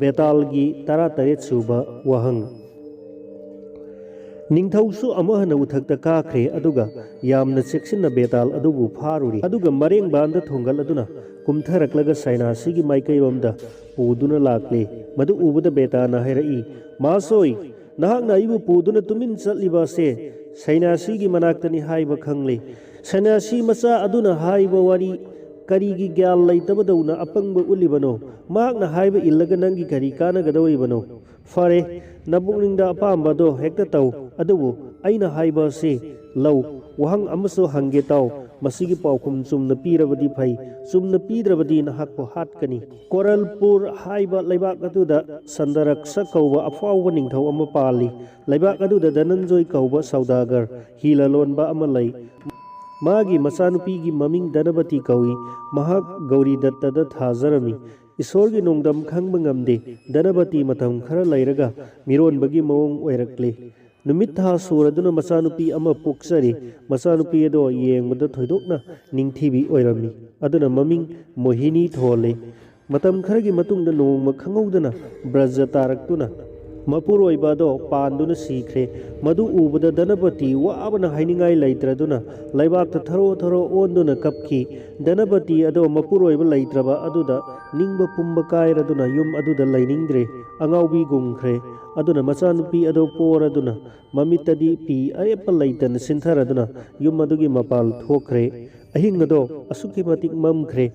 BETAALGI 13 suba wahang Ningthausu amahana uthakta kakhre aduga yamna sekshinna BETAAL adubu pharuri aduga mareng banda thongal aduna kumtharaklaga sainasigi maikairomda puduna lakle madu ubuda BETAALna hairai masoi nahakna ibu puduna tumin chatliba se sainasigi manaktani haiba khangle sainasi macha aduna haiba wari karigi gyal laitabadawna apangba ulibano makna haiba illaga nangi kari kana gadawibano fare nabukningda apamba do hekta taw adubu aina haiba se law wahang amaso hange taw masigi paukhum chumna pirabadi phai chumna pidrabadi nahakko hatkani koralpur haiba laibak aduda sandarak sakauba afawba ningthau ama pali laibak aduda dananjoi kauba saudagar hilalonba ama lai Magi masanupigi maming danabati kawi mahak gauri dattada thajarami isorgi nongdam khangba ngamde danabati matham khara lairaga mironbagi mawong oirakle numit tha suraduna masanupi ama poksari masanupi edo yengbada thoidokna ningthibi oirami aduna maming mohini thole matam kharagi matungda nongma khangaudana braja taraktuna Manipuri do panduna sikre madu ubada danabati waabana hainingai laitraduna laibak tharo tharo onduna kapki danabati ado Manipuri laitraba aduda ningba pumba kairaduna yum aduda lainingdre angaubi gungkhre aduna machanupi ado poraduna mamitadi pi arepa laitana sintharaduna yum adugi mapal thokre ahingado asuki matik mamkhre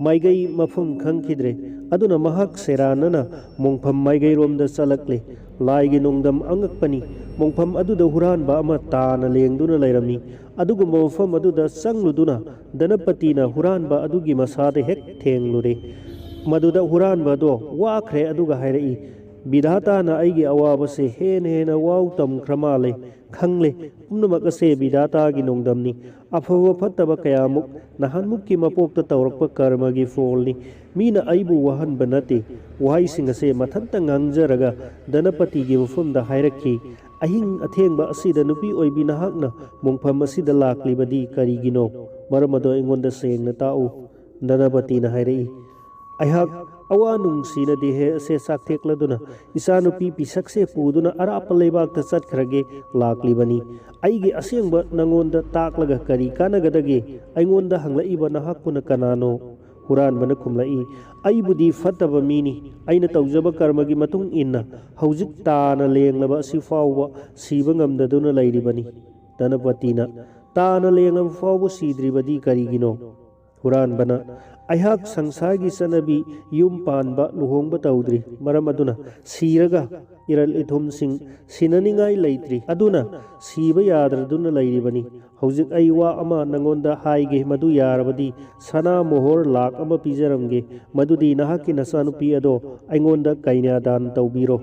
Maigai mafum khangkhidre aduna mahak seranana mongpham maigai romda salakle laigi nongdam angakpani mongpham aduda huranba ama tana lengduna lairami adugu mofam aduda sangluduna danapatina huranba adugi masade hek thenglure maduda huranba do wakhre aduga hairai bidhata na aigi awaba se hena waw tam kramale khangle pumnamak ase bidhata gi nongdamni afawa phattaba kayamuk nahanmukki mapokta tawrakpa karmagi folni mina aibu wahan banate wahai singase mathanta ngangjaraga danapati gi mufumda hairakki ahing athengba asida nupi oibi nahakna mongpham asida laklibadi karigino maramado engonda sengna tau danapati na hairai aihak awa nungsina dehe ase sakthekladuna isanupi pisakse puduna arapa leibakta chatkrage laklibani aigi asengba nangonda taklaga kari kanagadage aingonda hanglaiba nahakuna kanano huranbana khumlai aibudi fataba mini aina tawjaba karmagi matung inna haujik tana lenglaba asi fawba siba ngamdaduna lairibani danapatina tana lenglaba fawba sidribadi karigino huranbana Aihak sangsagi sanabi yum panba luhongba taudri maramaduna siraga iral ithum sing sinaningai laitri aduna siba yadraduna lairibani haujik aiwa ama nangonda haige madu yarabadi sana mohor lak ama pijaramge madudi nahaki nasanupi ado aingonda kainya dan taubiro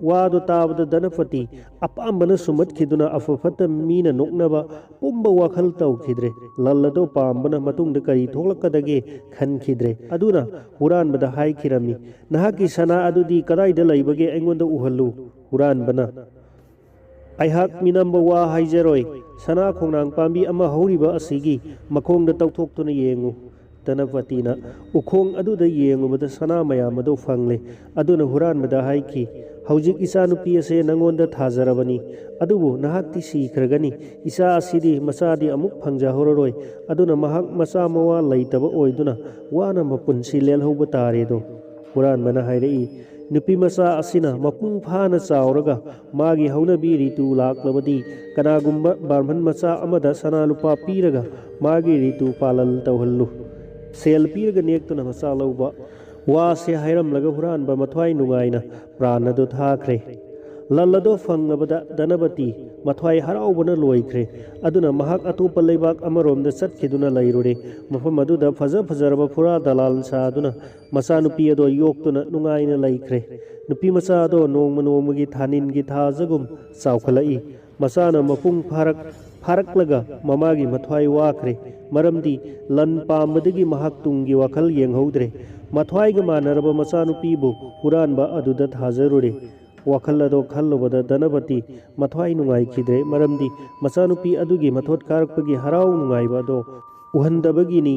wado tabda danapati apambana sumat khiduna afafata mina noknaba pumba wakhal taw khidre lallado pambana matungda kari thoklakadage khan khidre aduna huran bada hai khirami nahaki sana adudi kadai da laibage aingonda uhallu huran bana aihak minamba wa haijaroi sana khongnang pambi ama horiba asigi makhongda tawthoktuna yengu danapatina ukhong aduda yengubada sana mayamado fangle aduna huran bada haiki Haujik isa nupi ase nangonda thajarabani adubu nahakti sikragani isa asidi masadi amuk phangja hororoi aduna mahak masa mawa laitaba oiduna wana mapunsi lelhoba tare do Quran mana hairei nupi masa asina mapung phana chauraga magi haunabi ritu laklabadi kanagumba barman masa amada sana lupa piraga magi ritu palal tawhallu sel piraga nektuna masa lauba Wase hairam laga huran ba mathwai nungaina prana do thakre lallado fangnabada danabati mathwai haraubana loikre aduna mahak atupa leibak amaromda satkhiduna lairure mafam aduda fajaraba phura dalal saduna masanupi ado yoktuna nungaina laikre nupi masa ado nongmagi thanin gi thajagum saukhalai masana mapung pharak mamagi mathwai wakre maramdi lan pambadagi mahak tungi wakhal yenghodre mathwaiga manaraba masanupibu huranba aduda thajarure wakhallado khallubada danabati mathwai nungai khidre maramdi masanupi adugi mathot karakpagi harau nungai bado uhandabagini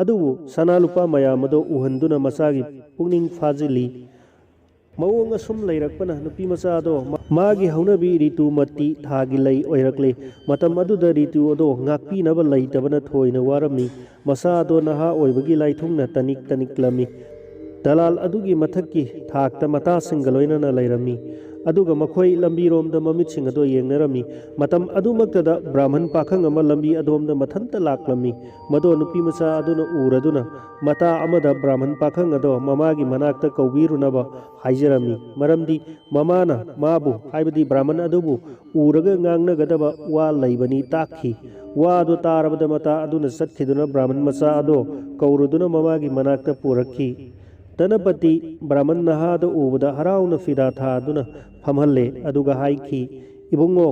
adubu sanalupa mayamado uhanduna masagi pungning fazili ꯃꯑꯣꯡ ꯑꯁꯨꯝ ꯂꯩꯔꯛꯄꯅ ꯅꯨꯄꯤ ꯃꯆꯥꯗꯣ ꯃꯥꯒꯤ ꯍꯧꯅꯕꯤ ꯔꯤꯇꯨ ꯃꯇꯤ ꯊꯥꯒꯤ ꯂꯩ ꯑꯣꯏꯔꯛꯂꯦ꯫ ꯃꯇꯝ ꯑꯗꯨꯗ ꯔꯤꯇꯨ ꯑꯗꯣ ꯉꯥꯛꯄꯤꯅꯕ ꯂꯩꯇꯕꯅ ꯊꯣꯏꯅ ꯋꯥꯔꯝꯃꯤ꯫ ꯃꯁꯥꯗꯣ ꯅꯍꯥ ꯑꯣꯏꯕꯒꯤ ꯂꯥꯏꯊꯨꯡꯅ ꯇꯅꯤꯛ ꯇꯅꯤꯛꯂꯝꯃꯤ꯫ ꯗꯂꯥꯜ ꯑꯗꯨꯒꯤ ꯃꯊꯛꯀꯤ ꯊꯥꯛꯇ ꯃꯇꯥꯁꯤꯡꯒ ꯂꯣꯏꯅꯅ ꯂꯩꯔꯝꯃꯤ꯫ ꯑꯗꯨꯒ ꯃꯈꯣꯏ ꯂꯝꯕꯤꯔꯣꯝꯗ ꯃꯃꯤꯠꯁꯤꯡ ꯑꯗꯣ ꯌꯦꯡꯅꯔꯝꯃꯤ꯫ ꯃꯇꯝ ꯑꯗꯨꯃꯛꯇꯗ ꯕ꯭ꯔꯥꯍ꯭ꯃꯟ ꯄꯥꯈꯪ ꯑꯃ ꯂꯝꯕꯤ ꯑꯗꯣꯝꯗ ꯃꯊꯟꯇ ꯂꯥꯛꯂꯝꯃꯤ꯫ ꯃꯗꯣ ꯅꯨꯄꯤ ꯃꯆꯥ ꯑꯗꯨꯅ ꯎꯔꯗꯨꯅ ꯃꯇꯥ ꯑꯃꯗ ꯕ꯭ꯔꯥꯍ꯭ꯃꯟ ꯄꯥꯈꯪ ꯑꯗꯣ ꯃꯃꯥꯒꯤ ꯃꯅꯥꯛꯇ ꯀꯧꯕꯤꯔꯨꯅꯕ ꯍꯥꯏꯖꯔꯝꯃꯤ꯫ ꯃꯔꯝꯗꯤ ꯃꯃꯥꯅ ꯃꯥꯕꯨ ꯍꯥꯏꯕꯗꯤ ꯕ꯭ꯔꯥꯍ꯭ꯃꯟ ꯑꯗꯨꯕꯨ ꯎꯔꯒ ꯉꯥꯡꯅꯒꯗꯕ ꯋꯥ ꯂꯩꯕꯅꯤ ꯇꯥꯛꯈꯤ꯫ ꯋꯥꯗꯨ ꯇꯥꯔꯕꯗ ꯃꯇꯥ ꯑꯗꯨꯅ ꯆꯠꯈꯤꯗꯨꯅ ꯕ꯭ꯔꯥꯍ꯭ꯃꯟ ꯃꯆꯥ ꯑꯗꯣ ꯀꯧꯔꯨꯗꯨꯅ ꯃꯃꯥꯒꯤ ꯃꯅꯥꯛꯇ ꯄꯨꯔꯛꯈꯤ꯫ ꯙꯅꯄꯇꯤ ꯕ꯭ꯔꯥꯍ꯭ꯃꯟ ꯅꯍꯥꯗ ꯎꯕꯗ ꯍꯔꯥꯎꯅ ꯐꯤꯗꯥ ꯊꯥꯗꯨꯅ ꯐꯝꯍꯜꯂꯦ꯫ ꯑꯗꯨꯒ ꯍꯥꯏꯈꯤ, ꯏꯕꯨꯡꯉꯣ,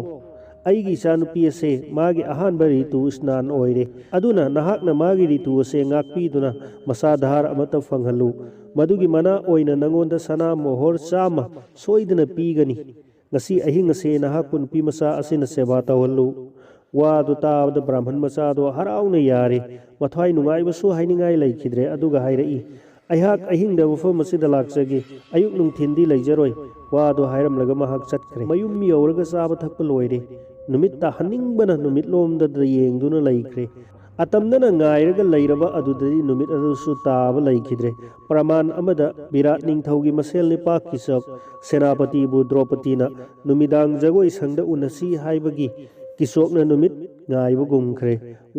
ꯑꯩꯒꯤ ꯏꯆꯥꯅꯨꯄꯤ ꯑꯁꯦ ꯃꯥꯒꯤ ꯑꯍꯥꯟꯕ ꯔꯤꯇꯨ ꯁ꯭ꯅꯥꯟ ꯑꯣꯏꯔꯦ꯫ ꯑꯗꯨꯅ ꯅꯍꯥꯛꯅ ꯃꯥꯒꯤ ꯔꯤꯇꯨ ꯑꯁꯦ ꯉꯥꯛꯄꯤꯗꯨꯅ ꯃꯁꯥꯙꯥꯔ ꯑꯃꯠꯇ ꯐꯪꯍꯜꯂꯨ꯫ ꯃꯗꯨꯒꯤ ꯃꯅꯥ ꯑꯣꯏꯅ ꯅꯉꯣꯟꯗ ꯁꯅꯥ ꯃꯣꯍꯣꯔ 100 ꯁꯣꯏꯗꯅ ꯄꯤꯒꯅꯤ꯫ ꯉꯁꯤ ꯑꯍꯤꯡ ꯑꯁꯦ ꯅꯍꯥꯛꯄꯨ ꯅꯨꯄꯤ ꯃꯆꯥ ꯑꯁꯤꯅ ꯁꯦꯕꯥ ꯇꯧꯍꯜꯂꯨ꯫ ꯋꯥꯗꯨ ꯇꯥꯕꯗ ꯕ꯭ꯔꯥꯍ꯭ꯃꯟ ꯃꯆꯥꯗꯣ ꯍꯔꯥꯎꯅ ꯌꯥꯔꯦ꯫ ꯃꯊ꯭ꯋꯥꯏ ꯅꯨꯡꯉꯥꯏꯕꯁꯨ ꯍꯥꯏꯅꯤꯡꯉꯥꯏ ꯂꯩꯈꯤꯗ꯭ꯔꯦ꯫ ꯑꯗꯨꯒ ꯍꯥꯏꯔꯛꯏ, ꯑꯩꯍꯥꯛ ꯑꯍꯤꯡꯗ ꯃꯐꯝ ꯑꯁꯤꯗ ꯂꯥꯛꯆꯒꯦ꯫ ꯑꯌꯨꯛ ꯅꯨꯡꯊꯤꯟꯗꯤ ꯂꯩꯖꯔꯣꯏ꯫ ꯋꯥꯗꯨ ꯍꯥꯏꯔꯝꯂꯒ ꯃꯍꯥꯛ ꯆꯠꯈ꯭ꯔꯦ꯫ ꯃꯌꯨꯝ ꯌꯧꯔꯒ ꯆꯥꯕ ꯊꯛꯄ ꯂꯣꯏꯔꯦ꯫ ꯅꯨꯃꯤꯠ ꯇꯥꯍꯟꯅꯤꯡꯕꯅ ꯅꯨꯃꯤꯠꯂꯣꯝꯗ ꯌꯦꯡꯗꯨꯅ ꯂꯩꯈ꯭ꯔꯦ꯫ ꯑꯇꯝꯅꯅ ꯉꯥꯏꯔꯒ ꯂꯩꯔꯕ ꯑꯗꯨꯗꯗꯤ ꯅꯨꯃꯤꯠ ꯑꯗꯨꯁꯨ ꯇꯥꯕ ꯂꯩꯈꯤꯗ꯭re꯫ ꯄ꯭ꯔꯃꯥꯟ ꯑꯃꯗ ꯕꯤꯔꯥꯠ ꯅꯤꯡꯊꯧꯒꯤ ꯃꯁꯦꯜ ꯅꯤꯄꯥꯛꯀꯤ ꯆꯛ ꯁꯦꯅꯥꯄꯇꯤꯕꯨ ꯗ꯭ꯔꯧꯄꯗꯤꯅ ꯅꯨꯃꯤꯗꯥꯡ ꯖꯒꯣꯏ ꯁꯪꯗ ꯎꯅꯁꯤ ꯍꯥꯏꯕꯒꯤ ꯀꯤꯆꯣꯛꯅ ꯅꯨꯃꯤꯠ ꯉꯥꯏꯕꯒꯨꯝꯈ꯭ꯔꯦ꯫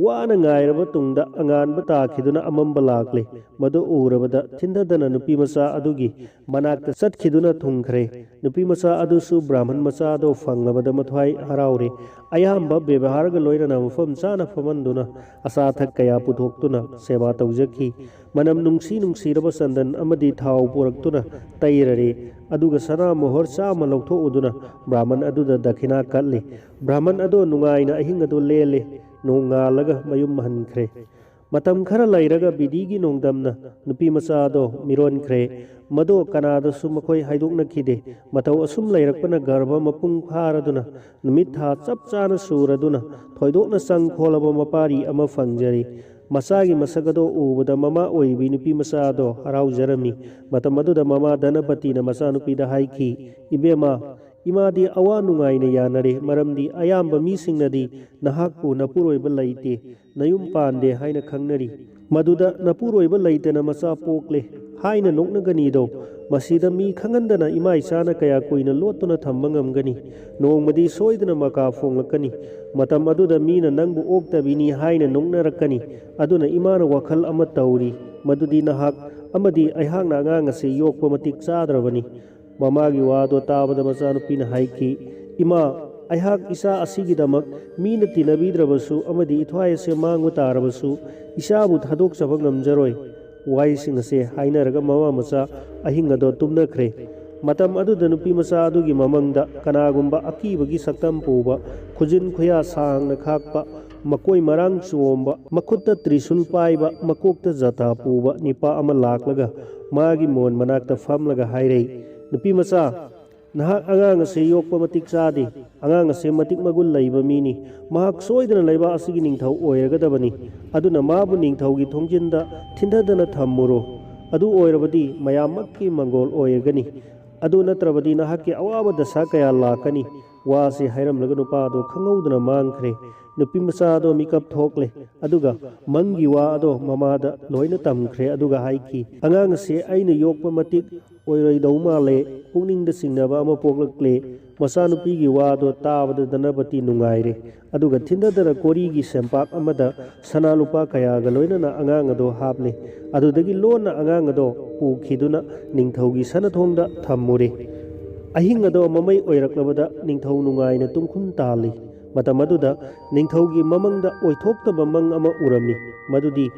ꯋꯥꯅ ꯉꯥꯏꯔꯕ ꯇꯨꯡꯗ ꯑꯉꯥꯟꯕ ꯇꯥꯈꯤꯗꯨꯅ ꯑꯃꯝꯕ ꯂꯥꯛꯂꯦ꯫ ꯃꯗꯨ ꯎꯔꯕꯗ ꯊꯤꯟꯊꯗꯅ ꯅꯨꯄꯤ ꯃꯆꯥ ꯑꯗꯨꯒꯤ ꯃꯅꯥꯛꯇ ꯆꯠꯈꯤꯗꯨꯅ ꯊꯨꯡꯈ꯭ꯔꯦ꯫ ꯅꯨꯄꯤ ꯃꯆꯥ ꯑꯗꯨꯁꯨ ꯕ꯭ꯔꯥꯍ꯭ꯃꯟ ꯃꯆꯥꯗꯣ ꯐꯪꯂꯕꯗ ꯃꯊ꯭ꯋꯥꯏ ꯍꯔꯥꯎꯔꯦ꯫ ꯑꯌꯥꯝꯕ ꯕꯦꯕꯍꯥꯔꯒ ꯂꯣꯏꯅꯅ ꯃꯐꯝ ꯆꯥꯅ ꯐꯝꯍꯟꯗꯨꯅ ꯑꯆꯥ ꯑꯊꯛ ꯀꯌꯥ ꯄꯨꯊꯣꯛꯇꯨꯅ ꯁꯦꯕꯥ ꯇꯧꯖꯈꯤ꯫ ꯃꯅꯝ ꯅꯨꯡꯁꯤꯔꯕ ꯆꯟꯗꯟ ꯑꯃꯗꯤ ꯊꯥꯎ ꯄꯨꯔꯛꯇꯨꯅ ꯇꯩꯔꯔꯦ꯫ ꯑꯗꯨꯒ ꯁꯅꯥ ꯃꯣꯍꯣꯔ 100 ꯂꯧꯊꯣꯛꯎꯗꯨꯅ ꯕ꯭ꯔꯥꯍ꯭ꯃꯟ ꯑꯗꯨꯗ ꯗꯈꯤꯅꯥ ꯀꯠꯂꯦ꯫ ꯕ꯭ꯔꯥꯍ꯭ꯃꯟ ꯑꯗꯣ ꯅꯨꯡꯉꯥꯏꯅ ꯑꯍꯤꯡ ꯑꯗꯨ ꯂꯦꯜꯂꯦ꯫ ꯅꯣꯡꯉꯥꯜꯂꯒ ꯃꯌꯨꯝ ꯍꯟꯈ꯭ꯔꯦ꯫ ꯃꯇꯝ ꯈꯔ ꯂꯩꯔꯒ ꯕꯤꯙꯤꯒꯤ ꯅꯣꯡꯗꯝꯅ ꯅꯨꯄꯤ ꯃꯆꯥꯗꯣ ꯃꯤꯔꯣꯟꯈ꯭ꯔꯦ꯫ ꯃꯗꯣ ꯀꯅꯥꯗꯁꯨ ꯃꯈꯣꯏ ꯍꯥꯏꯗꯣꯛꯅꯈꯤꯗꯦ꯫ ꯃꯇꯧ ꯑꯁꯨꯝ ꯂꯩꯔꯛꯄꯅ ꯒꯔꯚ ꯃꯄꯨꯡ ꯐꯥꯔꯗꯨꯅ ꯅꯨꯃꯤꯠ ꯊꯥ ꯆꯞ ꯆꯥꯅ ꯁꯨꯔꯗꯨꯅ ꯊꯣꯏꯗꯣꯛꯅ ꯆꯪ ꯈꯣꯜꯂꯕ ꯃꯄꯥꯔꯤ ꯑꯃ ꯐꯪꯖꯔꯦ꯫ ꯃꯆꯥꯒꯤ ꯃꯁꯛ ꯑꯗꯣ ꯎꯕꯗ ꯃꯃꯥ ꯑꯣꯏꯕꯤ ꯅꯨꯄꯤ ꯃꯆꯥꯗꯣ ꯍꯔꯥꯎꯖꯔꯝꯃꯤ꯫ ꯃꯇꯝ ꯑꯗꯨꯗ ꯃꯃꯥ ꯙꯅꯄꯇꯤꯅ ꯃꯆꯥꯅꯨꯄꯤꯗ ꯍꯥꯏꯈꯤ, ꯏꯕꯦꯝꯃ, ꯏꯃꯥꯗꯤ ꯑꯋꯥ ꯅꯨꯡꯉꯥꯏꯅ ꯌꯥꯅꯔꯦ꯫ ꯃꯔꯝꯗꯤ ꯑꯌꯥꯝꯕ ꯃꯤꯁꯤꯡꯅꯗꯤ ꯅꯍꯥꯛꯄꯨ ꯅꯄꯨꯔꯣꯏꯕ ꯂꯩꯇꯦ, ꯅꯌꯨꯝ ꯄꯥꯟꯗꯦ ꯍꯥꯏꯅ ꯈꯪꯅꯔꯤ꯫ ꯃꯗꯨꯗ ꯅꯄꯨꯔꯣꯏꯕ ꯂꯩꯇꯅ ꯃꯆꯥ ꯄꯣꯛꯂꯦ ꯍꯥꯏꯅ ꯅꯣꯛꯅꯒꯅꯤꯗꯣ꯫ ꯃꯁꯤꯗ ꯃꯤ ꯈꯪꯍꯟꯗꯅ ꯏꯃꯥ ꯏꯆꯥꯅ ꯀꯌꯥ ꯀꯨꯏꯅ ꯂꯣꯠꯇꯨꯅ ꯊꯝꯕ ꯉꯝꯒꯅꯤ? ꯅꯣꯡꯃꯗꯤ ꯁꯣꯏꯗꯅ ꯃꯀꯥ ꯐꯣꯡꯂꯛꯀꯅꯤ꯫ ꯃꯇꯝ ꯑꯗꯨꯗ ꯃꯤꯅ ꯅꯪꯕꯨ ꯑꯣꯛꯇꯕꯤꯅꯤ ꯍꯥꯏꯅ ꯅꯣꯛꯅꯔꯛꯀꯅꯤ꯫ ꯑꯗꯨꯅ ꯏꯃꯥꯅ ꯋꯥꯈꯜ ꯑꯃ ꯇꯧꯔꯤ, ꯃꯗꯨꯗꯤ ꯅꯍꯥꯛ ꯑꯃꯗꯤ ꯑꯩꯍꯥꯛꯅ ꯑꯉꯥꯡ ꯑꯁꯤ ꯌꯣꯛꯄ ꯃꯇꯤꯛ ꯆꯥꯗ꯭ꯔꯕꯅꯤ꯫ ꯃꯃꯥꯒꯤ ꯋꯥꯗꯣ ꯇꯥꯕꯗ ꯃꯆꯥꯅꯨꯄꯤꯅ ꯍꯥꯏꯈꯤ, ꯏꯃꯥ, ꯑꯩꯍꯥꯛ ꯏꯆꯥ ꯑꯁꯤꯒꯤꯗꯃꯛ ꯃꯤꯅ ꯇꯤꯟꯅꯕꯤꯗ꯭ꯔꯕꯁꯨ ꯑꯃꯗꯤ ꯏꯊ꯭ꯋꯥꯏ ꯑꯁꯦ ꯃꯥꯡꯕ ꯇꯥꯔꯕꯁꯨ ꯏꯆꯥꯕꯨ ꯊꯥꯗꯣꯛꯆꯕ ꯉꯝꯖꯔꯣꯏ꯫ ꯋꯥꯍꯩꯁꯤꯡ ꯑꯁꯦ ꯍꯥꯏꯅꯔꯒ ꯃꯃꯥ ꯃꯆꯥ ꯑꯍꯤꯡ ꯑꯗꯣ ꯇꯨꯝꯅꯈ꯭ꯔꯦ꯫ ꯃꯇꯝ ꯑꯗꯨꯗ ꯅꯨꯄꯤ ꯃꯆꯥ ꯑꯗꯨꯒꯤ ꯃꯃꯪꯗ ꯀꯅꯥꯒꯨꯝꯕ ꯑꯀꯤꯕꯒꯤ ꯁꯛꯇꯝ ꯄꯨꯕ, ꯈꯨꯖꯤꯟ ꯈꯨꯌꯥ ꯁꯥꯡꯅ ꯈꯥꯛꯄ, ꯃꯀꯣꯏ ꯃꯔꯥꯡ ꯆꯣꯝꯕ, ꯃꯈꯨꯠꯇ ꯇ꯭ꯔꯤꯁꯨꯜ ꯄꯥꯏꯕ, ꯃꯀꯣꯛꯇ ꯖꯇꯥ ꯄꯨꯕ ꯅꯤꯄꯥ ꯑꯃ ꯂꯥꯛꯂꯒ ꯃꯥꯒꯤ ꯃꯣꯟ ꯃꯅꯥꯛꯇ ꯐꯝꯂꯒ ꯍꯥꯏꯔꯩ, ꯅꯨꯄꯤ ꯃꯆꯥ, ꯅꯍꯥꯛ ꯑꯉꯥꯡ ꯑꯁꯤ ꯌꯣꯛꯄ ꯃꯇꯤꯛ ꯆꯥꯗꯦ꯫ ꯑꯉꯥꯡ ꯑꯁꯤ ꯃꯇꯤꯛ ꯃꯒꯨꯟ ꯂꯩꯕ ꯃꯤꯅꯤ꯫ ꯃꯍꯥꯛ ꯁꯣꯏꯗꯅ ꯂꯩꯕꯥꯛ ꯑꯁꯤꯒꯤ ꯅꯤꯡꯊꯧ ꯑꯣꯏꯔꯒꯗꯕꯅꯤ꯫ ꯑꯗꯨꯅ ꯃꯥꯕꯨ ꯅꯤꯡꯊꯧꯒꯤ ꯊꯣꯡꯖꯤꯟꯗ ꯊꯤꯟꯊꯗꯅ ꯊꯝꯃꯨꯔꯣ꯫ ꯑꯗꯨ ꯑꯣꯏꯔꯕꯗꯤ ꯃꯌꯥꯝꯃꯛꯀꯤ ꯃꯪꯒꯣꯜ ꯑꯣꯏꯒꯅꯤ꯫ ꯑꯗꯨ ꯅꯠꯇ꯭ꯔꯕꯗꯤ ꯅꯍꯥꯛꯀꯤ ꯑꯋꯥꯕ ꯗꯁꯥ ꯀꯌꯥ ꯂꯥꯛꯀꯅꯤ꯫ ꯋꯥꯁꯤ ꯍꯥꯏꯔꯝꯂꯒ ꯅꯨꯄꯥꯗꯣ ꯈꯪꯍꯧꯗꯅ ꯃꯥꯡꯈ꯭ꯔꯦ꯫ ꯅꯨꯄꯤ ꯃꯆꯥꯗꯣ ꯃꯤꯀꯞ ꯊꯣꯛꯂꯦ꯫ ꯑꯗꯨꯒ ꯃꯪꯒꯤ ꯋꯥ ꯑꯗꯣ ꯃꯃꯥꯗ ꯂꯣꯏꯅ ꯇꯝꯈ꯭ꯔꯦ꯫ ꯑꯗꯨꯒ ꯍꯥꯏꯈꯤ, ꯑꯉꯥꯡ ꯑꯁꯤ ꯑꯩꯅ ꯌꯣꯛꯄ ꯃꯇꯤꯛ ꯑꯣꯏꯔꯣꯏꯗꯧ ꯃꯥꯜꯂꯦ꯫ ꯄꯨꯛꯅꯤꯡꯗ ꯆꯤꯡꯅꯕ ꯑꯃ ꯄꯣꯛꯂꯛꯂꯦ꯫ ꯃꯆꯥꯅꯨꯄꯤꯒꯤ ꯋꯥꯗꯣ ꯇꯥꯕꯗ ꯙꯅꯄꯇꯤ ꯅꯨꯡꯉꯥꯏꯔꯦ꯫ ꯑꯗꯨꯒ ꯊꯤꯟꯊꯗꯅ ꯀꯣꯔꯤꯒꯤ ꯁꯦꯝꯄꯥꯛ ꯑꯃꯗ ꯁꯅꯥ ꯂꯨꯄꯥ ꯀꯌꯥꯒ ꯂꯣꯏꯅꯅ ꯑꯉꯥꯡ ꯑꯗꯣ ꯍꯥꯞꯂꯦ꯫ ꯑꯗꯨꯗꯒꯤ ꯂꯣꯟꯅ ꯑꯉꯥꯡ ꯑꯗꯣ ꯄꯨꯈꯤꯗꯨꯅ ꯅꯤꯡꯊꯧꯒꯤ ꯁꯅꯊꯣꯡꯗ ꯊꯝꯃꯨꯔꯦ꯫ ꯑꯍꯤꯡ ꯑꯗꯣ ꯃꯃꯩ ꯑꯣꯏꯔꯛꯂꯕꯗ ꯅꯤꯡꯊꯧ ꯅꯨꯡꯉꯥꯏꯅ ꯇꯨꯝꯈꯨꯝ ꯇꯥꯜꯂꯤ꯫ ꯃꯇꯝ ꯑꯗꯨꯗ ꯅꯤꯡꯊꯧꯒꯤ ꯃꯃꯪꯗ ꯑꯣꯏꯊꯣꯛꯇꯕ ꯃꯪ ꯑꯃ ꯎꯔꯝꯃꯤ꯫ ꯃꯗꯨꯗꯤ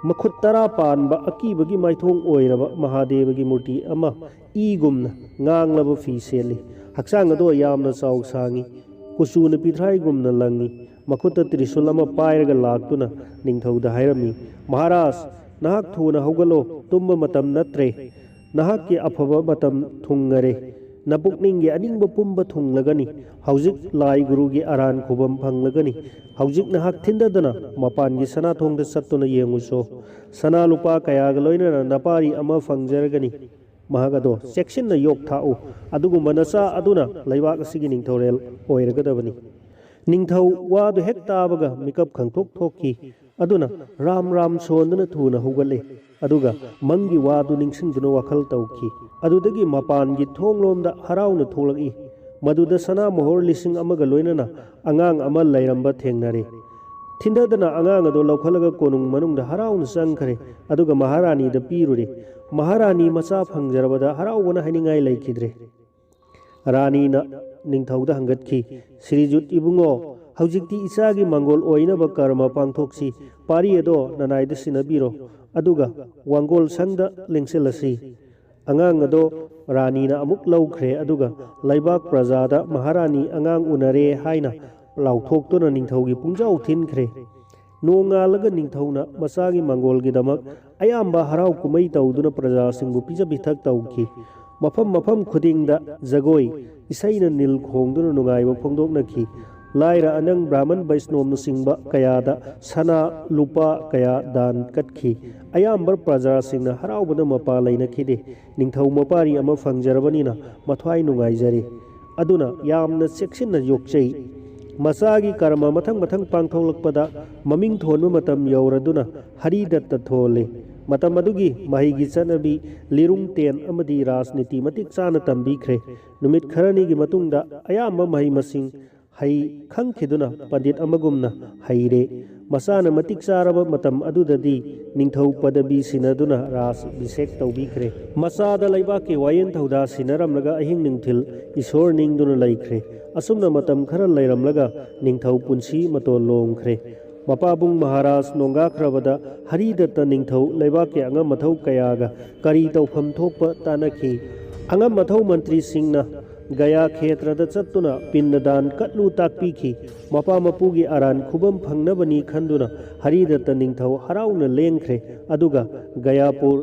ꯃꯈꯨꯠ 10 ꯄꯥꯟꯕ ꯑꯀꯤꯕꯒꯤ ꯃꯥꯏꯊꯣꯡ ꯑꯣꯏꯔꯕ ꯃꯍꯥꯗꯦꯕꯒꯤ ꯃꯨꯔꯇꯤ ꯑꯃ ꯏꯒꯨꯝꯅ ꯉꯥꯡꯂꯕ ꯐꯤ ꯁꯦꯠꯂꯤ꯫ ꯍꯛꯆꯥꯡ ꯑꯗꯣ ꯌꯥꯝꯅ ꯆꯥꯎ ꯁꯥꯡꯉꯤ꯫ ꯀꯨꯆꯨꯅ ꯄꯤꯊ꯭ꯔꯥꯏꯒꯨꯝꯅ ꯂꯪꯉꯤ꯫ ꯃꯈꯨꯠꯇ ꯇ꯭ꯔꯤꯁꯨꯜ ꯑꯃ ꯄꯥꯏꯔꯒ ꯂꯥꯛꯇꯨꯅ ꯅꯤꯡꯊꯧꯗ ꯍꯥꯏꯔꯝꯃꯤ, ꯃꯍꯥꯔꯥꯖ, ꯅꯍꯥꯛ ꯊꯨꯅ ꯍꯧꯒꯠꯂꯣ, ꯇꯨꯝꯕ ꯃꯇꯝ ꯅꯠꯇ꯭ꯔꯦ꯫ ꯅꯍꯥꯛꯀꯤ ꯑꯐꯕ ꯃꯇꯝ ꯊꯨꯡꯉꯔꯦ꯫ ꯅꯄꯨꯛꯅꯤꯡꯒꯤ ꯑꯅꯤꯡꯕ ꯄꯨꯝꯕ ꯊꯨꯡꯂꯒꯅꯤ꯫ ꯍꯧꯖꯤꯛ ꯂꯥꯏ ꯒꯨꯔꯨꯒꯤ ꯑꯔꯥꯟ ꯈꯨꯕꯝ ꯐꯪꯂꯒꯅꯤ꯫ ꯍꯧꯖꯤꯛ ꯅꯍꯥꯛ ꯊꯤꯟꯊꯗꯅ ꯃꯄꯥꯟꯒꯤ ꯁꯅꯥꯊꯣꯡꯗ ꯆꯠꯇꯨꯅ ꯌꯦꯡꯉꯨꯆꯣ꯫ ꯁꯅꯥ ꯂꯨꯄꯥ ꯀꯌꯥꯒ ꯂꯣꯏꯅꯅ ꯅꯄꯥꯔꯤ ꯑꯃ ꯐꯪꯖꯔꯒꯅꯤ꯫ mahagado section na yok thau adugumba nacha aduna laibak asigi ningthorel oiragadabani ningthau wa du hek tabaga mikap khangthok thokki aduna ram ram sonduna thuna hugale aduga mangi wa du ningsingduna wakhal tawki adudagi mapan gi thonglomda harauna tholaki maduda sana mohor lising amaga loinana angang ama lairamba thengnare thindadana angang ado laukhalaga konung manungda harauna sangkhare aduga maharani da pirure maharani macha phangjarabada harauna haningai laikidre rani na ningthauda hangatkhi srijut ibungo haujikti isagi mangol oina ba karma pangthoksi pari ado nanaida sinabiro aduga wangol sangda lengselasi angang ado rani na amuk laukhre aduga laibak prajada maharani angang unare haina lauthoktuna ningthaugi pungjau thinkhre nongalaga ningthauna masagi mangol gi damak ayamba harau kumai tawduna praja singbu pija bithak tawki mafam mafam khudingda jagoi isaina nil khongduna nungaiba phongdoknaki laira anang brahman vaisnom singba kayada sana lupa kaya dan katki ayambar praja singna haraubana mapa laina khide ningthau mapari ama phangjarbanina mathwai nungaijari aduna yamna section na yokchei masagi karma mathang mathang pangtholakpada maming thonba matam yauraduna hari datta thole matam adugi mahigi chanabi lirung ten amadi rajniti matik chana tambikhre numit kharani gi matungda ayamba mahi masing hai khangkhiduna pandit amagumna haire masana matik charaba matam adudadi ningthau padabi sinaduna ras bisek tawbikhre masada laiba ke wayen thauda sinaramlaga ahing ningthil isor ningduna laikhre asumna matam khara lairamlaga ningthau punsi mato longkhre mapabung maharaj nonga khrabada hari datta ningthau laiba ke anga mathau kayaga kari tawpham thokpa tanakhi anga mathau mantri singna gaya khetrada chattuna pinnadan katlu takpikhi mapa mapugi aran khubam phangnabani khanduna hari datta ningthau harauna lengkhre aduga gayapur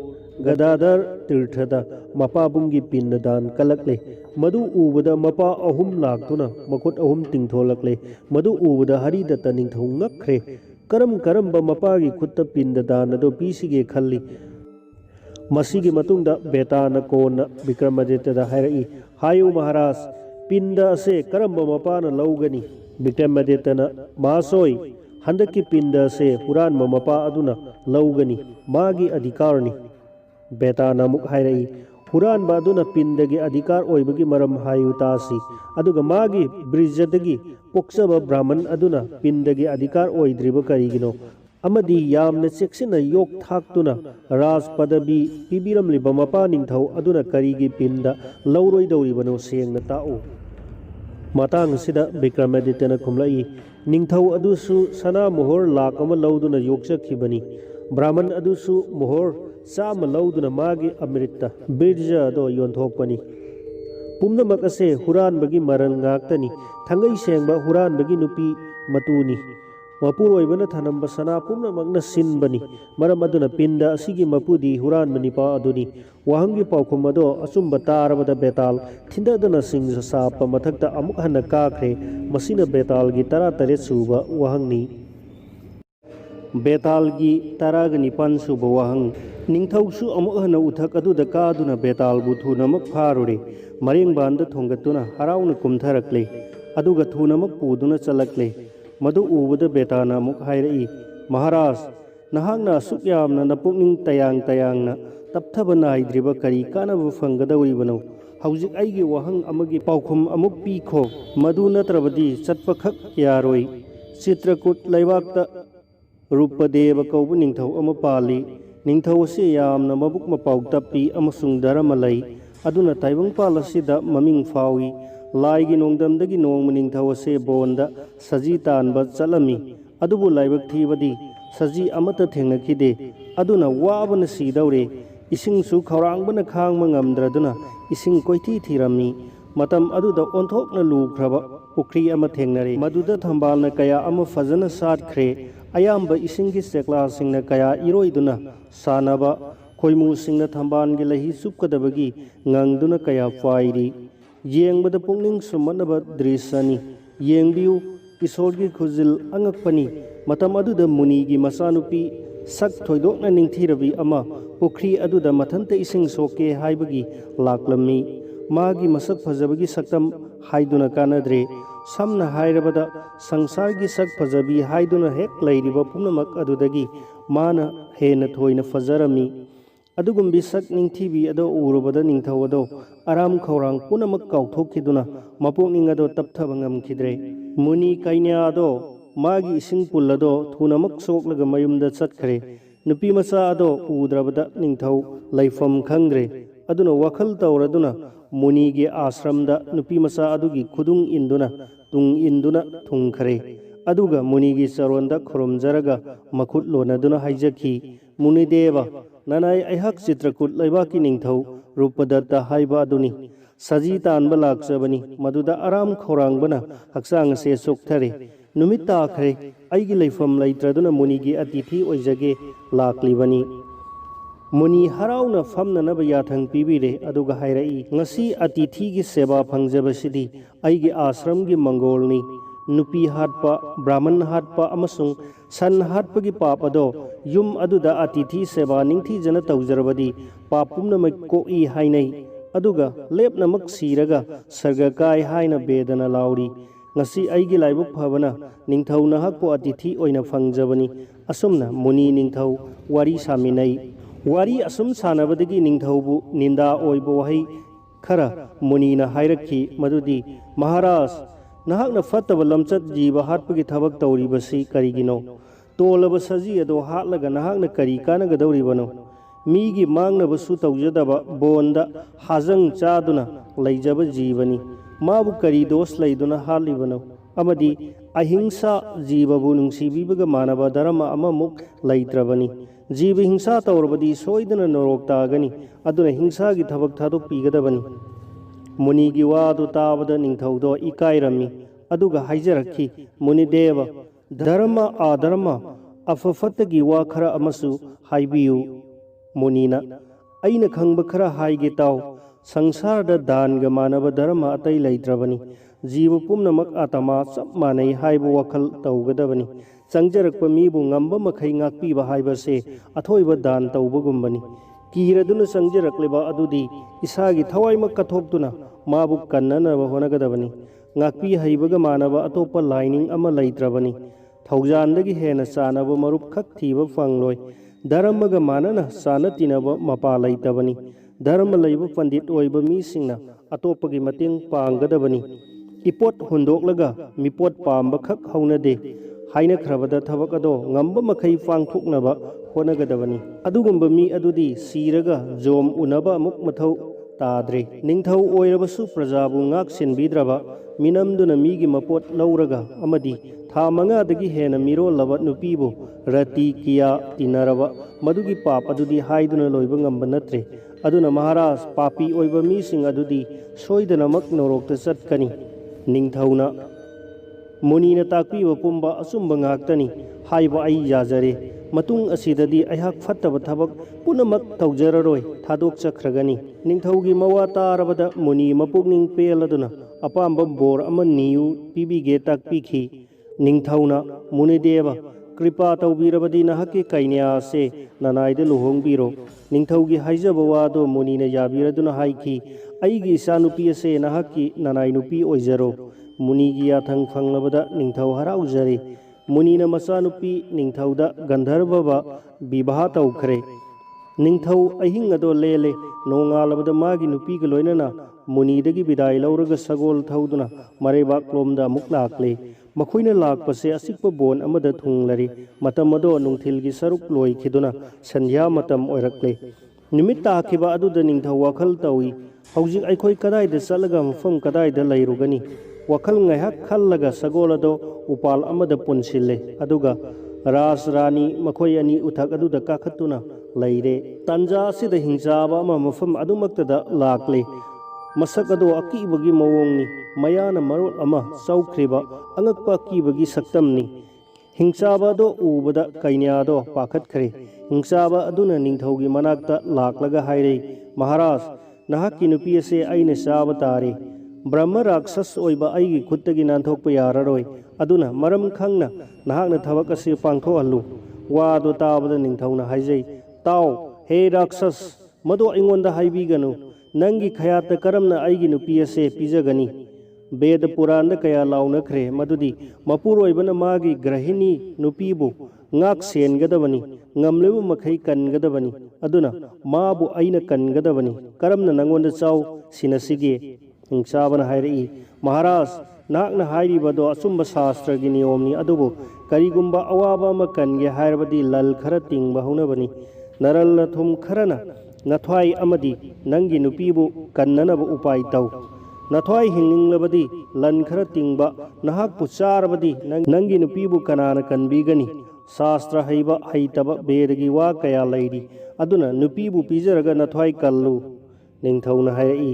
gadadar tirthada mapabungi pinnadan kalakle madu ubada mapa ahum laktuna makut ahum tingtholakle madu ubada hari datta ningthau ngakkhre karam karamba mapagi khutta pinnadan ado pisige khalli masigi matungda betana kona vikramaditya hairai hayu maharaj pinda ase karamba mapana laugani vikramaditya masoi handaki pinda ase puran mapa aduna laugani magi adhikarni betana muk hairai puran baduna pindagi adhikar oibagi maram hayu tasi aduga magi brijadagi poksaba brahman aduna pindagi adhikar oidriba karigino amadi yamna seksina yok thaktuna raj padabi pibiramliba mapa ningthau aduna karigi pinda lauroi dauribano sengna ta'u matang sida vikramaditya khumlai ningthau adusu sana mohor lak ama lauduna yokchakhibani brahman adusu mohor sama lauduna magi amrita birja do yonthokpani pumnamak ase huranbagi maral ngaktani thangai sengba huranbagi nupi matuni mapuroibana thanamba sana pumnamakna sinbani maram aduna pinda asigi mapudi huranbani pa aduni wahangi paukhum ado asumba tarabada betaal thindadana singsa sapa mathakta amuk hana kakhre masina betalgi 13 suba wahangni betalgi 19 suba wahang ningthausu amuk hana uthak aduda kaduna betalbu thunamak pharure marengbanda thongatuna harauna kumtharakle aduga thunamak puduna chalakle madu ubada betana muk hairai maharaj nahakna sukyamna napukning tayang tayangna tapthaba naidriba kari kanabu phangadauribano haujik aigi wahang amagi paukhum amuk pikho madu natrabadi chatpa khak yaroi chitrakoot laibakta rupadeva kaubu ningthau ama pali ningthau se yamna mabuk mapau tappi amasung daramalai aduna taibang palasida maming fawi laigi nongdamdagi nongma ningthau se bonda saji tanba chalami adubu laibak thibadi saji amata thengnakhide aduna wabana sidaure ising su khawrangbana khangma ngamdraduna ising koithi thirami matam aduda onthokna lukhraba pukri ama thengnare maduda thambalna kaya ama fajana satkhre ayamba isingi sekla singna kaya iroiduna sanaba khoimu singna thamban gi lahi supkadabagi ngangduna kaya fairi yengbada pungning sumanaba drisani yengbiu isorgi khujil angakpani matam aduda muni gi masanupi sak thoidokna ningthirabi ama pukri aduda mathanta ising soke haibagi laklammi magi masak phajabagi saktam haiduna kanadre samna hairabada sangsargi sak phajabi haiduna hek lairiba punamak adudagi mana hena thoina fajarami adugumbi sak ningthibi ado urubada ningthau ado aram khaurang punamak kauthokiduna mapokning ado tapthaba ngamkhidre muni kainya ado magi ising pullado thunamak soklaga mayumda chatkhare nupi macha ado udrabada ningthau laifam khangre aduna wakhal tawraduna muni ge ashramda nupi macha adugi khudung induna tung induna thungkhare aduga muni gi charonda khurumjaraga makhut lonaduna haijakhi muni deva nanai aihak chitrakut laibaki ningthau rupadatta haiba aduni saji tanba lakchabani maduda aram khaurangbana haksang se sokthare numit takhre aigi leifam leitraduna muni gi atithi oijage laklibani muni harauna famna naba yathang pibire aduga hairai ngasi atithi gi seba phangjabasidi aigi ashram gi mangolni nupi hatpa brahman hatpa amasung san hatpa gi pap ado yum aduda atithi seba ningthi jana tawjarabadi papumna mai ko i hainai aduga lepna mak siraga sarga kai haina bedana lauri ngasi aigi laibuk phabana ningthau nahak ko atithi oina phangjabani asumna muni ningthau wari saminai wari asum sanabadagi ningthaubu ninda oibo wahai khara munina hairakhi madudi maharaj nahakna fattaba lamchat jiba hatpagi thabak tawribasi karigino tolaba saji ado hatlaga nahakna kari kanagadawribano migi mangnabasu tawjadaba bonda hajang chaduna laijaba jibani mabu kari dos laiduna halibano amadi ahingsa jibabu nungsibibaga manaba dharma amamuk laitrabani jiba hingsa tawrabadi soidana norok tagani aduna hingsa gi thabak thadok pigadabani muni gi wadu tabada ningthaudo ikairami aduga haijarakhi muni deva dharma adharma afafatagi wa khara amasu haibiyu munina aina khangba khara haige taw sangsarda danga manaba dharma atai laitrabani jiba pumnamak atama chap manai haibu wakhal tawgadabani changjarakpa mibu ngamba makhai ngakpiba haibase athoiba dan tawbagumbani kiraduna changjarakliba adudi isagi thawaimak kathoktuna mabu kannanaba honagadabani ngakpi haibaga manaba atopa lining ama laitrabani thawjandagi hena chanaba marup khak thiba fangloi dharmaga manana sana tinaba mapa laitabani dharma laiba pandit oiba mi singna atopagi mateng panggadabani ipot hundoklaga mipot pamba khak haunade haina khrabada thabak ado ngamba makhai pangthoknaba honagadabani adugumba mi adudi siraga jom unaba muk mathau tadre ningthau oirabasu prajabu ngak sinbidraba minamduna migi mapot lauraga amadi tha manga dagi hena miro laba nupibu rati kiya tinaraba madugi pap adudi haiduna loiba ngamba natre aduna maharaj papi oiba mi sing adudi soidana mak norokta chatkani ningthauna munina takpiba pumba asumba ngaktani haiba ai yajare matung asidadi aihak fattaba thabak punamak tawjararoi thadok chakhragani ningthaugi mawa tarabada muni mapukning peladuna apamba bor ama niu pibige takpikhi ningthauna muni deva kripa tawbirabadi nahaki kainya se nanaide luhongbiro ningthaugi haijaba wado munina yabiraduna haiki aigi isanupi ase nahaki nanai nupi oijaro munigi yathang phanglabada ningthau haraujare munina masanupi ningthauda gandharvaba bibaha tawkhre ningthau ahing ado lele nongalabada magi nupi ga loinana munidagi bidai lauraga sagol thauduna marebak lomda muklakle makhoina lakpase asikpa bon amada thunglari matam ado nungthilgi saruk loi khiduna sandhya matam oirakle nimit takhiba aduda ningthau wakhal tawi hojik aikhoi kadaida chalaga mafam kadaida lairugani wakhal ngaihak khallaga sagol ado upal amada punsille aduga ras rani makhoi ani uthak aduda kakhatuna laire tanja sida hingchaba ama mafam adumaktada lakle masak ado akibagi mawongni mayana marol ama saukhriba angakpa kibagi saktamni hingchaba do ubada kainya do pakhat khare hingchaba aduna ningthaugi manakta laklaga haire maharaj nahakki nupi ase aina chaba tare brahma raksas oiba aigi khuttagi nanthokpa yararoi aduna maram khangna nahakna thabak ase pangthohallu वादो ताबदा निंगथौना हाइजै ताओ हे राक्षस मदो अइंगोंदा हाइबीगनु नंगी खयात करमना आइगी नुपी असे पिजगनी वेद पुराण कया लाउनख्रे मदुदी मपुरोइबना मागी ग्रहिणी नुपीबु ngak sengadabani ngamlebu makhai kanggadabani aduna mabu aina kanggadabani karamna nangonda chaw sinasige hingsabana hairi maharaj nakna hairi bado asumba shastra gi niyomni adubu karigumba awaba ma kange hairabadi lal khara tingba hunabani naral thum kharana nathwai amadi nangi nupibu kannanaba upai taw nathwai hinninglabadi lan khara tingba nahak pucharabadi nangi nupibu kanana kanbigani शास्त्र हैब हैतब बेदगी वा कया Larry अदुना नुपीबु पिजरगा नथ्वाई Kallu निंगथौना हायई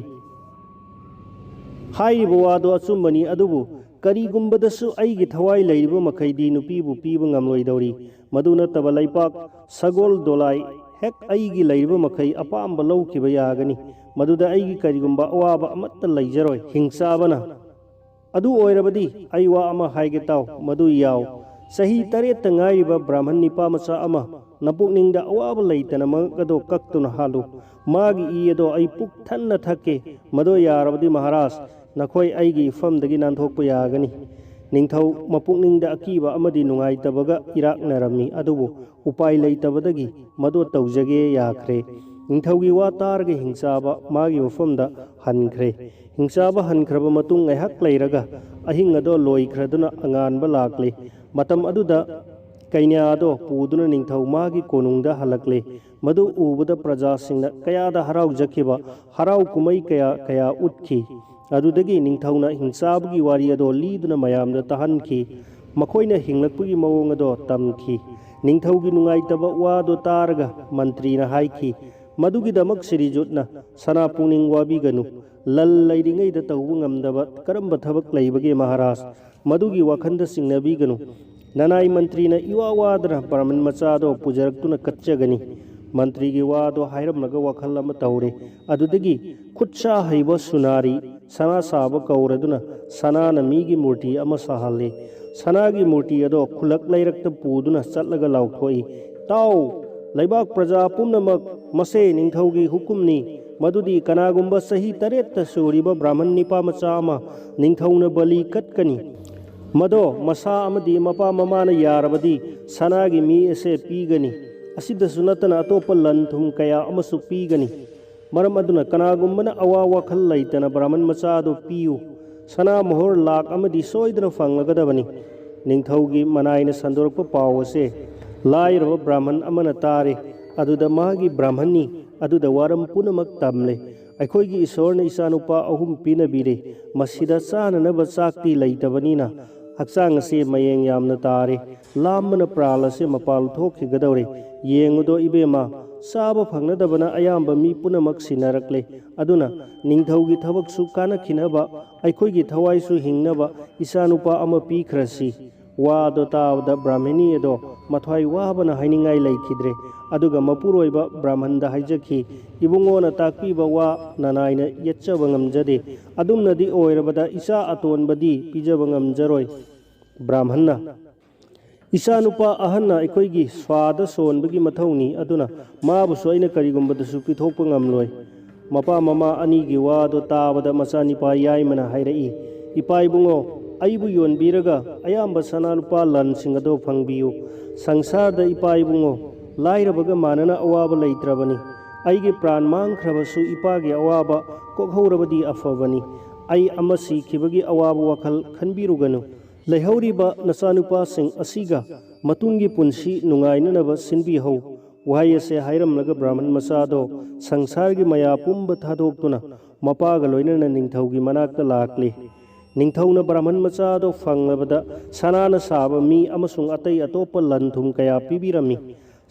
HYBE वादो अचुम्बनी अदुबु करीगुंबदसु अइगी थवाई लैरिबो मखैदी नुपीबु पीबु ngamloidori मदु नतब लैपाक Sagol Dolai हेक अइगी लैरिबो मखै अपाम्ब लौखिबा यागनी मदुदा अइगी करीगुंबा अवाबा अमत्त लैजरोय हिंसाबना अदु ओइरबदी अइवा अमा हाइगे ताव मदु याव सही तरेत तंगाइबा ब्राह्मण निपा मचा अमा नपुकनिंगदा अवाब लैतना मगदो कक्तुना हालु मागी इयदो अइ पुक थन्ना थके मदो यारबदी महाराज नखोय अइगी फमदगी नांथोकपा यागनी निंगथौ मपुकनिंगदा अकीबा अमदी नुंगाइतबगा इराकनरमी अदुबु उपाय लैतबदगी मदो तौजगे याखरे निंगथौगी वा तारगे हिंसाबा मागी मफमदा हनख्रे हिंसाबा हनख्रबा मतुंग ngahak लैरगा अहिंग अदो लोइख्रदुना अंगानबा लाक्ले मतम अदुदा कैन्यादो पूदुना निंगथौ मागी कोनुंगदा हलकले मदु उबदा प्रजा सिंगना कयादा हराउ जखिबा हराउ कुमई कया कया उठखी अदुदगी निंगथौना हिंसाबगी वारी अदो लीदुना मयामदा तहनखी मखोइना हिंगलकपुगी मवोंग अदो तमखी निंगथौगी नुंगाइतबा वादो तारगा मंत्रीना हाइखी मदुगिदमक श्रीजुटना सना पुनिंग वाबीगनु लल लैरिंगैदा तौबु ngamdaba करंबा थबक लैबगे महाराज मदुगी वखंदा सिंगनबीगनु ननाई मंत्रीना इवा वादना ब्राह्मण मचादो पुजरक्तुना कच्चगनी मंत्रीगी वादो हाइरमलगा वखल अमा तौरे अदुदगी खुच्चा हैबा सुनारी सना साबा कौरदुना सनाना मीगी मूर्ति अमा साहले सनागी मूर्ति अदो खुलक लैरक्ता पुदुना चटलगा लाउथोई ताऊ लैबाक प्रजा पुम्नमक मसे निंगथौगी हुकुमनी मदुदी कनागुंबा सही तरेत सूरीबा ब्राह्मण निपा मचा अमा निंगथौना बलि कटकनी मदो मसा अमदी मपा ममाना यारबदी सनागी मी असे पीगनी असिदसु नतना अतोप लन थुम कया अमसु पीगनी मरम अदुना कनागुंबना अवा वखल लैतना ब्राह्मण मचादो पीयु सना मोहर लाख अमदी सोइदना फंगलगदबनी निंगथौगी मनाइना संदोरप पाव असे लाइरब ब्राह्मण अमना तारे अदुदा मागी ब्राह्मणी अदुदा वारम पुनमक तमले अखोइगी ईश्वरना इचानुपा अहुम पीनबीरे मसिदा चाननबा चाक्ति लैतबनीना हक्चांग असे मयेंग यामना तारे लामना प्राल असे मपाल थोखिगदौरे येंगुदो इबेमा चाबा फंगनदबना अयाम्बा मी पुनमक सिनारकले अदुना निंगथौगी थबकसु कानखिनबा अखोइगी थवाइसु हिंगनबा इचानुपा अमा पीख्रसी वादो तावदा ब्राह्मणी अदो मथ्वाई वाबना हाइनिंगाई लैखिद्रे अदुगा मपुरोइबा ब्राह्मणदा हाइजखी इबुंगोना ताकपीबा वा ननाइना यच्चबा ngamjade अदुमनदी ओइरबदा इचा अतोनबदी पिजबा ngamjaroy ब्राह्मणना इचा नुपा अहन्ना अखोइगी स्वादा सोनबगी मथौनी अदुना माबुसु अइना करिगुंबदसु पिथोकपा ngamloi Mopa mama अनिगी वादो ताबदा मचा निपा याइमना हाइरई इपा इबुंगो अइबु योनबीरगा अयाम्बा सना लुपा लनसिंग अदो फंगबियु संसारदा इपा इबुंगो लाइरबगा मानना अवाबा लैत्रबनी अइगे प्राण मांख्रबसु इपागे अवाबा कोखौरबदी अफबनी अइ अमा सिखिबगी अवाबा वखल खनबिरुगनु लैहौरिबा नचानुपासिंग असिगा मतुंगी पुंसी नुंगाइननबा सिनबिहौ वाई असे हाइरमलगा ब्राह्मण मचादो संसारगी मया पुंबा थादोक्तुना मपागा लोइनना निंगथौगी मनाक्ता लाक्ले निंगथौना ब्राह्मण मचादो फंगलबदा सनाना साबा मी अमसुंग अतै अतोप लनथुम कया पीबिरमी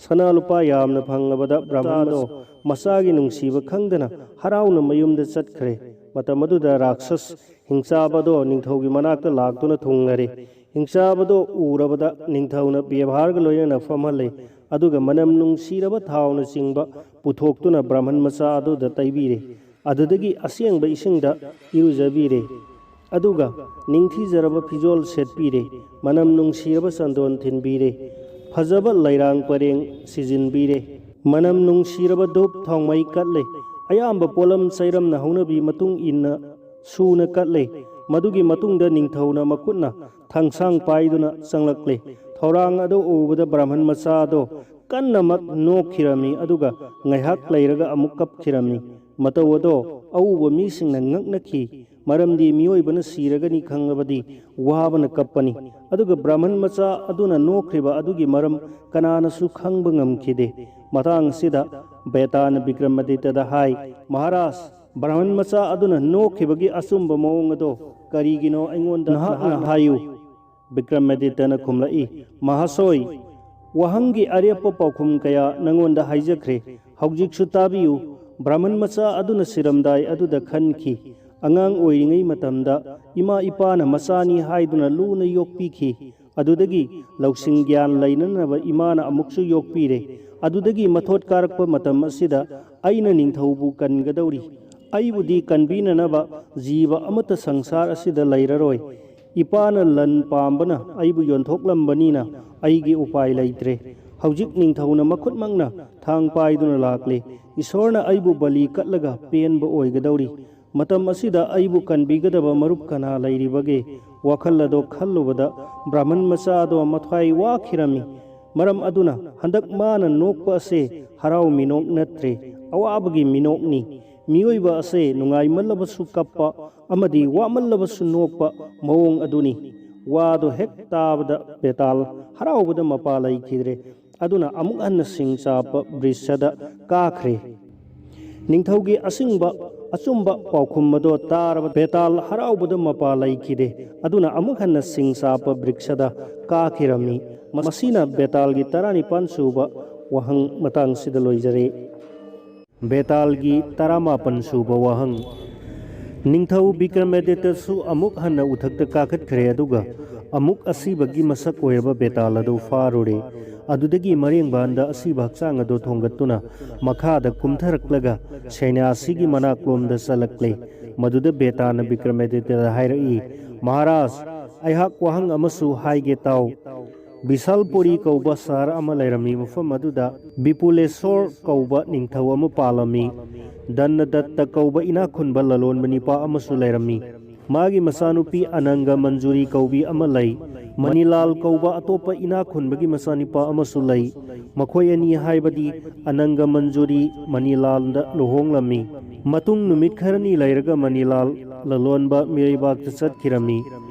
सना लुपा यामना फंगलबदा ब्राह्मणदो मचागी नुंसीबा खंगदना हराउना मयुमदा चटखरे मतमदुदा राक्षस हिंसाबदो निंगथौगी मनाक्ता लाक्तुना थुंगरे हिंसाबदो उरबदा निंगथौना व्यवहारगा लोइनना फमहले अदुगा मनम नुंसीरबा थावना चिंगबा पुथोक्तुना ब्राह्मण मचा अदुदा तैबीरे अदुदगी असेंगबा इसिंगदा इरुजबीरे अदुगा निंगथीजरबा फिजोल सेटपीरे मनम नुंसीरबा संदोन थिनबीरे ꯐꯖꯕ ꯂꯩꯔꯥꯡ ꯄꯔꯦꯡ ꯁꯤꯖꯤꯟꯕꯤꯔꯦ ꯃꯅꯝ ꯅꯨꯡꯁꯤꯔꯕ ꯙꯨꯞ ꯊꯥꯎꯃꯩ ꯀꯠꯂꯦ ꯑꯌꯥꯝꯕ ꯄꯣꯠꯂꯝ ꯆꯩꯔꯝꯅ ꯍꯧꯅꯕꯤ ꯃꯇꯨꯡ ꯏꯟꯅ ꯁꯨꯅ ꯀꯠꯂꯦ ꯃꯗꯨꯒꯤ ꯃꯇꯨꯡꯗ ꯅꯤꯡꯊꯧꯅ ꯃꯈꯨꯠꯅ ꯊꯥꯡꯁꯥꯡ ꯄꯥꯏꯗꯨꯅ ꯆꯪꯂꯛꯂꯦ ꯊꯧꯔꯥꯡ ꯑꯗꯨ ꯎꯕꯗ ꯕ꯭ꯔꯥꯍꯃꯟ ꯃꯆꯥ ꯑꯗꯣ ꯀꯟꯅꯃꯛ ꯅꯣꯛꯈꯤꯔꯝꯃꯤ ꯑꯗꯨꯒ ꯉꯥꯏꯍꯥꯛ ꯂꯩꯔꯒ ꯑꯃꯨꯛ ꯀꯞꯈꯤꯔꯝꯃꯤ ꯃꯇꯧ ꯑꯗꯣ ꯑꯎꯕ ꯃꯤꯁꯤꯡꯅ ꯉꯛꯅꯈꯤ ꯃꯔꯝꯗꯤ ꯃꯤꯑꯣꯏꯕꯅ ꯁꯤꯔꯒꯅꯤ ꯈꯪꯂꯕꯗꯤ ꯋꯥꯕꯅ ꯀꯞꯄꯅꯤ ꯑꯗꯨꯒ ꯕ꯭ꯔꯥꯍꯃꯟ ꯃꯆꯥ ꯑꯗꯨꯅ ꯅꯣꯛꯈ꯭ꯔꯤꯕ ꯑꯗꯨꯒꯤ ꯃꯔꯝ ꯀꯅꯥꯅꯁꯨ ꯈꯪꯕ ꯉꯝꯈꯤꯗꯦ ꯃꯇꯥꯡ ꯑꯁꯤꯗ ꯕꯦꯇꯥꯅ ꯕꯤꯀ꯭ꯔꯃꯥꯗꯤꯇ꯭ꯌꯗ ꯍꯥꯏ ꯃꯍꯥꯔꯥꯖ ꯕ꯭ꯔꯥꯍꯃꯟ ꯃꯆꯥ ꯑꯗꯨꯅ ꯅꯣꯛꯈꯤꯕꯒꯤ ꯑꯆꯨꯝꯕ ꯃꯑꯣꯡ ꯑꯗꯣ ꯀꯔꯤꯒꯤꯅꯣ ꯑꯩꯉꯣꯟꯗ ꯅꯍꯥꯛꯅ ꯍꯥꯏꯌꯨ ꯕꯤꯀ꯭ꯔꯃꯥꯗꯤꯇ꯭ꯌꯅ ꯈꯨꯝꯂꯛꯏ ꯃꯍꯥꯁꯣꯏ ꯋꯥꯍꯪꯒꯤ ꯑꯔꯦꯞꯄ ꯄꯥꯎꯈꯨꯝ ꯀꯌꯥ ꯅꯉꯣꯟꯗ ꯍꯥꯏꯖꯈ꯭ꯔꯦ ꯍꯧꯖꯤꯛꯁꯨ ꯇꯥꯕꯤꯌꯨ ꯕ꯭ꯔꯥꯍꯃꯟ ꯃꯆꯥ ꯑꯗꯨꯅ ꯁꯤꯔꯝꯗꯥꯏ ꯑꯗꯨꯗ ꯈꯟꯈꯤ ꯑꯉꯥꯡ ꯑꯣꯏꯔꯤꯉꯩ ꯃꯇꯝꯗ ꯏꯃꯥ ꯏꯄꯥꯅ ꯃꯆꯥꯅꯤ ꯍꯥꯏꯗꯨꯅ ꯂꯨꯅ ꯌꯣꯛꯄꯤꯈꯤ ꯑꯗꯨꯗꯒꯤ ꯂꯧꯁꯤꯡ ꯒ꯭ꯌꯥꯟ ꯂꯩꯅꯅꯕ ꯏꯃꯥꯅ ꯑꯃꯨꯛꯁꯨ ꯌꯣꯛꯄꯤꯔꯦ ꯑꯗꯨꯗꯒꯤ ꯃꯊꯣꯠ ꯀꯥꯔꯛꯄ ꯃꯇꯝ ꯑꯁꯤꯗ ꯑꯩꯅ ꯅꯤꯡꯊꯧꯕꯨ ꯀꯟꯒꯗꯧꯔꯤ ꯑꯩꯕꯨꯗꯤ ꯀꯟꯕꯤꯅꯅꯕ ꯖꯤꯕ ꯑꯃꯠꯇ ꯁꯪꯁꯥꯔ ꯑꯁꯤꯗ ꯂꯩꯔꯔꯣꯏ ꯏꯄꯥꯅ ꯂꯟ ꯄꯥꯝꯕꯅ ꯑꯩꯕꯨ ꯌꯣꯟꯊꯣꯛꯂꯝꯕꯅꯤꯅ ꯑꯩꯒꯤ ꯎꯄꯥꯏ ꯂꯩꯇ꯭ꯔꯦ ꯍꯧꯖꯤꯛ ꯅꯤꯡꯊꯧꯅ ꯃꯈꯨꯠꯃꯛꯅ ꯊꯥꯡ ꯄꯥꯏꯗꯨꯅ ꯂꯥꯛꯂꯦ ꯏꯁꯣꯔꯅ ꯑꯩꯕꯨ ꯕꯂꯤ ꯀꯠꯂꯒ ꯄꯦꯟꯕ ꯑꯣꯏꯒꯗꯧꯔꯤ ꯃꯇꯝ ꯑꯁꯤꯗ ꯑꯩꯕꯨ ꯀꯟꯕꯤꯒꯗꯕ ꯃꯔꯨꯞ ꯀꯅꯥ ꯂꯩꯔꯤꯕꯒꯦ ꯋꯥꯈꯜ ꯑꯗꯣ ꯈꯜꯂꯨꯕꯗ ꯕ꯭ꯔꯥꯍꯃꯟ ꯃꯆꯥ ꯑꯗꯣ ꯃꯊ꯭ꯋꯥꯏ ꯋꯥꯈꯤꯔꯝꯃꯤ ꯃꯔꯝ ꯑꯗꯨꯅ ꯍꯟꯗꯛ ꯃꯥꯅ ꯅꯣꯛꯄ ꯑꯁꯦ ꯍꯔꯥꯎ ꯃꯤꯅꯣꯛ ꯅꯠꯇ꯭ꯔꯦ ꯑꯋꯥꯕꯒꯤ ꯃꯤꯅꯣꯛꯅꯤ ꯃꯤꯑꯣꯏꯕ ꯑꯁꯦ ꯅꯨꯡꯉꯥꯏꯃꯜꯂꯕꯁꯨ ꯀꯞꯄ ꯑꯃꯗꯤ ꯋꯥꯃꯜꯂꯕꯁꯨ ꯅꯣꯛꯄ ꯃꯑꯣꯡ ꯑꯗꯨꯅꯤ ꯋꯥꯗꯣ ꯍꯦꯛ ꯇꯥꯕꯗ ꯕꯦꯇꯥꯜ ꯍꯔꯥꯎꯕꯗ ꯃꯄꯥ ꯂꯩꯈꯤꯗ꯭ꯔꯦ ꯑꯗꯨꯅ ꯑꯃꯨꯛ ꯍꯟꯅ ꯁꯤꯡ ꯆꯥꯞꯄ ꯕ꯭ꯔꯤꯛꯁꯗ ꯀꯥꯈ꯭ꯔꯦ ꯅꯤꯡꯊꯧꯒꯤ ꯑꯆꯨꯝꯕ ꯄꯥꯎꯈꯨꯝ ꯑꯗꯣ ꯇꯥꯔꯕ ꯕꯦꯇꯥꯜ ꯍꯔꯥꯎꯕꯗ ꯃꯄꯥ ꯂꯩꯈꯤꯗꯦ ꯑꯗꯨꯅ ꯑꯃꯨꯛ ꯍꯟꯅ ꯁꯤꯡ ꯆꯥꯞꯄ ꯕ꯭ꯔꯤꯛꯁꯗ ꯀꯥꯈꯤꯔꯝꯃꯤ ꯃꯁꯤꯅ ꯕꯦꯇꯥꯜꯒꯤ 19 ꯁꯨꯕ ꯋꯥꯍꯪ ꯃꯇꯥꯡꯁꯤꯗ ꯂꯣꯏꯖꯔꯦ ꯕꯦꯇꯥꯜꯒꯤ 19 ꯁꯨꯕ ꯋꯥꯍꯪ ꯅꯤꯡꯊꯧ ꯕꯤꯀ꯭ꯔꯃꯥꯗꯤꯇ꯭ꯌꯁꯨ ꯑꯃꯨꯛ ꯍꯟꯅ ꯎꯊꯛꯇ ꯀꯥꯈꯠꯈ꯭ꯔꯦ ꯑꯗꯨꯒ ꯑꯃꯨꯛ ꯑꯁꯤꯕꯒꯤ ꯃꯁꯛ ꯑꯣꯏꯔꯕ ꯕꯦꯇꯥꯜ ꯑꯗꯨ ꯐꯥꯔꯨꯔꯦ ꯑꯗꯨꯗꯒꯤ ꯃꯔꯦꯡꯕꯥꯟꯗ ꯑꯁꯤꯕ ꯍꯛꯆꯥꯡ ꯑꯗꯨ ꯊꯣꯡꯒꯠꯇꯨꯅ ꯃꯈꯥꯗ ꯀꯨꯝꯊꯔꯛꯂꯒ ꯁꯩꯅ꯭ꯌꯥꯁꯤꯒꯤ ꯃꯅꯥꯛꯂꯣꯝꯗ ꯆꯠꯂꯛꯂꯦ ꯃꯗꯨꯗ ꯕꯦꯇꯥꯅ ꯕꯤꯀ꯭ꯔꯃꯥꯗꯤꯇ꯭ꯌꯗ ꯍꯥꯏꯔꯛꯏ ꯃꯍꯥꯔꯥꯖ ꯑꯩꯍꯥꯛ ꯋꯥꯍꯪ ꯑꯃꯁꯨ ꯍꯥꯏꯒꯦ ꯇꯥꯎ ꯕꯤꯁꯥꯜꯄꯨꯔꯤ ꯀꯧꯕ ꯁꯍꯔ ꯑꯃ ꯂꯩꯔꯝꯃꯤ ꯃꯐꯝ ꯑꯗꯨꯗ ꯕꯤꯄꯨꯂꯦꯁꯣꯔ ꯀꯧꯕ ꯅꯤꯡꯊꯧ ꯑꯃ ꯄꯥꯜꯂꯝꯃꯤ ꯗꯟꯅꯗꯠꯇ ꯀꯧꯕ ꯏꯅꯥꯛ ꯈꯨꯟꯕ ꯂꯂꯣꯟꯕ ꯅꯤꯄꯥ ꯑꯃꯁꯨ ꯂꯩꯔꯝꯃꯤ ꯃꯥꯒꯤ ꯃꯆꯥꯅꯨꯄꯤ ꯑꯅꯪꯒ ꯃꯟꯖꯨꯔꯤ ꯀꯧꯕꯤ ꯑꯃ ꯂꯩ ꯃꯅꯤꯂꯥꯜ ꯀꯧꯕ ꯑꯇꯣꯞꯄ ꯏꯅꯥꯛ ꯈꯨꯟꯕꯒꯤ ꯃꯆꯥꯅꯤꯄꯥ ꯑꯃꯁꯨ ꯂꯩ ꯃꯈꯣꯏ ꯑꯅꯤ ꯍꯥꯏꯕꯗꯤ ꯑꯅꯪꯒ ꯃꯟꯖꯨꯔꯤ ꯃꯅꯤꯂꯥꯜꯗ ꯂꯨꯍꯣꯡꯂꯝꯃꯤ ꯃꯇꯨꯡ ꯅꯨꯃꯤꯠ ꯈꯔꯅꯤ ꯂꯩꯔꯒ ꯃꯅꯤꯂꯥꯜ ꯂꯂꯣꯟꯕ ꯃꯤꯔꯩꯕꯥꯛꯇ ꯆꯠꯈꯤꯔꯝꯃꯤ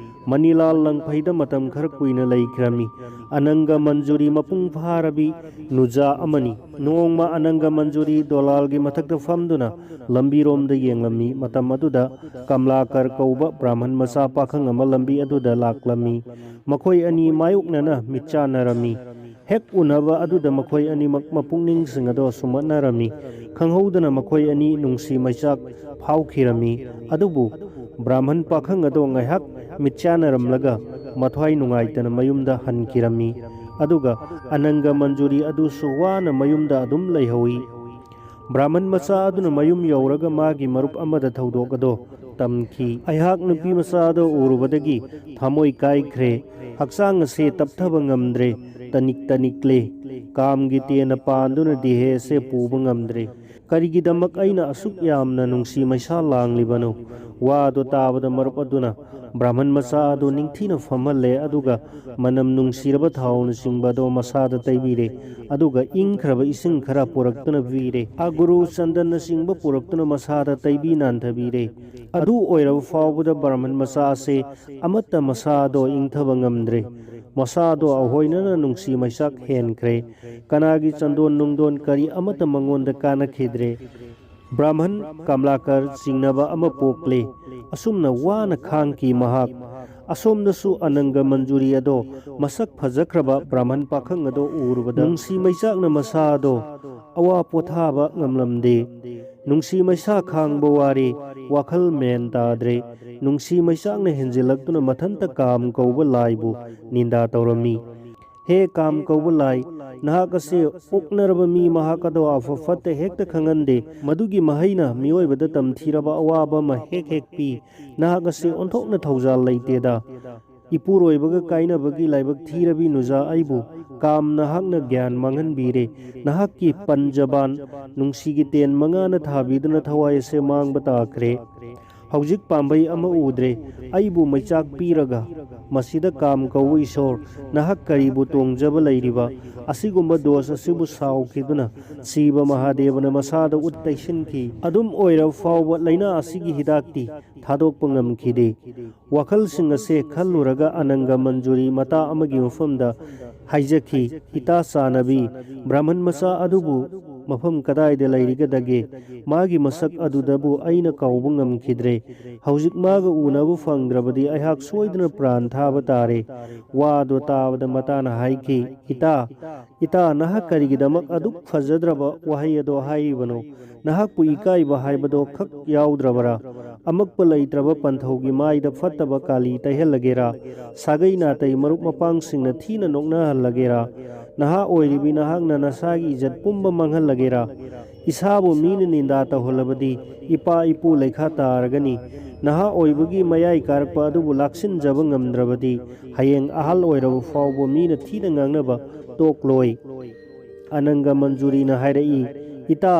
ꯃꯅꯤꯂꯥꯜ ꯂꯪꯐꯩꯗ ꯃꯇꯝ ꯈꯔ ꯀꯨꯏꯅ ꯂꯩꯈꯤꯔꯝꯃꯤ ꯑꯅꯪꯒ ꯃꯟꯖꯨꯔꯤ ꯃꯄꯨꯡ ꯐꯥꯔꯕꯤ ꯅꯨꯖꯥ ꯑꯃꯅꯤ ꯅꯣꯡꯃ ꯑꯅꯪꯒ ꯃꯟꯖꯨꯔꯤ ꯗꯣꯂꯥꯜꯒꯤ ꯃꯊꯛꯇ ꯐꯝꯗꯨꯅ ꯂꯝꯕꯤꯔꯣꯝꯗ ꯌꯦꯡꯂꯝꯃꯤ ꯃꯇꯝ ꯑꯗꯨꯗ ꯀꯝꯂꯥꯀꯔ ꯀꯧꯕ ꯕ꯭ꯔꯥꯍꯃꯟ ꯃꯆꯥ ꯄꯥꯈꯪ ꯑꯃ ꯂꯝꯕꯤ ꯑꯗꯨꯗ ꯂꯥꯛꯂꯝꯃꯤ ꯃꯈꯣꯏ ꯑꯅꯤ ꯃꯥꯌꯣꯛꯅꯅ ꯃꯤꯠꯆꯥꯟꯅꯔꯝꯃꯤ ꯍꯦꯛ ꯎꯅꯕ ꯑꯗꯨꯗ ꯃꯈꯣꯏ ꯑꯅꯤꯃꯛ ꯃꯄꯨꯛꯅꯤꯡꯁꯤꯡ ꯑꯗꯣ ꯁꯨꯝꯍꯠꯅꯔꯝꯃꯤ ꯈꯪꯍꯧꯗꯅ ꯃꯈꯣꯏ ꯑꯅꯤ ꯅꯨꯡꯁꯤ ꯃꯩꯆꯥꯛ ꯐꯥꯎꯈꯤꯔꯝꯃꯤ ꯑꯗꯨꯕꯨ ꯕ꯭ꯔꯥꯍꯃꯟ ꯄꯥꯈꯪ ꯑꯗꯣ ꯉꯥꯏꯍꯥꯛ ꯃꯤꯠꯆꯥꯟꯅꯔꯝꯂꯒ ꯃꯊ꯭ꯋꯥꯏ ꯅꯨꯡꯉꯥꯏꯇꯅ ꯃꯌꯨꯝꯗ ꯍꯟꯈꯤꯔꯝꯃꯤ ꯑꯗꯨꯒ ꯑꯅꯪꯒ ꯃꯟꯖꯨꯔꯤ ꯑꯗꯨꯁꯨ ꯋꯥꯅ ꯃꯌꯨꯝꯗ ꯑꯗꯨꯝ ꯂꯩꯍꯧꯏ ꯕ꯭ꯔꯥꯍꯃꯟ ꯃꯆꯥ ꯑꯗꯨꯅ ꯃꯌꯨꯝ ꯌꯧꯔꯒ ꯃꯥꯒꯤ ꯃꯔꯨꯞ ꯑꯃꯗ ꯊꯧꯗꯣꯛ ꯑꯗꯣ ꯇꯝꯈꯤ ꯑꯩꯍꯥꯛ ꯅꯨꯄꯤ ꯃꯆꯥ ꯑꯗꯣ ꯎꯔꯨꯕꯗꯒꯤ ꯊꯃꯣꯏ ꯀꯥꯏꯈ꯭ꯔꯦ ꯍꯛꯆꯥꯡ ꯑꯁꯦ ꯇꯞꯊꯕ ꯉꯝꯗ꯭ꯔꯦ ꯇꯅꯤꯛꯂꯦ ꯀꯥꯝꯒꯤ ꯇꯦꯟꯅ ꯄꯥꯟꯗꯨꯅ ꯗꯤꯍꯦ ꯑꯁꯦ ꯄꯨꯕ ꯉꯝꯗ꯭ꯔꯦ ꯀꯔꯤꯒꯤꯗꯃꯛ ꯑꯩꯅ ꯑꯁꯨꯛ ꯌꯥꯝꯅ ꯅꯨꯡꯁꯤ ꯃꯩꯁꯥ ꯂꯥꯡꯂꯤꯕꯅꯣ ꯋꯥꯗꯣ ꯇꯥꯕꯗ ꯃꯔꯨꯞ ꯑꯗꯨꯅ ꯕ꯭ꯔꯥꯍꯃꯟ ꯃꯆꯥ ꯑꯗꯨ ꯅꯤꯡꯊꯤꯅ ꯐꯝꯍꯜꯂꯦ ꯑꯗꯨꯒ ꯃꯅꯝ ꯅꯨꯡꯁꯤꯔꯕ ꯊꯥꯎꯅꯆꯤꯡꯕ ꯑꯗꯣ ꯃꯁꯥꯗ ꯇꯩꯕꯤꯔꯦ ꯑꯗꯨꯒ ꯏꯪꯈ꯭ꯔꯕ ꯏꯁꯤꯡ ꯈꯔ ꯄꯨꯔꯛꯇꯨꯅ ꯄꯤꯔꯦ ꯑꯒꯨꯔꯨ ꯆꯟꯗꯟꯅꯆꯤꯡꯕ ꯄꯨꯔꯛꯇꯨꯅ ꯃꯁꯥꯗ ꯇꯩꯕꯤ ꯅꯥꯟꯊꯕꯤꯔꯦ ꯑꯗꯨ ꯑꯣꯏꯔꯕ ꯐꯥꯎꯕꯗ ꯕ꯭ꯔꯥꯍꯃꯟ ꯃꯆꯥ ꯑꯁꯦ ꯑꯃꯠꯇ ꯃꯁꯥꯗꯣ ꯏꯪꯊꯕ ꯉꯝꯗ꯭ꯔꯦ ꯃꯁꯥꯗꯣ ꯑꯍꯣꯏꯅꯅ ꯅꯨꯡꯁꯤ ꯃꯩꯆꯥꯛ ꯍꯦꯟꯈ꯭ꯔꯦ ꯀꯅꯥꯒꯤ ꯆꯟꯗꯣꯟ ꯅꯨꯡꯗꯣꯟ ꯀꯔꯤ ꯑꯃꯠꯇ ꯃꯉꯣꯟꯗ ꯀꯥꯟꯅꯈꯤꯗ꯭ꯔꯦ ꯕ꯭ꯔꯥꯍꯃꯟ ꯀꯝꯂꯥꯀꯔ ꯆꯤꯡꯅꯕ ꯑꯃ ꯄꯣꯛꯂꯦ ꯑꯁꯨꯝꯅ ꯋꯥꯅ ꯈꯥꯡꯈꯤ ꯃꯍꯥꯛ ꯑꯁꯣꯝꯗꯁꯨ ꯑꯅꯪꯒ ꯃꯟꯖꯨꯔꯤ ꯑꯗꯣ ꯃꯁꯛ ꯐꯖꯈ꯭ꯔꯕ ꯕ꯭ꯔꯥꯍꯃꯟ ꯄꯥꯈꯪ ꯑꯗꯣ ꯎꯔꯨꯕꯗ ꯅꯨꯡꯁꯤ ꯃꯩꯆꯥꯛꯅ ꯃꯁꯥ ꯑꯗꯣ ꯑꯋꯥ ꯄꯣꯊꯥꯕ ꯉꯝꯂꯝꯗꯦ ꯅꯨꯡꯁꯤ ꯃꯩꯁꯥ ꯈꯥꯡꯕ ꯋꯥꯔꯦ ꯋꯥꯈꯜ ꯃꯦꯟ ꯇꯥꯗ꯭ꯔꯦ ꯅꯨꯡꯁꯤ ꯃꯩꯆꯥꯛꯅ ꯍꯦꯟꯖꯤꯜꯂꯛꯇꯨꯅ ꯃꯊꯟꯇ ꯀꯥꯝ ꯀꯧꯕ ꯂꯥꯏꯕు ꯅꯤꯟꯗꯥ ꯇꯧꯔꯝꯃꯤ ꯍꯦ ꯀꯥꯝ ꯀꯧꯕ ꯂꯥꯏ ꯅꯍꯥꯛ ꯑꯁꯦ ꯑꯣꯛꯅꯔꯕ ꯃꯤ ꯃꯍꯥꯛ ꯑꯗꯣ ꯑꯐ ꯐꯠꯇ ꯍꯦꯛꯇ ꯈꯪꯍꯟꯗꯦ ꯃꯗꯨꯒꯤ ꯃꯍꯩꯅ ꯃꯤꯑꯣꯏꯕꯗ ꯇꯝꯊꯤꯔꯕ ꯑꯋꯥꯕ ꯑꯃ ꯍꯦꯛ ꯄꯤ ꯅꯍꯥꯛ ꯑꯁꯦ ꯑꯣꯟꯊꯣꯛꯅ ꯊꯧꯖꯥꯜ ꯂꯩꯇꯦꯗ ꯏꯄꯨꯔꯣꯏꯕꯒ ꯀꯥꯏꯅꯕꯒꯤ ꯂꯥꯏꯕꯛ ꯊꯤꯔꯕꯤ ꯅꯨꯖꯥ ꯑꯩꯕꯨ काम नहाकना ज्ञान मांगहनबीरे नहाककी पंजबान नुंसीगी तेन मंगाना थाबीदुना थवाई से मांग बताखरे हौजिक पांबई अमा उद्रे अइबु मैचाक पीरगा मसीदा काम कौ ईश्वर नहाक करीबु तोंगजब लैरिबा असिगुम्बा दोष असिबु साउखिदुना सीबा महादेवना मसादा उत्तैसिनखी अदुम ओइरा फाउबा लैना असिगी हिदाक्ति थादोकपा ngamखिदे वखलसिंग असे खल्लुरगा अनंगा मंजूरी मता अमगी मफमदा हाइजखी इता सानबी ब्राह्मण मसा अदुबु मफम कदाइदे लैरिगदगे मागी मसक अदुदबु अइना कौबा ngamखिद्रे हौजिक मागा उनबु फंग्द्रबदी अयहाक सोइदना प्राण थाबा तारे वादो ताबदा मताना हाइखी इता नहाक करिगिदमक अदुक फजद्रबा वहाई अदो हाइबनो नहाकपु इकाइबा हाइबदो खक याउद्रबरा अमकपा लैत्रबा पंथौगी माइदा फत्तबा काली तैहलगेरा सागै नातै मरुप मपांगसिंगना थीना नोकनाहलगेरा नहा ओइरिबी नहाकना नसागी इज्जत पुंबा मांगहलगेरा इसाबु मीना निंदा तौहलबदी इपा इपु लेखा तारगनी नहा ओइबगी मयाई कारकपा अदुबु लाक्सिनजबा ngamद्रबदी हयेंग अहल ओइरबु फाउबु मीना थीना ngangnaba तोकलोय अनंगा मंजूरीना हाइरई इता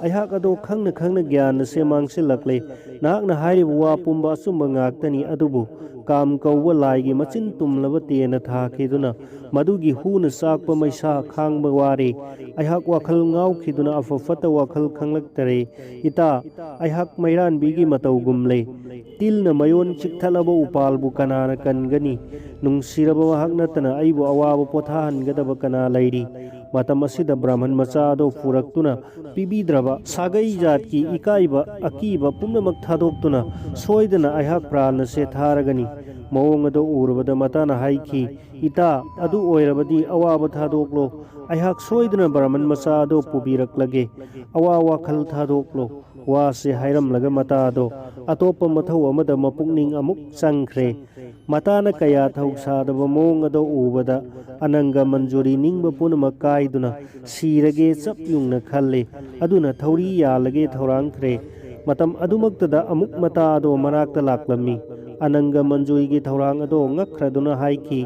अयहाक अदो खंगना ज्ञान से मांगसिलक्ले नाकना हाइरिबु वा पुंबा असुंबा ngaktani अदुबु काम कौबा लाइगी मचिन तुमलबा तेना थाखिदुना मदुगी हुना साकपा मैसा खांगबा वारे अयहाक वाखल ngaukhiदुना अफफता वाखल खंगलक्तरे इता अयहाक मैरानबीगी मतौगुमले तिलना मयोन चिकथलबा उपालबु कनाना कनगनी नुंसिरबा वहाक नतना अइबु अवाबा पोथाहनगदबा कना लैरी मतम असिदा ब्राह्मण मचादो फुरक्तुना पीबीद्रबा सागै जातकी इकाइबा अकीबा पुनमक थादोक्तुना सोइदना अयहाक प्राण से थारगनी मओंग अदो उरबदा मताना हाइखी इता अदु ओइरबदी अवाबा थादोक्लो अयहाक सोइदना ब्राह्मण मचादो पुबीरक्लगे अवा वाखल थादोक्लो वासे हाइरमलगा मतादो अतोप मथौ अमदा मपुकनिंग अमुक चंखरे मताना कया थौसादबा मओंग अदो उबदा अनंगा मंजूरी निंगबा पुनमक काइदुना सीरगे चप युंगना खल्ले अदुना थौरी यालगे थौरांखरे मतम अदुमक्तदा अमुक मतादो मनाक्ता लाक्लम्मी अनंगा मंजूरीगी थौरांग अदो ngakkhraduna हाइखी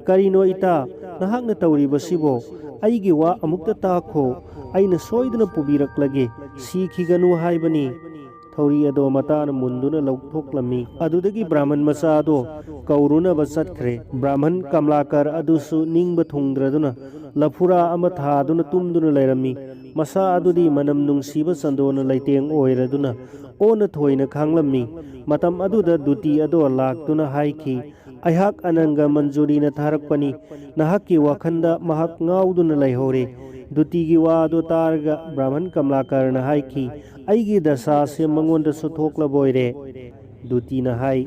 करिनो इता नहाकना तौरिबसिबो अइगी वा अमुक्ता ताखो अइना सोइदना पुबीरक्लगे सीखिगनु हाइबनी थौरी अदो मताना मुंदुना लौथोक्लम्मी अदुदगी ब्राह्मण मचादो कौरुनबा चटख्रे ब्राह्मण कमलाकर अदुसु निंगबा थुंगद्रदुना लफुरा अमा थादुना तुमदुना लैरम्मी मसा अदुदी मनम नुंसीबा चंदोना लैतेंग ओइरदुना ओना थोइना खांगलम्मी मतम अदुदा दुती अदो लाक्तुना हाइखी अयहाक अनंगा मंजूरीना थारकपनी नहाककी वाखंदा महाक ngauduna लैहोरे दुतीगी वादो तारगा ब्राह्मण कमलाकरना हाइखी अइगी दशा से मंगोंदा सुथोक्लबोइरे दुतीना हाइ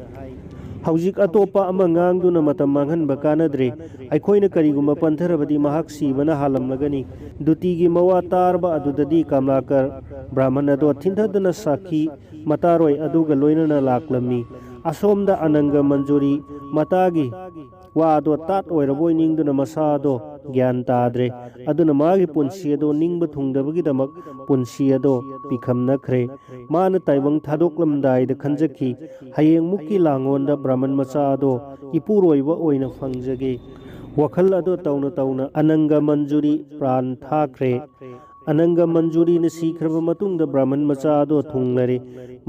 हौजिक अतोपा अमा ngang मतम मांगहनबा कानद्रे अखोइना करिगुम्बा पंथरबदी महाक सीबना हालमलगनी दुतीगी मवा तारबा अदुददी कमलाकर ब्राह्मण अदो थिंथदना साखी मतारोय अदुगा लोइनना लाक्लम्मी असोमदा अनंगा मंजूरी मतागी वादो तात ओइरबोय निंगदुना मसादो ज्ञान ताद्रे अदुना मागी पुंसी अदो निंगबा थुंगदबगीदमक पुंसी अदो पिखमनख्रे मान ताइबंग थादोक्लमदाइदा खंजखी हयेंग मुक्की लांगोंदा ब्राह्मण मचादो इपुरोइबा ओइना फंगजगे वखल अदो तौना अनंगा मंजूरी प्राण थाख्रे अनंगा मंजूरी ने सीखरबा मतुंगदा ब्राह्मण मचादो थुंगलरे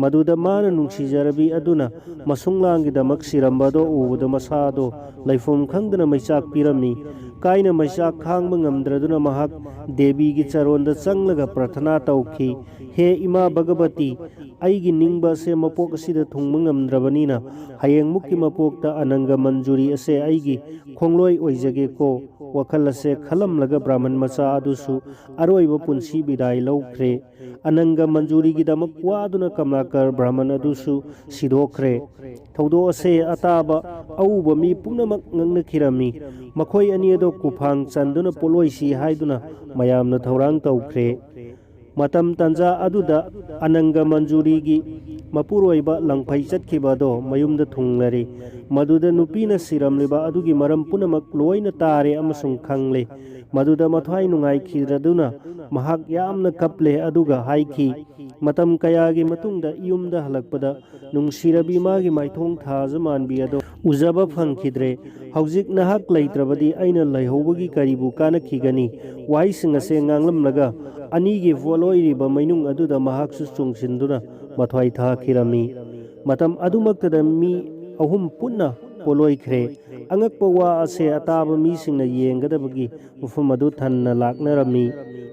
मदुदा मान नुंसीजरबी अदुना मसुंगलांगीदमक सिरंबदो उबदा मसादो लैफुम खंगदना मैचाक पिरम्मी कायना मैचाक खांगबा ngamद्रदुना महाक देवीगी चरोंदा चंगलगा प्रार्थना तौखी हे इमा भगवती अइगी निंगबा से मपोक असिदा थुंगबा ngamद्रबनीना हयेंग मुक्की मपोकता अनंगा मंजूरी असे अइगी खोंगलोय ओइजगे को वखल असे खलमलगा ब्राह्मण मचा अदुसु अरोइबा पुंसी बिदाय लौख्रे अनंगा मंजूरीगीदमक वादुना कमलाकर ब्राह्मण अदुसु सिदोख्रे थौदो असे अताबा औबा मी पुनमक ngangnakhirammi मखोय अनि अदो कुफांग चंदुना पोलोइसी हाइदुना मयामना थौरांग तौख्रे मतम तंजा अदुदा अनंगा मंजूरीगी मपुरोइबा लंगफै चटखिबादो मयुमदा थुंगलरे मदुदा नुपीना सिरमलिबा अदुगी मरम पुनमक लोइना तारे अमसुंग खंगले ꯃꯗꯨꯗ ꯃꯊ꯭ꯋꯥꯏ ꯅꯨꯡꯉꯥꯏꯈꯤꯗ꯭ꯔꯗꯨꯅ ꯃꯍꯥꯛ ꯌꯥꯝꯅ ꯀꯞꯂꯦ ꯑꯗꯨꯒ ꯍꯥꯏꯈꯤ ꯃꯇꯝ ꯀꯌꯥꯒꯤ ꯃꯇꯨꯡꯗ ꯌꯨꯝꯗ ꯍꯜꯂꯛꯄꯗ ꯅꯨꯡꯁꯤꯔꯕꯤ ꯃꯥꯒꯤ ꯃꯥꯏꯊꯣꯡ ꯊꯥꯖ ꯃꯥꯟꯕꯤ ꯑꯗꯣ ꯎꯖꯕ ꯐꯪꯈꯤꯗ꯭ꯔꯦ ꯍꯧꯖꯤꯛ ꯅꯍꯥꯛ ꯂꯩꯇ꯭ꯔꯕꯗꯤ ꯑꯩꯅ ꯂꯩꯍꯧꯕꯒꯤ ꯀꯔꯤꯕꯨ ꯀꯥꯟꯅꯈꯤꯒꯅꯤ ꯋꯥꯍꯩꯁꯤꯡ ꯑꯁꯤ ꯉꯥꯡꯂꯝꯂꯒ ꯑꯅꯤꯒꯤ ꯄꯣꯠꯂꯣꯏꯔꯤꯕ ꯃꯩꯅꯨꯡ ꯑꯗꯨꯗ ꯃꯍꯥꯛꯁꯨ ꯆꯨꯡꯁꯤꯟꯗꯨꯅ ꯃꯊ꯭ꯋꯥꯏ ꯊꯥꯈꯤꯔꯝꯃꯤ ꯃꯇꯝ ꯑꯗꯨꯃꯛꯇꯗ ꯃꯤ ꯑꯍꯨꯝ ꯄꯨꯟꯅ ꯄꯣꯠꯂꯣꯏꯈ꯭ꯔꯦ ꯑꯉꯛꯄ ꯋꯥ ꯑꯁꯤ ꯑꯇꯥꯕ ꯃꯤꯁꯤꯡꯅ ꯌꯦꯡꯒꯗꯕꯒꯤ ꯃꯐꯝ ꯑꯗꯨ ꯊꯟꯅ ꯂꯥꯛꯅꯔꯝꯃꯤ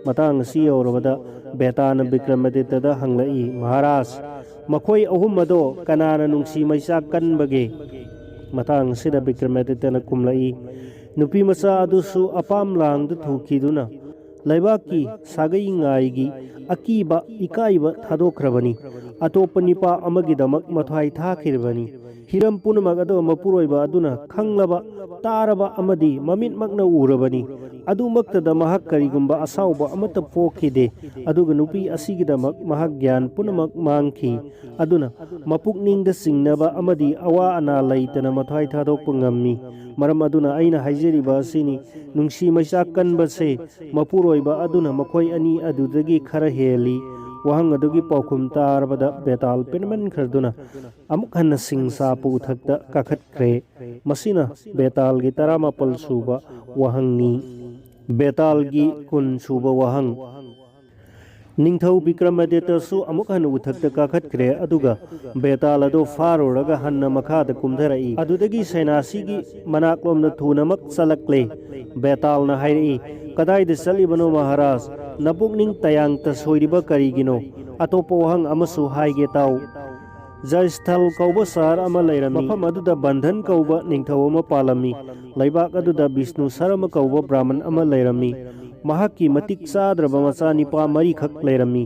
ꯃꯇꯥꯡ ꯑꯁꯤ ꯌꯧꯔꯕꯗ ꯕꯦꯇꯥꯅ ꯕꯤꯀ꯭ꯔꯃꯥꯗꯤꯇ꯭ꯌꯗ ꯍꯪꯂꯛꯏ ꯃꯍꯥꯔꯥꯖ ꯃꯈꯣꯏ ꯑꯍꯨꯝ ꯑꯗꯣ ꯀꯅꯥꯅ ꯅꯨꯡꯁꯤ ꯃꯩꯆꯥꯛ ꯀꯟꯕꯒꯦ ꯃꯇꯥꯡ ꯑꯁꯤꯗ ꯕꯤꯀ꯭ꯔꯃꯥꯗꯤꯇ꯭ꯌꯅ ꯈꯨꯝꯂꯛꯏ ꯅꯨꯄꯤ ꯃꯆꯥ ꯑꯗꯨꯁꯨ ꯑꯄꯥꯝ ꯂꯥꯡꯗ ꯊꯨꯈꯤꯗꯨꯅ ꯂꯩꯕꯥꯛꯀꯤ ꯁꯥꯒꯩ ꯉꯥꯏꯒꯤ ꯑꯀꯤꯕ ꯏꯀꯥꯏꯕ ꯊꯥꯗꯣꯛꯈ꯭ꯔꯕꯅꯤ ꯑꯇꯣꯞꯄ ꯅꯤꯄꯥ ꯑꯃꯒꯤꯗꯃꯛ ꯃꯊ꯭ꯋꯥꯏ ꯊꯥꯈꯤꯔꯕꯅꯤ ꯍꯤꯔꯝ ꯄꯨꯝꯅꯃꯛ ꯑꯗꯨ ꯃꯄꯨꯔꯣꯏꯕ ꯑꯗꯨꯅ ꯈꯪꯂꯕ ꯇꯥꯔꯕ ꯑꯃꯗꯤ ꯃꯃꯤꯠꯃꯛꯅ ꯎꯔꯕꯅꯤ ꯑꯗꯨꯃꯛꯇꯗ ꯃꯍꯥꯛ ꯀꯔꯤꯒꯨꯝꯕ ꯑꯁꯥꯎꯕ ꯑꯃꯠꯇ ꯄꯣꯛꯈꯤꯗꯦ ꯑꯗꯨꯒ ꯅꯨꯄꯤ ꯑꯁꯤꯒꯤꯗꯃꯛ ꯃꯍꯥꯛ ꯒ꯭ꯌꯥꯟ ꯄꯨꯝꯅꯃꯛ ꯃꯥꯡꯈꯤ ꯑꯗꯨꯅ ꯃꯄꯨꯛꯅꯤꯡꯗ ꯆꯤꯡꯅꯕ ꯑꯃꯗꯤ ꯑꯋꯥ ꯑꯅꯥ ꯂꯩꯇꯅ ꯃꯊ꯭ꯋꯥꯏ ꯊꯥꯗꯣꯛꯄ ꯉꯝꯃꯤ ꯃꯔꯝ ꯑꯗꯨꯅ ꯑꯩꯅ ꯍꯥꯏꯖꯔꯤꯕ ꯑꯁꯤꯅꯤ ꯅꯨꯡꯁꯤ ꯃꯩꯆꯥꯛ ꯀꯟꯕꯁꯦ ꯃꯄꯨꯔꯣꯏꯕ ꯑꯗꯨꯅ ꯃꯈꯣꯏ ꯑꯅꯤ ꯑꯗꯨꯗꯒꯤ ꯈꯔ ꯍꯦꯜꯂꯤ ꯋꯥꯍꯪ ꯑꯗꯨꯒꯤ ꯄꯥꯎꯈꯨꯝ ꯇꯥꯔꯕꯗ ꯕꯦꯇꯥꯜ ꯄꯦꯟꯃꯟꯈ꯭ꯔꯗꯨꯅ ꯑꯃꯨꯛ ꯍꯟꯅ ꯁꯤꯡꯁꯥꯄ ꯎꯊꯛꯇ ꯀꯥꯈꯠꯈ꯭ꯔꯦ ꯃꯁꯤꯅ ꯕꯦꯇꯥꯜꯒꯤ 19 ꯁꯨꯕ ꯋꯥꯍꯪꯅꯤ ꯕꯦꯇꯥꯜꯒꯤ 20 ꯁꯨꯕ ꯋꯥꯍꯪ ꯅꯤꯡꯊꯧ ꯕꯤꯀ꯭ꯔꯃꯥꯗꯤꯇ꯭ꯌꯁꯨ ꯑꯃꯨꯛ ꯍꯟꯅ ꯎꯊꯛꯇ ꯀꯥꯈꯠꯈ꯭ꯔꯦ ꯑꯗꯨꯒ ꯕꯦꯇꯥꯜ ꯑꯗꯨ ꯐꯥꯔꯨꯔꯒ ꯍꯟꯅ ꯃꯈꯥꯗ ꯀꯨꯝꯊꯔꯛꯏ ꯑꯗꯨꯗꯒꯤ ꯁꯩꯅꯥꯁꯤꯒꯤ ꯃꯅꯥꯛꯂꯣꯝꯗ ꯊꯨꯅꯃꯛ ꯆꯠꯂꯛꯂꯦ ꯕꯦꯇꯥꯜꯅ ꯍꯥꯏꯔꯛꯏ ꯀꯗꯥꯏꯗ ꯆꯠꯂꯤꯕꯅꯣ ꯃꯍꯥꯔꯥꯖ ꯅꯄꯨꯛꯅꯤꯡ ꯇꯌꯥꯡꯇ ꯁꯣꯏꯔꯤꯕ ꯀꯔꯤꯒꯤꯅꯣ ꯑꯇꯣꯞꯄ ꯋꯥꯍꯪ ꯑꯃꯁꯨ ꯍꯥꯏꯒꯦ ꯇꯥꯎ ꯖꯌꯁꯊꯜ ꯀꯧꯕ ꯁꯍꯔ ꯑꯃ ꯂꯩꯔꯝꯃꯤ ꯃꯐꯝ ꯑꯗꯨꯗ ꯕꯟꯙꯟ ꯀꯧꯕ ꯅꯤꯡꯊꯧ ꯑꯃ ꯄꯥꯜꯂꯝꯃꯤ ꯂꯩꯕꯥꯛ ꯑꯗꯨꯗ ꯕꯤꯁꯅꯨ ꯁꯔꯃ ꯀꯧꯕ ꯕ꯭ꯔꯥꯍꯃꯟ ꯑꯃ ꯂꯩꯔꯝꯃꯤ ꯃꯍꯥꯛꯀꯤ ꯃꯇꯤꯛ ꯆꯥꯗ꯭ꯔꯕ ꯃꯆꯥ ꯅꯤꯄꯥ 4ꯈꯛ ꯂꯩꯔꯝꯃꯤ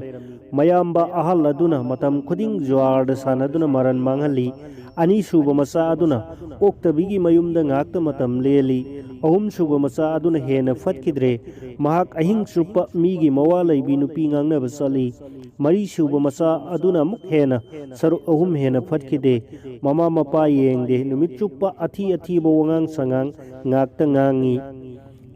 ꯃꯌꯥꯝꯕ ꯑꯍꯜ ꯑꯗꯨꯅ ꯃꯇꯝ ꯈꯨꯗꯤꯡ ꯖꯨꯋꯥꯔꯗ ꯁꯥꯟꯅꯗꯨꯅ ꯃꯔꯟ ꯃꯥꯡꯍꯜꯂꯤ ꯑꯅꯤꯁꯨꯕ ꯃꯆꯥ ꯑꯗꯨꯅ ꯑꯣꯛꯇꯕꯤꯒꯤ ꯃꯌꯨꯝꯗ ꯉꯥꯛꯇ ꯃꯇꯝ ꯂꯦꯜꯂꯤ ꯑꯍꯨꯝꯁꯨꯕ ꯃꯆꯥ ꯑꯗꯨꯅ ꯍꯦꯟꯅ ꯐꯠꯈꯤꯗ꯭ꯔꯦ ꯃꯍꯥꯛ ꯑꯍꯤꯡ ꯆꯨꯞꯄ ꯃꯤꯒꯤ ꯃꯋꯥ ꯂꯩꯕꯤ ꯅꯨꯄꯤ ꯉꯥꯡꯅꯕ ꯆꯠꯂꯤ ꯃꯔꯤꯁꯨꯕ ꯃꯆꯥ ꯑꯗꯨꯅ ꯑꯃꯨꯛ ꯍꯦꯟꯅ ꯁꯔꯨꯛ 3 ꯍꯦꯟꯅ ꯐꯠꯈꯤꯗꯦ ꯃꯃꯥ ꯃꯄꯥ ꯌꯦꯡꯗꯦ ꯅꯨꯃꯤꯠ ꯆꯨꯞꯄ ꯑꯊꯤ ꯑꯊꯤꯕ ꯋꯥꯉꯥꯡ ꯁꯉꯥꯡ ꯉꯥꯛꯇ ꯉꯥꯡꯉꯤ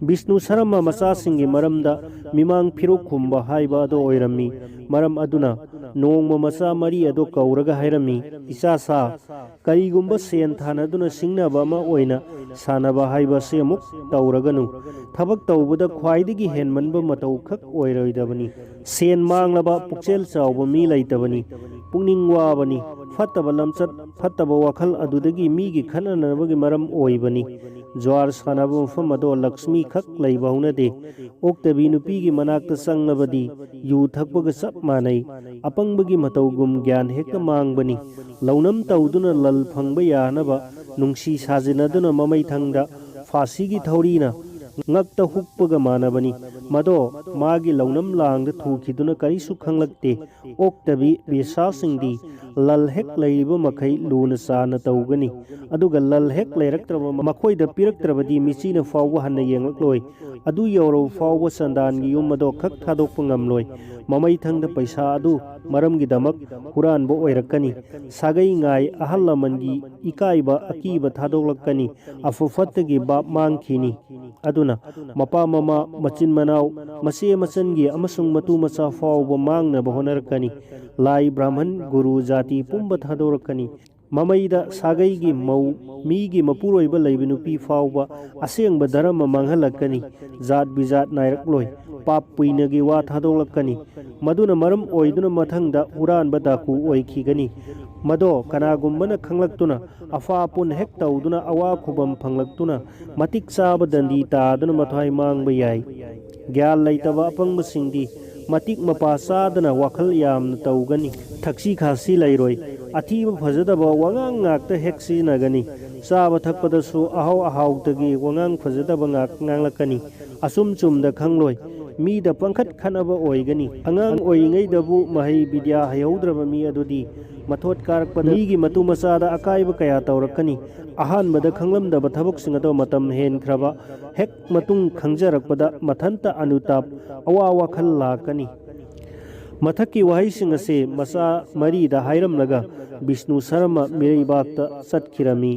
ꯕꯤꯁꯅꯨ ꯁꯔꯃ ꯃꯆꯥꯁꯤꯡꯒꯤ ꯃꯔꯝꯗ ꯃꯤꯃꯥꯡ ꯐꯤꯔꯣꯛ ꯈꯨꯝꯕ ꯍꯥꯏꯕ ꯑꯗꯨ ꯑꯣꯏꯔꯝꯃꯤ ꯃꯔꯝ ꯑꯗꯨꯅ ꯅꯣꯡꯃ ꯃꯆꯥ 4 ꯑꯗꯨ ꯀꯧꯔꯒ ꯍꯥꯏꯔꯝꯃꯤ ꯏꯆꯥꯁꯥ ꯀꯔꯤꯒꯨꯝꯕ ꯁꯦꯟ ꯊꯥꯅꯗꯨꯅ ꯁꯤꯡꯅꯕ ꯑꯃ ꯑꯣꯏꯅ ꯁꯥꯟꯅꯕ ꯍꯥꯏꯕ ꯑꯁꯤ ꯑꯃꯨꯛ ꯇꯧꯔꯒꯅꯨ ꯊꯕꯛ ꯇꯧꯕꯗ ꯈ꯭ꯋꯥꯏꯗꯒꯤ ꯍꯦꯟꯃꯟꯕ ꯃꯇꯧ ꯈꯛ ꯑꯣꯏꯔꯣꯏꯗꯕꯅꯤ ꯁꯦꯟ ꯃꯥꯡꯂꯕ ꯄꯨꯛꯆꯦꯜ ꯆꯥꯎꯕ ꯃꯤ ꯂꯩꯇꯕꯅꯤ ꯄꯨꯛꯅꯤꯡ ꯋꯥꯕꯅꯤ ꯐꯠꯇꯕ ꯂꯝꯆꯠ ꯐꯠꯇꯕ ꯋꯥꯈꯜ ꯑꯗꯨꯗꯒꯤ ꯃꯤꯒꯤ ꯈꯠꯅꯅꯕꯒꯤ ꯃꯔꯝ ꯑꯣꯏꯕꯅꯤ ꯖ꯭ꯋꯥꯔ ꯁꯥꯟꯅꯕ ꯃꯐꯝ ꯑꯗꯣ ꯂꯛꯁꯃꯤ ꯈꯛ ꯂꯩꯕ ꯍꯧꯅꯗꯦ ꯑꯣꯛꯇꯕꯤ ꯅꯨꯄꯤꯒꯤ ꯃꯅꯥꯛꯇ ꯆꯪꯂꯕꯗꯤ ꯌꯨ ꯊꯛꯄꯒ ꯆꯞ ꯃꯥꯟꯅꯩ ꯑꯄꯪꯕꯒꯤ ꯃꯇꯧꯒꯨꯝ ꯒ꯭ꯌꯥꯟ ꯍꯦꯛꯇ ꯃꯥꯡꯕꯅꯤ ꯂꯧꯅꯝ ꯇꯧꯗꯨꯅ ꯂꯜ ꯐꯪꯕ ꯌꯥꯅꯕ ꯅꯨꯡꯁꯤ ꯁꯥꯖꯤꯟꯅꯗꯨꯅ ꯃꯃꯩꯊꯪꯗ ꯐꯥꯁꯤꯒꯤ ꯊꯧꯔꯤꯅ ꯉꯛꯇ ꯍꯨꯛꯄꯒ ꯃꯥꯟꯅꯕꯅꯤ ꯃꯗꯣ ꯃꯥꯒꯤ ꯂꯧꯅꯝ ꯂꯥꯡꯗ ꯊꯨꯈꯤꯗꯨꯅ ꯀꯔꯤꯁꯨ ꯈꯪꯂꯛꯇꯦ ꯑꯣꯛꯇꯕꯤ ꯕꯦꯁꯥꯁꯤꯡꯗꯤ ꯂꯜ ꯍꯦꯛ ꯂꯩꯔꯤꯕ ꯃꯈꯩ ꯂꯨꯅ ꯆꯥꯅ ꯇꯧꯒꯅꯤ ꯑꯗꯨꯒ ꯂꯜ ꯍꯦꯛ ꯂꯩꯔꯛꯇ꯭ꯔꯕ ꯃꯈꯣꯏꯗ ꯄꯤꯔꯛꯇ꯭ꯔꯕꯗꯤ ꯃꯤꯆꯤꯅ ꯐꯥꯎꯕ ꯍꯟꯅ ꯌꯦꯡꯂꯛꯂꯣꯏ ꯑꯗꯨ ꯌꯧꯔꯕ ꯐꯥꯎꯕ ꯆꯟꯗꯥꯟꯒꯤ ꯌꯨꯝ ꯑꯗꯣ ꯈꯛ ꯊꯥꯗꯣꯛꯄ ꯉꯝꯂꯣꯏ ꯃꯃꯩꯊꯪꯗ ꯄꯩꯁꯥ ꯑꯗꯨ ꯃꯔꯝꯒꯤꯗꯃꯛ ꯍꯨꯔꯥꯟꯕ ꯑꯣꯏꯔꯛꯀꯅꯤ ꯁꯥꯒꯩ ꯉꯥꯏ ꯑꯍꯜ ꯂꯃꯟꯒꯤ ꯏꯀꯥꯏꯕ ꯑꯀꯤꯕ ꯊꯥꯗꯣꯛꯂꯛꯀꯅꯤ ꯑꯐ ꯐꯠꯇꯒꯤ ꯕꯥꯞ ꯃꯥꯡꯈꯤꯅꯤ ꯑꯗꯨꯅ ꯃꯄꯥ ꯃꯃꯥ ꯃꯆꯤꯟ ꯃꯅꯥꯎ ꯃꯆꯦ ꯃꯆꯟꯒꯤ ꯑꯃꯁꯨꯡ ꯃꯇꯨ ꯃꯆꯥ ꯐꯥꯎꯕ ꯃꯥꯡꯅꯕ ꯍꯣꯠꯅꯔꯛꯀꯅꯤ ꯂꯥꯏ ꯕ꯭ꯔꯥꯍꯃꯟ ꯒꯨꯔꯨ ꯖꯥꯇꯤ ꯄꯨꯝꯕ ꯊꯥꯗꯣꯔꯛꯀꯅꯤ ꯃꯃꯩꯗ ꯁꯥꯒꯩꯒꯤ ꯃꯧ ꯃꯤꯒꯤ ꯃꯄꯨꯔꯣꯏꯕ ꯂꯩꯕ ꯅꯨꯄꯤ ꯐꯥꯎꯕ ꯑꯁꯦꯡꯕ ꯙꯔꯃ ꯃꯥꯡꯍꯜꯂꯛꯀꯅꯤ ꯖꯥꯠ ꯕꯤꯖꯥꯠ ꯅꯥꯏꯔꯛꯂꯣꯏ ꯄꯥꯞ ꯄꯨꯏꯅꯒꯤ ꯋꯥ ꯊꯥꯗꯣꯛꯂꯛꯀꯅꯤ ꯃꯗꯨꯅ ꯃꯔꯝ ꯑꯣꯏꯗꯨꯅ ꯃꯊꯪꯗ ꯍꯨꯔꯥꯟꯕ ꯗꯥꯀꯨ ꯑꯣꯏꯈꯤꯒꯅꯤ ꯃꯗꯣ ꯀꯅꯥꯒꯨꯝꯕꯅ ꯈꯪꯂꯛꯇꯨꯅ ꯑꯐꯥ ꯑꯄꯨꯟ ꯍꯦꯛ ꯇꯧꯗꯨꯅ ꯑꯋꯥ ꯈꯨꯕꯝ ꯐꯪꯂꯛꯇꯨꯅ ꯃꯇꯤꯛ ꯆꯥꯕ ꯗꯟꯗꯤ ꯇꯥꯗꯨꯅ ꯃꯊ꯭ꯋꯥꯏ ꯃꯥꯡꯕ ꯌꯥꯏ ꯒ꯭ꯌꯥꯟ ꯂꯩꯇꯕ ꯑꯄꯪꯕꯁꯤꯡꯗꯤ ꯃꯇꯤꯛ ꯃꯄꯥ ꯆꯥꯗꯅ ꯋꯥꯈꯜ ꯌꯥꯝꯅ ꯇꯧꯒꯅꯤ ꯊꯛꯁꯤ ꯈꯥꯁꯤ ꯂꯩꯔꯣꯏ ꯑꯊꯤꯕ ꯐꯖꯗꯕ ꯋꯥꯉꯥꯡ ꯉꯥꯛꯇ ꯍꯦꯛ ꯁꯤꯖꯤꯟꯅꯒꯅꯤ ꯆꯥꯕ ꯊꯛꯄꯗꯁꯨ ꯑꯍꯥꯎ ꯑꯍꯥꯎꯗꯒꯤ ꯋꯥꯉꯥꯡ ꯐꯖꯗꯕ ꯉꯥꯛ ꯉꯥꯡꯂꯛꯀꯅꯤ ꯑꯆꯨꯝ ꯆꯨꯝꯗ ꯈꯪꯂꯣꯏ ꯃꯤꯗ ꯄꯪꯈꯠ ꯈꯠꯅꯕ ꯑꯣꯏꯒꯅꯤ ꯑꯉꯥꯡ ꯑꯣꯏꯔꯤꯉꯩꯗꯕꯨ ꯃꯍꯩ ꯕꯤꯗ꯭ꯌꯥ ꯍꯩꯍꯧꯗ꯭ꯔꯕ ꯃꯤ ꯑꯗꯨꯗꯤ ꯃꯊꯣꯠ ꯀꯥꯔꯛꯄꯗ ꯃꯤꯒꯤ ꯃꯇꯨ ꯃꯆꯥꯗ ꯑꯀꯥꯏꯕ ꯀꯌా ꯇꯧꯔꯛꯀꯅꯤ ꯑꯍꯥꯟꯕꯗ ꯈꯪꯂꯝꯗꯕ ꯊꯕꯛꯁꯤꯡ ꯑꯗꯣ ꯃꯇꯝ ꯍꯦꯟꯈ꯭ꯔꯕ ꯍꯦꯛ ꯃꯇꯨꯡ ꯈꯪꯖꯔꯛꯄꯗ ꯃꯊꯟꯇ ꯑꯅꯨꯇꯥꯞ ꯑꯋꯥ ꯋꯥꯈꯜ ꯂꯥꯛꯀꯅꯤ ꯃꯊꯛꯀꯤ ꯋꯥꯍꯩꯁꯤꯡ ꯑꯁꯤ ꯃꯆꯥ 4ꯗ ꯍꯥꯏꯔꯝꯂꯒ ꯕꯤꯁꯅꯨ ꯁꯔꯃ ꯃꯤꯔꯩꯕꯥꯛꯇ ꯆꯠꯈꯤꯔꯝꯃꯤ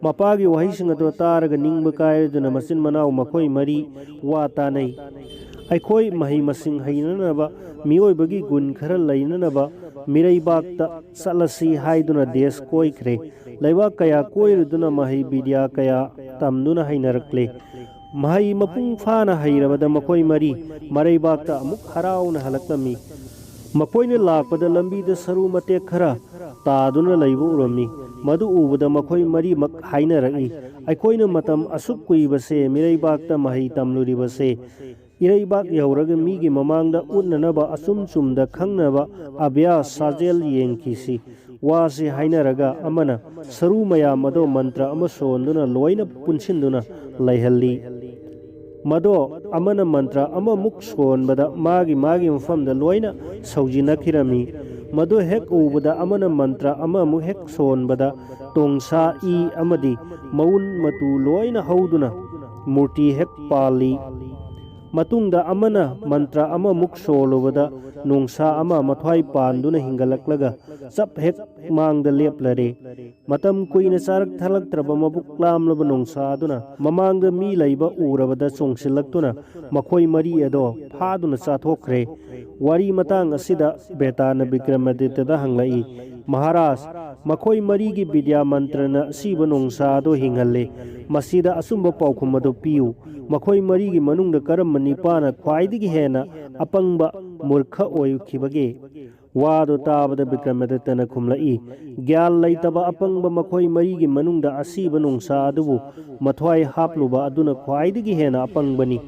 ꯃꯄꯥꯒꯤ ꯋꯥꯍꯩꯁꯤꯡ ꯑꯗꯨ ꯇꯥꯔꯒ ꯅꯤꯡꯕ ꯀꯥꯏꯔꯗꯨꯅ ꯃꯆꯤꯟ ꯃꯅꯥꯎ ꯃꯈꯣꯏ ꯃꯔꯤ ꯋꯥ ꯇꯥꯅꯩ꯫ ꯑꯩꯈꯣꯏ ꯃꯍꯩ ꯃꯁꯤꯡ ꯍꯩꯅꯅꯕ ꯃꯤꯑꯣꯏꯕꯒꯤ ꯒꯨꯟ ꯈꯔ ꯂꯩꯅꯅꯕ ꯃꯤꯔꯩꯕꯥꯛꯇ ꯆꯠꯂꯁꯤ ꯍꯥꯏꯗꯨꯅ ꯗꯦꯁ ꯀꯣꯏꯈ꯭ꯔꯦ꯫ ꯂꯩꯕꯥꯛ ꯀꯌꯥ ꯀꯣꯏꯔꯨꯗꯨꯅ ꯃꯍꯩ ꯕꯤꯗ꯭ꯌꯥ ꯀꯌꯥ ꯇꯝꯗꯨꯅ ꯍꯩꯅꯔꯛꯂꯦ꯫ ꯃꯍꯩ ꯃꯄꯨꯡ ꯐꯥꯅ ꯍꯩꯔꯕꯗ ꯃꯈꯣꯏ ꯃꯔꯤ ꯃꯔꯩꯕꯥꯛꯇ ꯑꯃꯨꯛ ꯍꯔꯥꯎꯅ ꯍꯜꯂꯛꯂꯝꯃꯤ꯫ ꯃꯈꯣꯏꯅ ꯂꯥꯛꯄꯗ ꯂꯝꯕꯤꯗ ꯁꯔꯨ ꯃꯇꯦꯛ ꯈꯔ ꯇꯥꯗꯨꯅ ꯂꯩꯕ ꯎꯔꯝꯃꯤ꯫ ꯃꯗꯨ ꯎꯕꯗ ꯃꯈꯣই ꯃꯔꯤꯃꯛ ꯍꯥꯏꯅꯔꯛꯏ, ꯑꯩꯈꯣꯏꯅ ꯃꯇꯝ ꯑꯁꯨꯛ ꯀꯨꯏꯕꯁꯦ ꯃꯤꯔꯩꯕꯥꯛꯇ ꯃꯍꯩ ꯇꯝꯂꯨꯔꯤꯕꯁꯦ ꯏꯔꯩꯕꯥꯛ ꯌꯧꯔꯒ ꯃꯤꯒꯤ ꯃꯃꯥꯡꯗ ꯎꯠꯅꯅꯕ ꯑꯆꯨꯝ ꯆꯨꯝꯗ ꯈꯪꯅꯕ ꯑꯚ꯭ꯌꯥꯁ ꯁꯥꯖꯦꯜ ꯌꯦꯡꯈꯤꯁꯤ꯫ ꯋꯥꯁꯤ ꯍꯥꯏꯅꯔꯒ ꯑꯃꯅ ꯁꯔꯨ ꯃꯌꯥꯝ ꯑꯗꯣ ꯃꯟꯇ꯭ꯔ ꯑꯃ ꯁꯣꯟꯗꯨꯅ ꯂꯣꯏꯅ ꯄꯨꯟꯁꯤꯟꯗꯨꯅ ꯂꯩꯍꯜꯂꯤ꯫ ꯃꯗꯣ ꯑꯃꯅ ꯃꯟꯇ꯭ꯔ ꯑꯃꯃꯨꯛ ꯁꯣꯟꯕꯗ ꯃꯥꯒꯤ ꯃꯐꯝꯗ ꯂꯣꯏꯅ ꯁꯧꯖꯤꯟꯅꯈꯤꯔꯝꯃꯤ꯫ ꯃꯗꯨ ꯍꯦꯛ ꯎꯕꯗ ꯑꯃꯅ ꯃꯟꯇ꯭ꯔ ꯑꯃꯃꯨꯛ ꯍꯦꯛ ꯁꯣꯟꯕꯗ ꯇꯣꯡꯁꯥ ꯏ ꯑꯃꯗꯤ ꯃꯎꯟ ꯃꯇꯨ ꯂꯣꯏꯅ ꯍꯧꯗꯨꯅ ꯃꯨꯔꯇꯤ ꯍꯦꯛ ꯄꯥꯜꯂꯤ꯫ ꯃꯇꯨꯡꯗ ꯑꯃꯅ ꯃꯟꯇ꯭ꯔ ꯑꯃꯃꯨꯛ ꯁꯣꯜꯂꯨꯕꯗ ꯅꯣꯡꯁꯥ ꯑꯃ ꯃꯊ꯭ꯋꯥꯏ ꯄꯥꯟꯗꯨꯅ ꯍꯤꯡꯒꯠꯂꯛꯂꯒ ꯆꯞ ꯍꯦꯛ ꯃꯥꯡꯗ ꯂꯦꯞꯂꯔꯦ꯫ ꯃꯇꯝ ꯀꯨꯏꯅ ꯆꯥꯔꯛ ꯊꯛꯂꯛꯇ꯭ꯔꯕ ꯃꯕꯨꯛ ꯂꯥꯝꯂꯕ ꯅꯣꯡꯁꯥ ꯑꯗꯨꯅ ꯃꯃꯥꯡꯗ ꯃꯤ ꯂꯩꯕ ꯎꯔꯕꯗ ꯆꯣꯡꯁꯤꯜꯂꯛꯇꯨꯅ ꯃꯈꯣꯏ ꯃꯔꯤ ꯑꯗꯣ ꯐꯥꯗꯨꯅ ꯆꯥꯊꯣꯛꯈ꯭ꯔꯦ꯫ ꯋꯥꯔꯤ ꯃꯇꯥꯡ ꯑꯁꯤꯗ ꯕꯦꯇꯥꯅ ꯕꯤꯀ꯭ꯔꯃꯥꯗꯤꯇ꯭ꯌꯗ ꯍꯪꯂꯛꯏ, ꯃꯍꯥꯔꯥꯖ, ꯃꯈꯣꯏ ꯃꯔꯤꯒꯤ ꯕꯤꯗ꯭ꯌꯥ ꯃꯟꯇ꯭ꯔꯅ ꯑꯁꯤꯕ ꯅꯣꯡꯁꯥ ꯑꯗꯨ ꯍꯤꯡꯍꯜꯂꯦ꯫ ꯃꯁꯤꯗ ꯑꯆꯨꯝꯕ ꯄꯥꯎꯈꯨꯝ ꯑꯗꯨ ꯄꯤꯌꯨ꯫ ꯃꯈꯣꯏ ꯃꯔꯤꯒꯤ ꯃꯅꯨꯡꯗ ꯀꯔꯝꯕ ꯅꯤꯄꯥꯅ ꯈ꯭ꯋꯥꯏꯗꯒꯤ ꯍꯦꯟꯅ ꯑꯄꯪꯕ ꯃꯨꯔꯈ ꯑꯣꯏꯈꯤꯕꯒꯦ? ꯋꯥꯗꯨ ꯇꯥꯕꯗ ꯕꯤꯀ꯭ꯔꯃꯥꯗꯤꯇ꯭ꯌꯅ ꯈꯨꯝꯂꯛꯏ, ꯒ꯭ꯌꯥꯟ ꯂꯩꯇꯕ ꯑꯄꯪꯕ ꯃꯈꯣꯏ ꯃꯔꯤꯒꯤ ꯃꯅꯨꯡꯗ ꯑꯁꯤꯕ ꯅꯣꯡꯁꯥ ꯑꯗꯨꯕꯨ ꯃꯊ꯭ꯋꯥꯏ ꯍꯥꯞꯂꯨꯕ ꯑꯗꯨꯅ ꯈ꯭ꯋꯥꯏꯗꯒꯤ ꯍꯦꯟꯅ ꯑꯄꯪꯕꯅꯤ꯫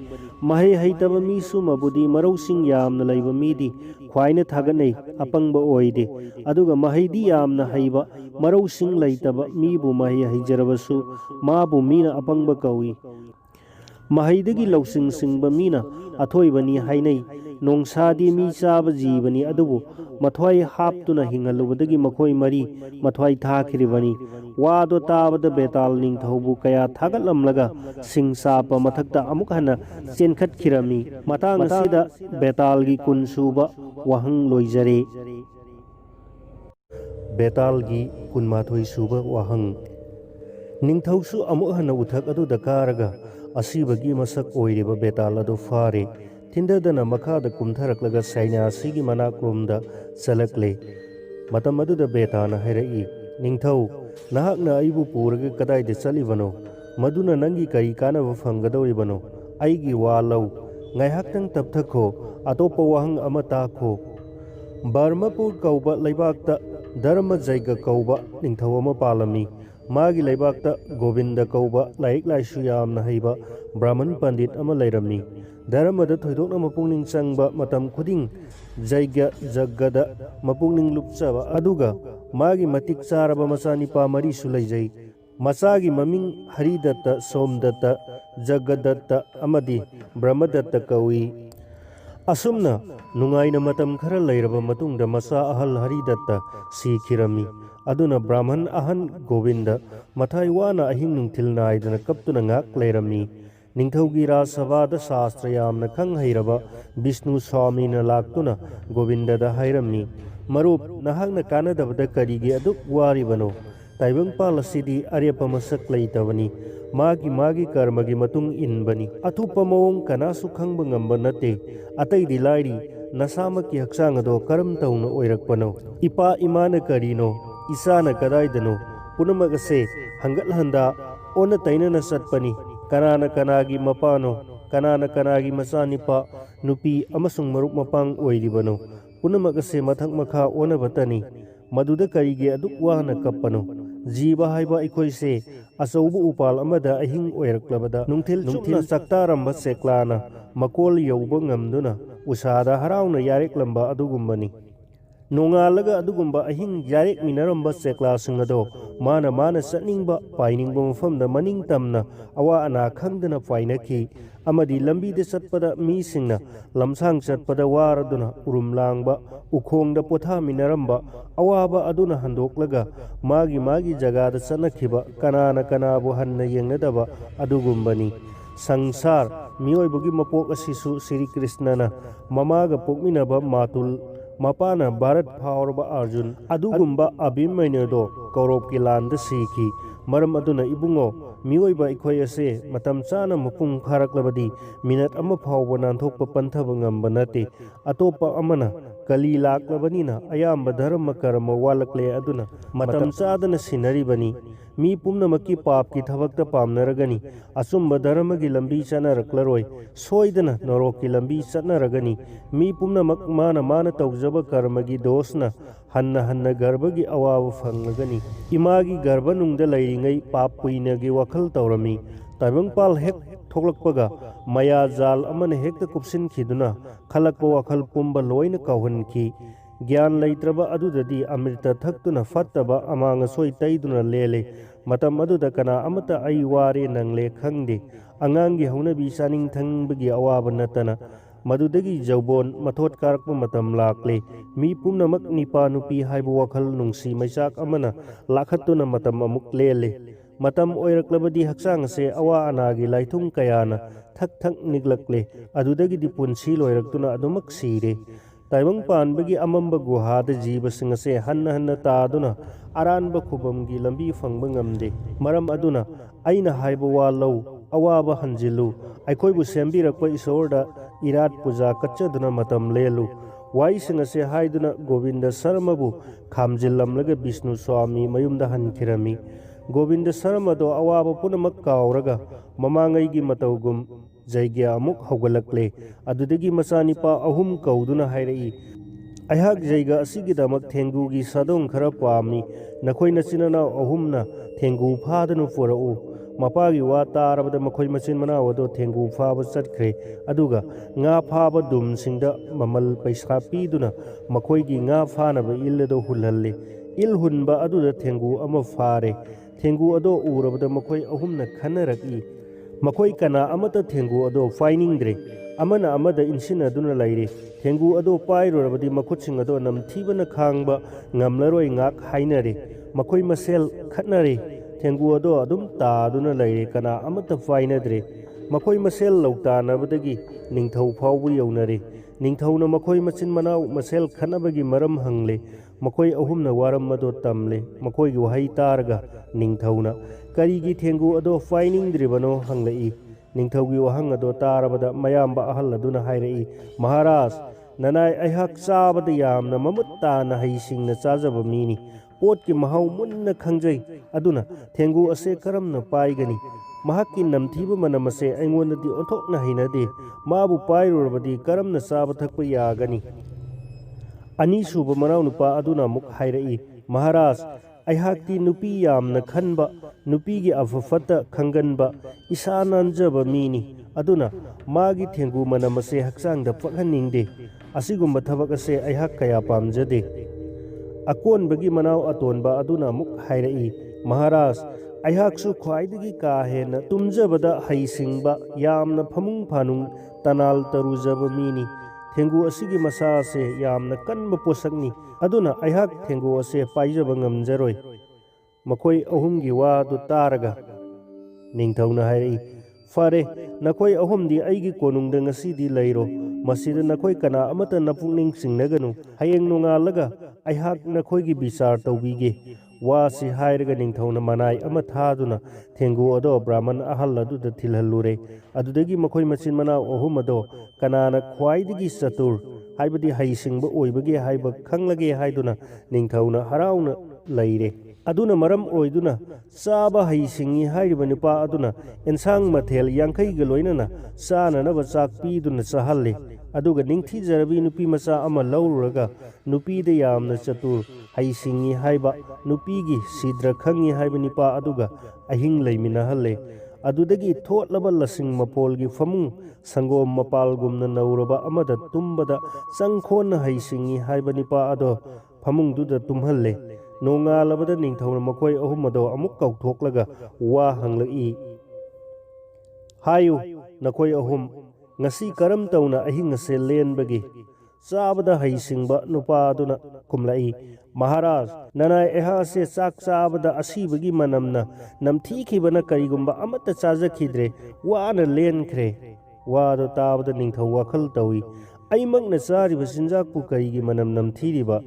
ꯃꯍꯩ ꯍꯩꯇꯕ ꯃꯤꯁꯨꯃꯕꯨꯗꯤ ꯃꯔꯧꯁꯤꯡ ꯌꯥꯝꯅ ꯂꯩꯕ ꯃꯤꯗꯤ ꯈ꯭ꯋꯥꯏꯅ ꯊꯥꯒꯠꯅꯩ, ꯑꯄꯪꯕ ꯑꯣꯏꯗꯦ꯫ ꯑꯗꯨꯒ ꯃꯍꯩꯗꯤ ꯌꯥꯝꯅ ꯍꯩꯕ ꯃꯔꯧꯁꯤꯡ ꯂꯩꯇꯕ ꯃꯤꯕꯨ ꯃꯍꯩ ꯍꯩꯖꯔꯕꯁꯨ ꯃꯥꯕꯨ ꯃꯤꯅ ꯑꯄꯪꯕ ꯀꯧꯏ꯫ ꯃꯍꯩꯗꯒꯤ ꯂꯧꯁꯤꯡ ꯁꯤꯡꯕ ꯃꯤꯅ ꯑꯊꯣꯏꯕꯅꯤ ꯍꯥꯏꯅꯩ꯫ ꯅꯣꯡꯁꯥꯗꯤ ꯃꯤ ꯆꯥꯕ ꯖꯤꯕꯅꯤ, ꯑꯗꯨꯕꯨ ꯃꯊ꯭ꯋꯥꯏ ꯍꯥꯞꯇꯨꯅ ꯍꯤꯡꯍꯜꯂꯨꯕꯗꯒꯤ ꯃꯈꯣꯏ ꯃꯔꯤ ꯃꯊ꯭ꯋꯥꯏ ꯊꯥꯈꯤꯔꯤꯕꯅꯤ꯫ ꯋꯥꯗꯣ ꯇꯥꯕꯗ ꯕꯦꯇꯥꯜ ꯅꯤꯡꯊꯧꯕꯨ ꯀꯌꯥ ꯊꯥꯒꯠꯂꯝꯂꯒ ꯁꯤꯡ ꯆꯥꯞꯄ ꯃꯊꯛꯇ ꯑꯃꯨꯛ ꯍꯟꯅ ꯆꯦꯟꯈꯠꯈꯤꯔꯝꯃꯤ꯫ ꯃꯇꯥꯡ ꯑꯁꯤꯗ ꯕꯦꯇꯥꯜꯒꯤ ꯀꯨꯟꯁꯨꯕ ꯋꯥꯍꯪ ꯂꯣꯏꯖꯔꯦ꯫ ꯕꯦꯇꯥꯜꯒꯤ ꯲꯱ꯁꯨꯕ ꯋꯥꯍꯪ꯫ ꯅꯤꯡꯊꯧꯁꯨ ꯑꯃꯨꯛ ꯍꯟꯅ ꯎꯊꯛ ꯑꯗꯨꯗ ꯀꯥꯔꯒ ꯑꯁꯤꯕꯒꯤ ꯃꯁꯛ ꯑꯣꯏꯔꯤꯕ ꯕꯦꯇꯥꯜ ꯑꯗꯨ ꯐꯥꯔꯦ꯫ ꯊꯤꯟꯊꯗꯅ ꯃꯈꯥꯗ ꯀꯨꯝꯊꯔꯛꯂꯒ ꯁꯩꯅ꯭ꯌꯥꯁꯤꯒꯤ ꯃꯅꯥꯛꯂꯣꯝꯗ ꯆꯠꯂꯛꯂꯦ꯫ ꯃꯇꯝ ꯑꯗꯨꯗ ꯕꯦꯇꯥꯅ ꯍꯥꯏꯔꯛꯏ, ꯅꯤꯡꯊꯧ, ꯅꯍꯥꯛꯅ ꯑꯩꯕꯨ ꯄꯨꯔꯒ ꯀꯗꯥꯏꯗ ꯆꯠꯂꯤꯕꯅꯣ? ꯃꯗꯨꯅ ꯅꯪꯒꯤ ꯀꯔꯤ ꯀꯥꯟꯅꯕ ꯐꯪꯒꯗꯧꯔꯤꯕꯅꯣ? ꯑꯩꯒꯤ ꯋꯥ ꯂꯧ, ꯉꯥꯏꯍꯥꯛꯇꯪ ꯇꯞꯊꯈꯣ, ꯑꯇꯣꯞꯄ ꯋꯥꯍꯪ ꯑꯃ ꯇꯥꯈꯣ꯫ ꯕꯔꯃꯄꯨꯔ ꯀꯧꯕ ꯂꯩꯕꯥꯛꯇ ꯙꯔꯃ ꯖꯩꯒ ꯀꯧꯕ ꯅꯤꯡꯊꯧ ꯑꯃ ꯄꯥꯜꯂꯝꯃꯤ꯫ ꯃꯥꯒꯤ ꯂꯩꯕꯥꯛꯇ ꯒꯣꯕꯤꯟꯗ ꯀꯧꯕ ꯂꯥꯏꯔꯤꯛ ꯂꯥꯏꯁꯨ ꯌꯥꯝꯅ ꯍꯩꯕ ꯕ꯭ꯔꯥꯍ꯭ꯃꯟ ꯄꯟꯗꯤꯠ ꯑꯃ ꯂꯩꯔꯝꯃꯤ꯫ ꯙꯔꯃꯗ ꯊꯣꯏꯗꯣꯛꯅ ꯃꯄꯨꯛꯅꯤꯡ ꯆꯪꯕ, ꯃꯇꯝ ꯈꯨꯗꯤꯡ ꯖꯩꯒ ꯖꯒꯗ ꯃꯄꯨꯛꯅꯤꯡ ꯂꯨꯞꯆꯕ, ꯑꯗꯨꯒ ꯃꯥꯒꯤ ꯃꯇꯤꯛ ꯆꯥꯔꯕ ꯃꯆꯥꯅꯤꯄꯥ ꯃꯔꯤꯁꯨ ꯂꯩꯖꯩ꯫ ꯃꯆꯥꯒꯤ ꯃꯃꯤꯡ ꯍꯔꯤꯗꯠꯇ, ꯁꯣꯝꯗꯠꯇ, ꯖꯒꯗꯠꯇ ꯑꯃꯗꯤ ꯕ꯭ꯔꯍ꯭ꯃꯗꯠꯇ ꯀꯧꯏ꯫ ꯑꯁꯨꯝꯅ ꯅꯨꯡꯉꯥꯏꯅ ꯃꯇꯝ ꯈꯔ ꯂꯩꯔꯕ ꯃꯇꯨꯡꯗ ꯃꯆꯥ ꯑꯍꯜ ꯍꯔꯤꯗꯠꯇ ꯁꯤꯈꯤꯔꯝꯃꯤ꯫ ꯑꯗꯨꯅ ꯕ꯭ꯔꯥꯍ꯭ꯃꯟ ꯑꯍꯟ ꯒꯣꯕꯤꯟꯗ ꯃꯊꯥꯏ ꯋꯥꯅ ꯑꯍꯤꯡ ꯅꯨꯡꯊꯤꯜ ꯅꯥꯏꯗꯅ ꯀꯞꯇꯨꯅ ꯉꯥꯏꯍꯥꯛ ꯂꯩꯔꯝꯃꯤ꯫ ꯅꯤꯡꯊꯧꯒꯤ ꯔꯥꯖꯁꯚꯥꯗ ꯁꯥꯁꯇ꯭ꯔ ꯌꯥꯝꯅ ꯈꯪ ꯍꯩꯔꯕ ꯕꯤꯁꯅꯨ ꯁ꯭ꯋꯥꯃꯤꯅ ꯂꯥꯛꯇꯨꯅ ꯒꯣꯕꯤꯟꯗꯗ ꯍꯥꯏꯔꯝꯃꯤ, ꯃꯔꯨꯞ, ꯅꯍꯥꯛꯅ ꯀꯥꯟꯅꯗꯕꯗ ꯀꯔꯤꯒꯤ ꯑꯗꯨꯛ ꯋꯥꯔꯤꯕꯅꯣ? ꯇꯥꯏꯕꯪꯄꯥꯜ ꯑꯁꯤꯗꯤ ꯑꯔꯦꯞꯄ ꯃꯁꯛ ꯂꯩꯇꯕꯅꯤ, ꯃꯥꯒꯤ ꯀꯔꯃꯒꯤ ꯃꯇꯨꯡ ꯏꯟꯕꯅꯤ꯫ ꯑꯊꯨꯞꯄ ꯃꯑꯣꯡ ꯀꯅꯥꯁꯨ ꯈꯪꯕ ꯉꯝꯕ ꯅꯠꯇꯦ꯫ ꯑꯇꯩꯗꯤ ꯂꯥꯏꯔꯤ, ꯅꯁꯥꯃꯛꯀꯤ ꯍꯛꯆꯥꯡ ꯑꯗꯣ ꯀꯔꯝ ꯇꯧꯅ ꯑꯣꯏꯔꯛꯄꯅꯣ? ꯏꯄꯥ ꯏꯃꯥꯅ ꯀꯔꯤꯅꯣ? ꯏꯆꯥꯅ ꯀꯗꯥꯏꯗꯅꯣ? ꯄꯨꯝꯅꯃꯛ ꯑꯁꯦ ꯍꯪꯒꯠ ꯍꯟꯗꯥ ꯑꯣꯟꯅ ꯇꯩꯅꯅ ꯆꯠꯄꯅꯤ꯫ ꯀꯅꯥꯅ ꯀꯅꯥꯒꯤ ꯃꯄꯥꯅꯣ? ꯀꯅꯥꯅ ꯀꯅꯥꯒꯤ ꯃꯆꯥꯅꯤꯄꯥ, ꯅꯨꯄꯤ ꯑꯃꯁꯨꯡ ꯃꯔꯨꯞ ꯃꯄꯥꯡ ꯑꯣꯏꯔꯤꯕꯅꯣ? ꯄꯨꯝꯅꯃꯛ ꯑꯁꯦ ꯃꯊꯛ ꯃꯈꯥ ꯑꯣꯟꯅꯕꯇꯅꯤ꯫ ꯃꯗꯨꯗ ꯀꯔꯤꯒꯤ ꯑꯗꯨꯛ ꯋꯥꯅ ꯀꯞꯄꯅꯣ? ꯖꯤꯕ ꯍꯥꯏꯕ ꯑꯩꯈꯣꯏꯁꯦ ꯑꯆꯧꯕ ꯎꯄꯥꯜ ꯑꯃꯗ ꯑꯍꯤꯡ ꯑꯣꯏꯔꯛꯂꯕꯗ ꯅꯨꯡꯊꯤꯜ ꯆꯨꯞꯅ ꯆꯥꯛꯇꯥꯔꯝꯕ ꯆꯦꯛꯂꯥꯅ ꯃꯀꯣꯜ ꯌꯧꯕ ꯉꯝꯗꯨꯅ ꯎꯁꯥꯗ ꯍꯔꯥꯎꯅ ꯌꯥꯔꯦꯛꯂꯝꯕ ꯑꯗꯨꯒꯨꯝꯕꯅꯤ꯫ ꯅꯣꯡꯉꯥꯜꯂꯒ ꯑꯗꯨꯒꯨꯝꯕ ꯑꯍꯤꯡ ꯌꯥꯔꯦꯛꯃꯤꯟꯅꯔꯝꯕ ꯆꯦꯛꯂꯥꯁꯤꯡ ꯑꯗꯣ ꯃꯥꯅ ꯆꯠꯅꯤꯡꯕ ꯄꯥꯏꯅꯤꯡꯕ ꯃꯐꯝꯗ ꯃꯅꯤꯡ ꯇꯝꯅ ꯑꯋꯥ ꯑꯅꯥ ꯈꯪꯗꯅ ꯄꯥꯏꯅꯈꯤ꯫ ꯑꯃꯗꯤ ꯂꯝꯕꯤꯗ ꯆꯠꯄꯗ ꯃꯤꯁꯤꯡꯅ ꯂꯝꯁꯥꯡ ꯆꯠꯄꯗ ꯋꯥꯔꯗꯨꯅ ꯎꯔꯨꯝ ꯂꯥꯡꯕ ꯎꯈꯣꯡꯗ ꯄꯣꯊꯥꯃꯤꯟꯅꯔꯝꯕ ꯑꯋꯥꯕ ꯑꯗꯨꯅ ꯍꯟꯗꯣꯛꯂꯒ ꯃꯥꯒꯤ ꯖꯒꯥꯗ ꯆꯠꯅꯈꯤꯕ, ꯀꯅꯥꯅ ꯀꯅꯥꯕꯨ ꯍꯟꯅ ꯌꯦꯡꯅꯗꯕ ꯑꯗꯨꯒꯨꯝꯕꯅꯤ꯫ ꯁꯪꯁꯥꯔ, ꯃꯤꯑꯣꯏꯕꯒꯤ ꯃꯄꯣꯛ ꯑꯁꯤꯁꯨ ꯁ꯭ꯔꯤ ꯀ꯭ꯔꯤꯁꯅꯅ ꯃꯃꯥꯒ ꯄꯣꯛꯃꯤꯟꯅꯕ ꯃꯥꯇꯨꯜ, ꯃꯄꯥꯅ ꯚꯥꯔꯠ ꯐꯥꯎꯔꯕ ꯑꯔꯖꯨꯟ, ꯑꯗꯨꯒꯨꯝꯕ ꯑꯚꯤꯃꯟꯌꯨꯗꯣ ꯀꯧꯔꯕꯀꯤ ꯂꯥꯟꯗ ꯁꯤꯈꯤ꯫ Maram aduna ibungo miyoiba ikhoi ase matam chana mapung pharaklabadi minute ama phawba nanthokpa panthaba ngamba nate atopa amana kali laklabanina ayamba dharma karma walakle aduna matam chadana sinaribani mi pumnamakki papki thabakta pamnaragani asumba dharmagi lambi chanaraklaroi soidana norokki lambi chatnaragani mi pumnamak mana tawjaba karmagi dosna hanna garbagi awaba fanglagani imagi garba nungda lairingai pap puinagi wakhal tawrami taibangpal hek thoklakpaga maya jal amana hekta kupsin khiduna khalakpa wakhal pumba loina kauhanki gyan leitraba adudadi amrita thaktuna fattaba amanga soi taiduna lele matam aduda kana amata ai ware nangle khangde angangi haunabi saning thangbagi awaba natana madudagi jawbon mathot karakpa matam lakle mi pumnamak nipa nupi haibu wakhal nungsi maisak amana lakhattuna matam amuk lele matam oiraklabadi haksang se awa anagi laithung kayana thak niglakle adudagi di punsi loiraktuna adumak sire taibang panbagi amamba guhada jibasing ase hanna taaduna aranba khubamgi lambi fangba ngamde maram aduna aina haiba wa lau awaba hanjilu aikhoibu sembirakpa isorda irat puja kachaduna matam lelu waising ase haiduna govinda sarmabu khamjillamlaga Vishnu Swami mayumda hankhirami govinda sarma do awaba punamak kauraga mamangaigi matawgum jaigya amuk haugalakle adudagi masanipa ahum kauduna hairai aihak jaiga asigidamak thengugi sadong khara pamni nakhoi nachinana ahumna thengu phadanu porau mapagi wa tarabada makhoi machin manawado thengu phaba chatkre aduga nga phaba dum singda mamal paisa piduna makhoigi nga phanaba illado hulhalle il hunba aduda thengu ama phare thengu ado urabada makhoi ahumna khanaraki makhoi kana amata thengu ado fainingdre amana amada insina duna laire thengu ado pairorabadi makhutsing ado namthibana khangba ngamlaroi ngak hainare makhoi masel khatnare thengu ado adum taaduna laire kana amata fainadre makhoi masel lautanabadagi ningthau phawbu yaunare ningthauna makhoi machin manaw masel khanabagi maram hangle makhoi ahumna waram ado tamle makhoi gi wahai targa ningthauna karigi thengu ado fainingdribano hanglai ningthaugi wahang ado tarabada mayamba ahal aduna hairai maharaj nanai aihak chabada yamna mamut tana haisingna chajaba mini potki mahau munna khangjai aduna thengu ase karamna paigani mahakki namthiba manamase aingondadi onthokna hainade mabu pairurabadi karamna chaba thakpa yagani ani suba manaw nupa aduna muk hairai maharaj aihakti nupi yamna khanba nupigi afafata khanganba isa nanjaba mini aduna magi thengu manamase haksangda phakhaningde asigumba thabak ase aihak kaya pamjade akonbagi manaw atonba aduna muk hairai maharaj aihaksu khwaidagi ka hena tumjabada haisingba yamna phamung phanung tanal tarujaba mini thengu asigi masa ase yamna kanba posakni aduna aihak thengu ase paijaba ngamjaroi makhoi ahumgi wa du taraga ningthauna hairai fare nakhoi ahumdi aigi konungda ngasidi lairo masida nakhoi kana amata napukning singnaganu hayeng nongalaga aihak nakhoigi bichar tawbige wasi hairaga ningthauna manai ama thaduna thengu ado brahman ahal aduda thilhallure adudagi makhoi machin mana ahum ado kanana khwaidigi satur haibadi haisingba oibage haiba khanglage haiduna ningthauna harauna laire aduna maram oiduna chaba haisingi hairiba nipa aduna ensang mathel yankai ga loinana sana naba chak piduna chahalle aduga ningthi jarabi nupi macha ama laururaga nupi de yamna chatur haisingi haiba nupi gi sidra khangi haiba nipa aduga ahing leimina halle adudagi thotlaba lasing mapolgi famung sangom mapalgumna nauraba amada tumbada changkhona haisingi haiba nipa ado famung duda tumhalle nongalabada ningthauna makhoi ahum ado amuk kauthoklaga wa hanglai hayu nakhoi ahum ngasi karam tauna ahing ase lenbagi chabada haisingba nupa aduna kumlai maharaj nanai eha se chak chabada asibagi manamna namthikibana karigumba amata chajakhidre wana lenkhre wado tabada ningthau wakhal tawi aimakna chariba sinjakpu karigi manam namthiriba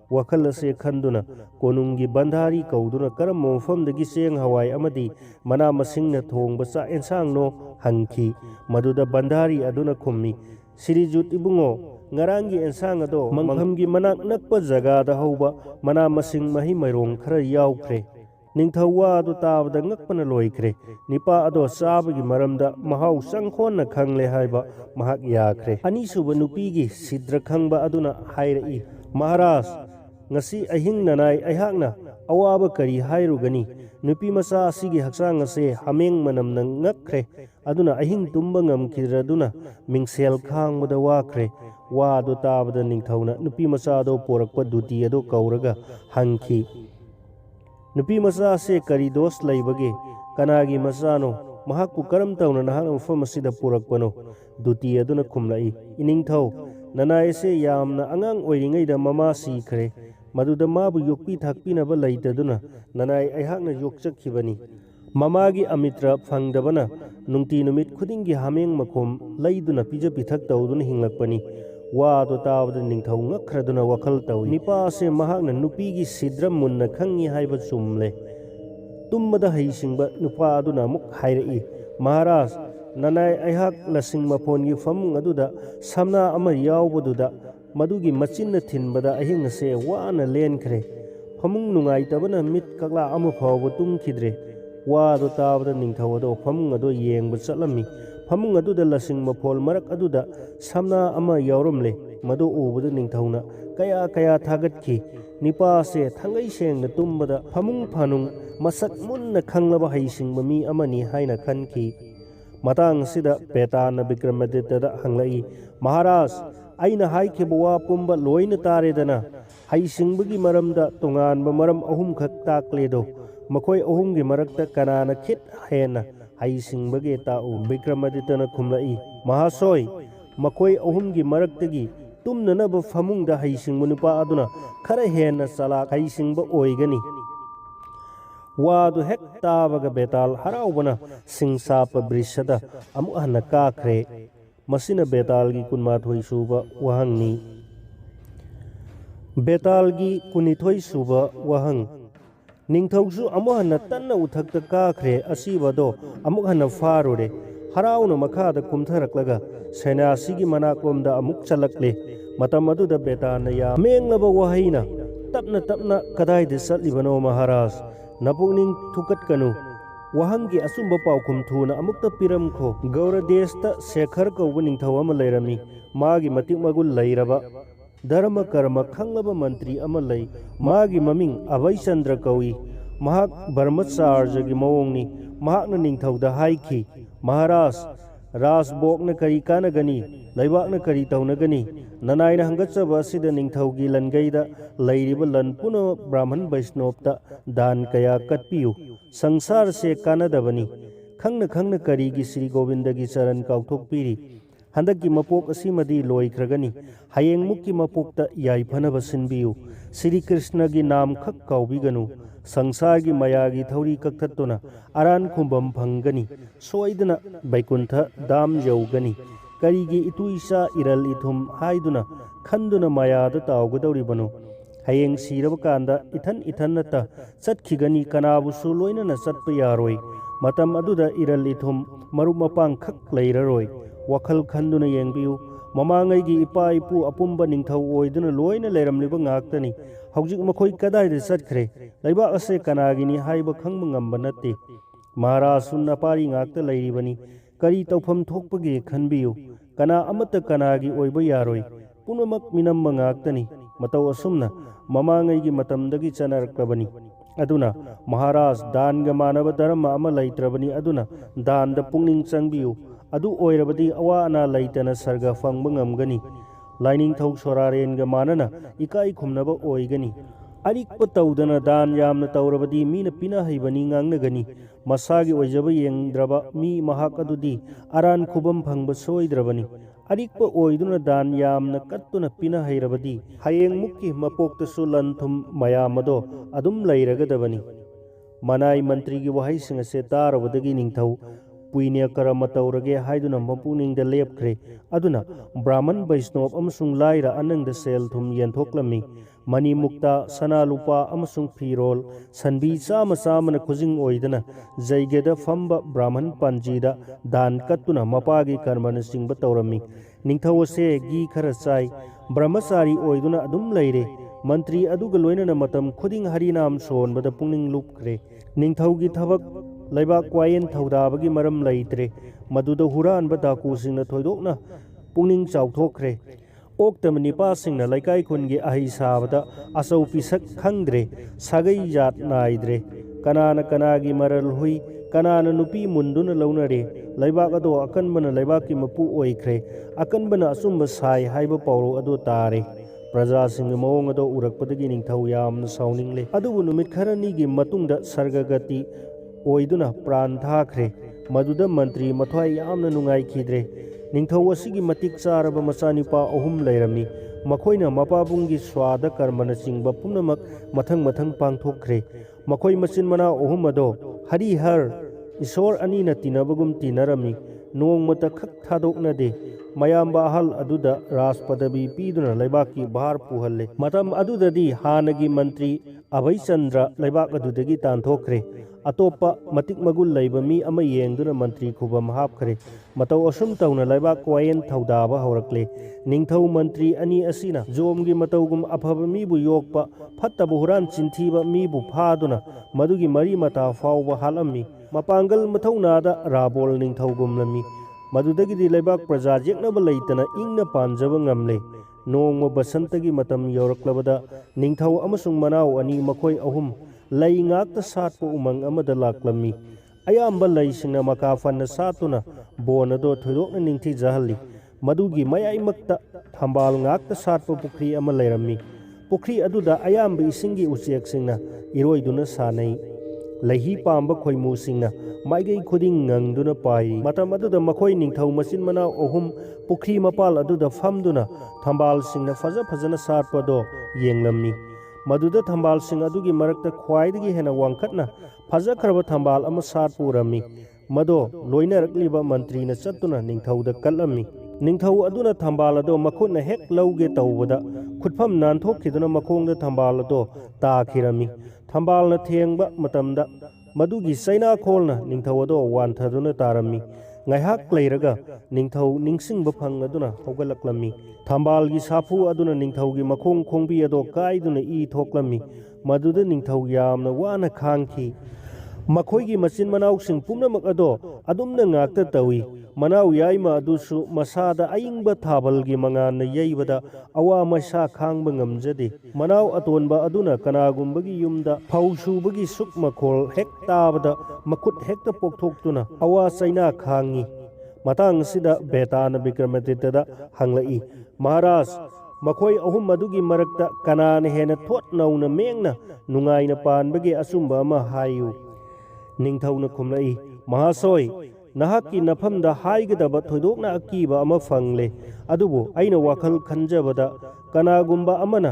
wakal ase khanduna konungi bandhari kauduna karam mofamdagi seng hawai amadi mana masingna thongba cha ensang no hangki maduda bandhari aduna khummi Sirijut ibungo ngarangi ensang ado manghamgi manak nakpa jaga da hauba mana masing mahi mairong khara yaukre ningthawa adu tabda ngakpana loikre nipa ado sabagi maramda mahau sangkhonna khangle haiba mahak yakre ani suba nupigi sidra khangba aduna hairei Maharaj ngasi ahing nanai aihakna awaba kari hairugani nupi masa asigi haksang ase hameng manam nang ngakre aduna ahing tumba ngamkidraduna mingsel khangbada wakre wa do tabada ningthauna nupi masa do porakpa duti ado kauraga hangki nupi masa ase kari dos laibage kanagi masano mahakku karam tauna nahang ufam asida purakpano duti aduna khumlai iningthau nanai se yamna angang oiringai da mama sikhre maduda mabu yokpi thakpi na ba laitaduna nanai aihakna yokchakhibani mamagi amitra phangdabana nungti numit khudingi hameng makhom laiduna pija pithak tawduna hinglakpani wa do tabda ningthau ngakraduna wakhal tawi nipa se mahakna nupigi sidram munna khangi haiba chumle tummada haisingba nupa aduna muk hairei Maharaj nanai aihak lasing maphongi famung aduda samna ama yawbaduda madugi machinna thinbada ahing ase wana lenkhre famung nungai tabana mit kakla ama phawbu tumkhidre wa do tabda ningthau ado famung ado yengba chatlami famung aduda lasing maphol marak aduda samna ama yawromle madu ubuda ningthauna kaya kaya thagatki nipa se thangai sengna tumbada famung phanung masak munna khanglaba haisingba mi amani haina khanki matang sida petana Vikramaditya hanglai Maharaj aina haikhiba wa pumba loina taredana haisingbagi maramda tonganba maram ahum khak takledo makoi ahumgi marakta kanana khit hena haisingbagi ta'u Vikramaditya khumlai Mahasoi makoi ahumgi maraktagi tumnanaba famungda haisingba nupa aduna khara hena sala haisingba oigani wadu hek tabaga betaal haraubana singsapa brishada amu hana kakre masina betaalgi kunmathoi suba wahangni betaalgi kunithoi suba wahang ningthausu amu hana tanna uthakta kakre asibado amu hana farure harauna makhada kumtharaklaga senasigi manakomda amuk chalakle matam aduda betana ya menglaba wahaina tapna tapna kadaide satlibano Maharaj Napungning thukat kanu wahangi asumba paukum thuna amukta piramkho gaura desta sekhar kauba ningthau ama lairami magi matik magul lairaba dharma karma khanglaba mantri ama lai magi maming Abhay Chandra kawi mahak Brahmacharya gi mawongni mahakna ningthauda haiki Maharaj Rasbokna kari kanagani laibakna kari taunagani nanaina hangatchaba asida ningthaugi langaida lairiba lanpuno Brahman Vaishnavta dan kaya katpiyu sangsar se kanadabani khangna khangna karigi Sri Govindagi charan kauthokpiri handaki mapok asimadi loikragani hayeng mukki mapokta yaiphanaba sinbiyu Sri Krishna gi nam khak kaubiganu sangsargi mayagi thauri kakthatuna aran khumbam phangani soidana Vaikuntha dam yaugani karigi ituisa iral ithum haiduna khanduna mayada tawgadawribano hayeng siraba kanda ithan ithannata chatkhigani kanabusu loinana chatpa yaroi matam aduda iral ithum maru mapang khak leiraroi wakhal khanduna yengbiu mamangai gi ipa ipu apumba ningthau oiduna loina leiramliba ngaktani hawjik makhoi kadaida chatkhre laiba ase kanagini haiba khangba ngamba natte Maharaj sunna pari ngakta leiribani kari tawpham thokpagi khanbiu kana amata kanagi oiba yaroi punamak minamba ngaktani matau asumna mamangai gi matamdagi chanaraklabani aduna Maharaj danga manaba dharma ama laitrabani aduna danda pungning changbiu adu oirabadi awa ana laitana sarga fangba ngamgani laining thau sorarenga manana ikai khumnaba oigani arikpa tawdana dan yamna tawrabadi mina pina haibani ngangnagani masagi oijaba yengdraba mi mahak adudi aran khubam phangba soidrabani arikpa oiduna dan yamna kattuna pina hairabadi hayeng mukki mapoktasu lanthum mayamado adum lairagadabani manai mantri gi wahai singa se tarabadagi ningthau puinya karama taurage haiduna mapuningda lepkhre aduna Brahman Vaishnava amsung laira anangda sel thum yenthoklammi mani mukta sana lupa amasung firol sanbi chama chamana khujing oidana jaigeda famba brahman panjida dan katuna mapagi karmana singba tawrami ningthau ase gi khara chai brahmachari oiduna adum leire mantri aduga loinana matam khuding harinam sonbada pungning lupkre ningthau gi thabak laibak kwayen thaudabagi maram leitre maduda huran ba daku singna thoidokna pungning chauthokre Oktam Nipa Singh लैकाई खुनगी अहि साबदा असौ पिसक खंगद्रे सगै जात नाइद्रे कनान कनागी मरल हुई कनान नुपी मुंदुन लौनरे लैबाक अदो अकनबन लैबाकी मपु ओइख्रे अकनबन असुंब Sai HYBE पौरो अदो तारे प्रजा सिंह मओंग अदो उरकपदगी निंगथौ यामन साउनिंगले अदुबु नुमित खरनीगी मतुंगदा सर्गगति ओइदुना प्राण थाख्रे मदुदा मंत्री मथ्वाई यामन नुंगाइखिद्रे निंगथौ असिगी मतिक चारबा मचानिपा अहुम लैरमी मखोइना मपाबुंगी स्वादा कर्मना चिंगबा पुनमक मथंग मथंग पांगथोखरे मखोइ मचिन मना अहुम अदो हरिहर ईश्वर अनीना तिनबगुम तिनरमी नोंगमत खक थादोकनदे मयाम्बा अहल अदुदा राज पदवी पीदुना लैबाकी भार पुहल्ले मतम अदुददी हानगी मंत्री अभय चंद्र लैबाक अदुदगी तांथोखरे अतोपा मतिक मगुल लैबा मी अमा येंगदुना मंत्री खुबम हापखरे मतौ असुम तौना लैबाक क्वायन थौदाबा हौरकले निंगथौ मंत्री अनी असिना जोमगी मतौगुम अफब मीबु योकपा फत्तबु हुरान चिंथीबा मीबु फादुना मदुगी मरी मता फावबा हालम्मी मपांगल मथौनादा राबोल निंगथौगुमलमी मदुदगी लैबाक प्रजा जेक्नबा लैतना इंगना पांजबा ngamle नोंग बसंतगी मतम यौरक्लबदा निंगथौ अमसुंग मनाव अनि मखोय अहुम लै ngakta satpa umang amada laklami ayamba laisingna maka fanna satuna bonado thoidokna ningthi jahalli madugi mayai makta thambal ngakta satpa pukri ama lairami pukri aduda ayamba isingi uchek singna iroiduna sanai lahi pamba khoimu singna maigai khuding ngangduna pai matam aduda makhoi ningthau masin mana ohum pukri mapal aduda famduna thambal singna faja fajana satpa do yenglammi मदुदा थंबाल Singh अदुगी मरकता ख्वाइदगी हेना वांखटना फजखरबा थंबाल अमा सात पुरमी मदो लोइनरकलिबा मंत्री न चतुना निंगथौदा कलमी निंगथौ अदुना थंबाल अदो मखुना हेक लौगे तौबदा खुटफम नानथोखिदुना मखोंगदा थंबाल अदो ताखिरमी थंबाल न थेंगबा मतमदा मदुगी सैना खोलना निंगथौ अदो वानथदुना तारमी ngaiak leiraga ningthau ningsingba phangna haugalaklammi thambalgi sapu aduna ningthaugi makhong khongbi ado kaiduna I thoklami maduda ningthau yamna wana khangki makhoigi machin manau sing pumnamak ado adumna ngakta tawi manau yaima adusu masada aingba thabalgi mangana yaibada awa masa khangba ngamjade manau atonba aduna kanagumbagi yumda phausubagi suk makhol hek tabada makut hekta pokthokuna awa saina khangi matang sida betana vikramaditya hanglai maharaj makhoi ahum madugi marakta kanana hena thot nauna mengna nungaina panbagi asumba ma hayu निंगथौना खुमलाई महासोय नहाकी नफमदा हाइगदबा थोइदोकना अकीबा अमा फंगले अदुबो आइना वाखल खंजबदा कनागुंबा अमना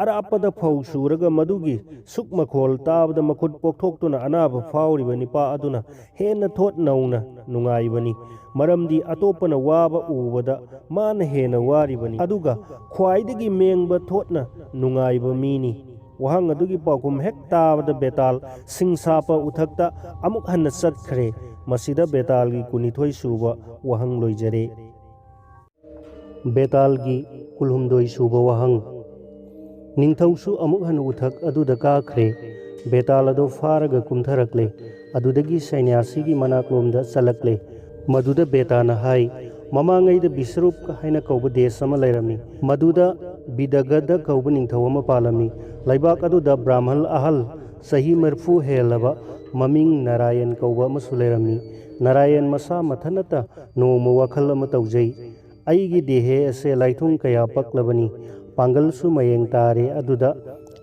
अरापदा फौ सुरगा मदुगी सुक मखोल ताबदा मखुद पोखथोक्तुना अनाबा फावरिबा Nipah अदुना हेना thought नौना नुंगाइबनी मरमदी अतोपना वाबा उबदा मान हेना वारिबनी अदुगा ख्वाइदगी मेंगबा थोटना नुंगाइबा मीनी वहांग अदुगी पाकुम हेक ताबदा बेताल सिंगसापा उथक्ता अमुक हन्ना चटखरे मसिदा बेतालगी कुनिथोय सुबा वहांग लोइजरे बेतालगी कुलहुमदोय सुबा वहांग निंगथौसु अमुक हन उथक अदुदा काखरे बेताल अदो फारगा कुमथरकले अदुदगी सैन्यासीगी मनाकलोमदा चलकले मदुदा बेताना हाय ममांगैदा बिसरूप हाइना कौबा देश अमा लैरमी मदुदा बिदगदा कौबा निंगथौ अमा पालमी लैबाक अदुदा ब्राह्मण अहल सही मरफू हेलबा ममिंग नारायण कौबा अमसु लैरमी नारायण मसा मथनता नोमा वाखल अमा तौजै अइगी देहे असे लाइथुंग कया पक्लबनी पांगलसु मयेंग तारे अदुदा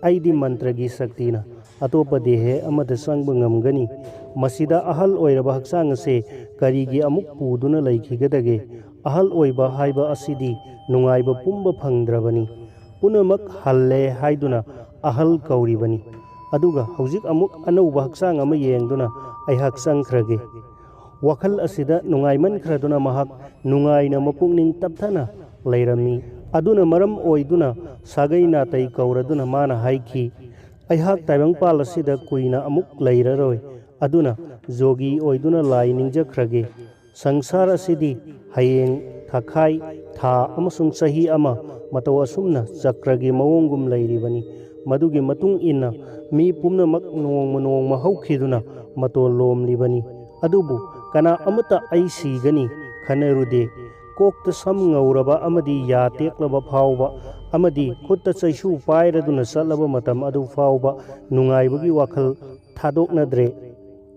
अइदी मंत्रगी शक्तिना अतोपा देहे अमदा संग ngamgani masida ahal oiraba hakchang ase karigi amuk puduna laikhigedage ahal oiba haiba asidi nungaiba pumba phangdrabani punamak halle haiduna ahal kauribani aduga haujik amuk anauba hakchang ama yengduna ai hakchang khrage wakhal asida nungaiman khraduna mahak nungaina mapungning tapthana lairami ꯑꯗꯨꯅ ꯃꯔꯝ ꯑꯣꯏꯗꯨꯅ ꯁꯥꯒꯩ ꯅꯥꯇꯩ ꯀꯧꯔꯗꯨꯅ ꯃꯥꯅ ꯍꯥꯏꯈꯤ, ꯑꯩꯍꯥꯛ ꯇꯥꯏꯕꯪꯄꯥꯜ ꯑꯁꯤꯗ ꯀꯨꯏꯅ ꯑꯃꯨꯛ ꯂꯩꯔꯔꯣꯏ, ꯑꯗꯨꯅ ꯖꯣꯒꯤ ꯑꯣꯏꯗꯨꯅ ꯂꯥꯏ ꯅꯤꯡꯖꯈ꯭ꯔꯒꯦ꯫ ꯁꯪꯁꯥꯔ ꯑꯁꯤꯗꯤ ꯍꯌꯦꯡ, ꯊꯥꯈꯥꯏ, ꯊꯥ ꯑꯃꯁꯨꯡ ꯆꯍꯤ ꯑꯃ ꯃꯇꯧ ꯑꯁꯨꯝꯅ ꯆꯀ꯭ꯔꯒꯤ ꯃꯑꯣꯡꯒꯨꯝ ꯂꯩꯔꯤꯕꯅꯤ꯫ ꯃꯗꯨꯒꯤ ꯃꯇꯨꯡ ꯏꯟꯅ ꯃꯤ ꯄꯨꯝꯅꯃꯛ ꯅꯣꯡꯃ ꯅꯣꯡꯃ ꯍꯧꯈꯤꯗꯨꯅ ꯃꯇꯣꯜ ꯂꯣꯝꯂꯤꯕꯅꯤ꯫ ꯑꯗꯨꯕꯨ ꯀꯅꯥ ꯑꯃꯠꯇ ꯑꯩ ꯁꯤꯒꯅꯤ ꯈꯟꯅꯔꯨꯗꯦ꯫ ꯀꯣꯛꯇ ꯁꯝ ꯉꯧꯔꯕ ꯑꯃꯗꯤ ꯌꯥ ꯇꯦꯛꯂꯕ ꯐꯥꯎꯕ ꯑꯃꯗꯤ ꯈꯨꯠꯇ ꯆꯩꯁꯨ ꯄꯥꯏꯔꯗꯨꯅ ꯆꯠꯂꯕ ꯃꯇꯝ ꯑꯗꯨ ꯐꯥꯎꯕ ꯅꯨꯡꯉꯥꯏꯕꯒꯤ ꯋꯥꯈꯜ ꯊꯥꯗꯣꯛꯅꯗ꯭ꯔꯦ꯫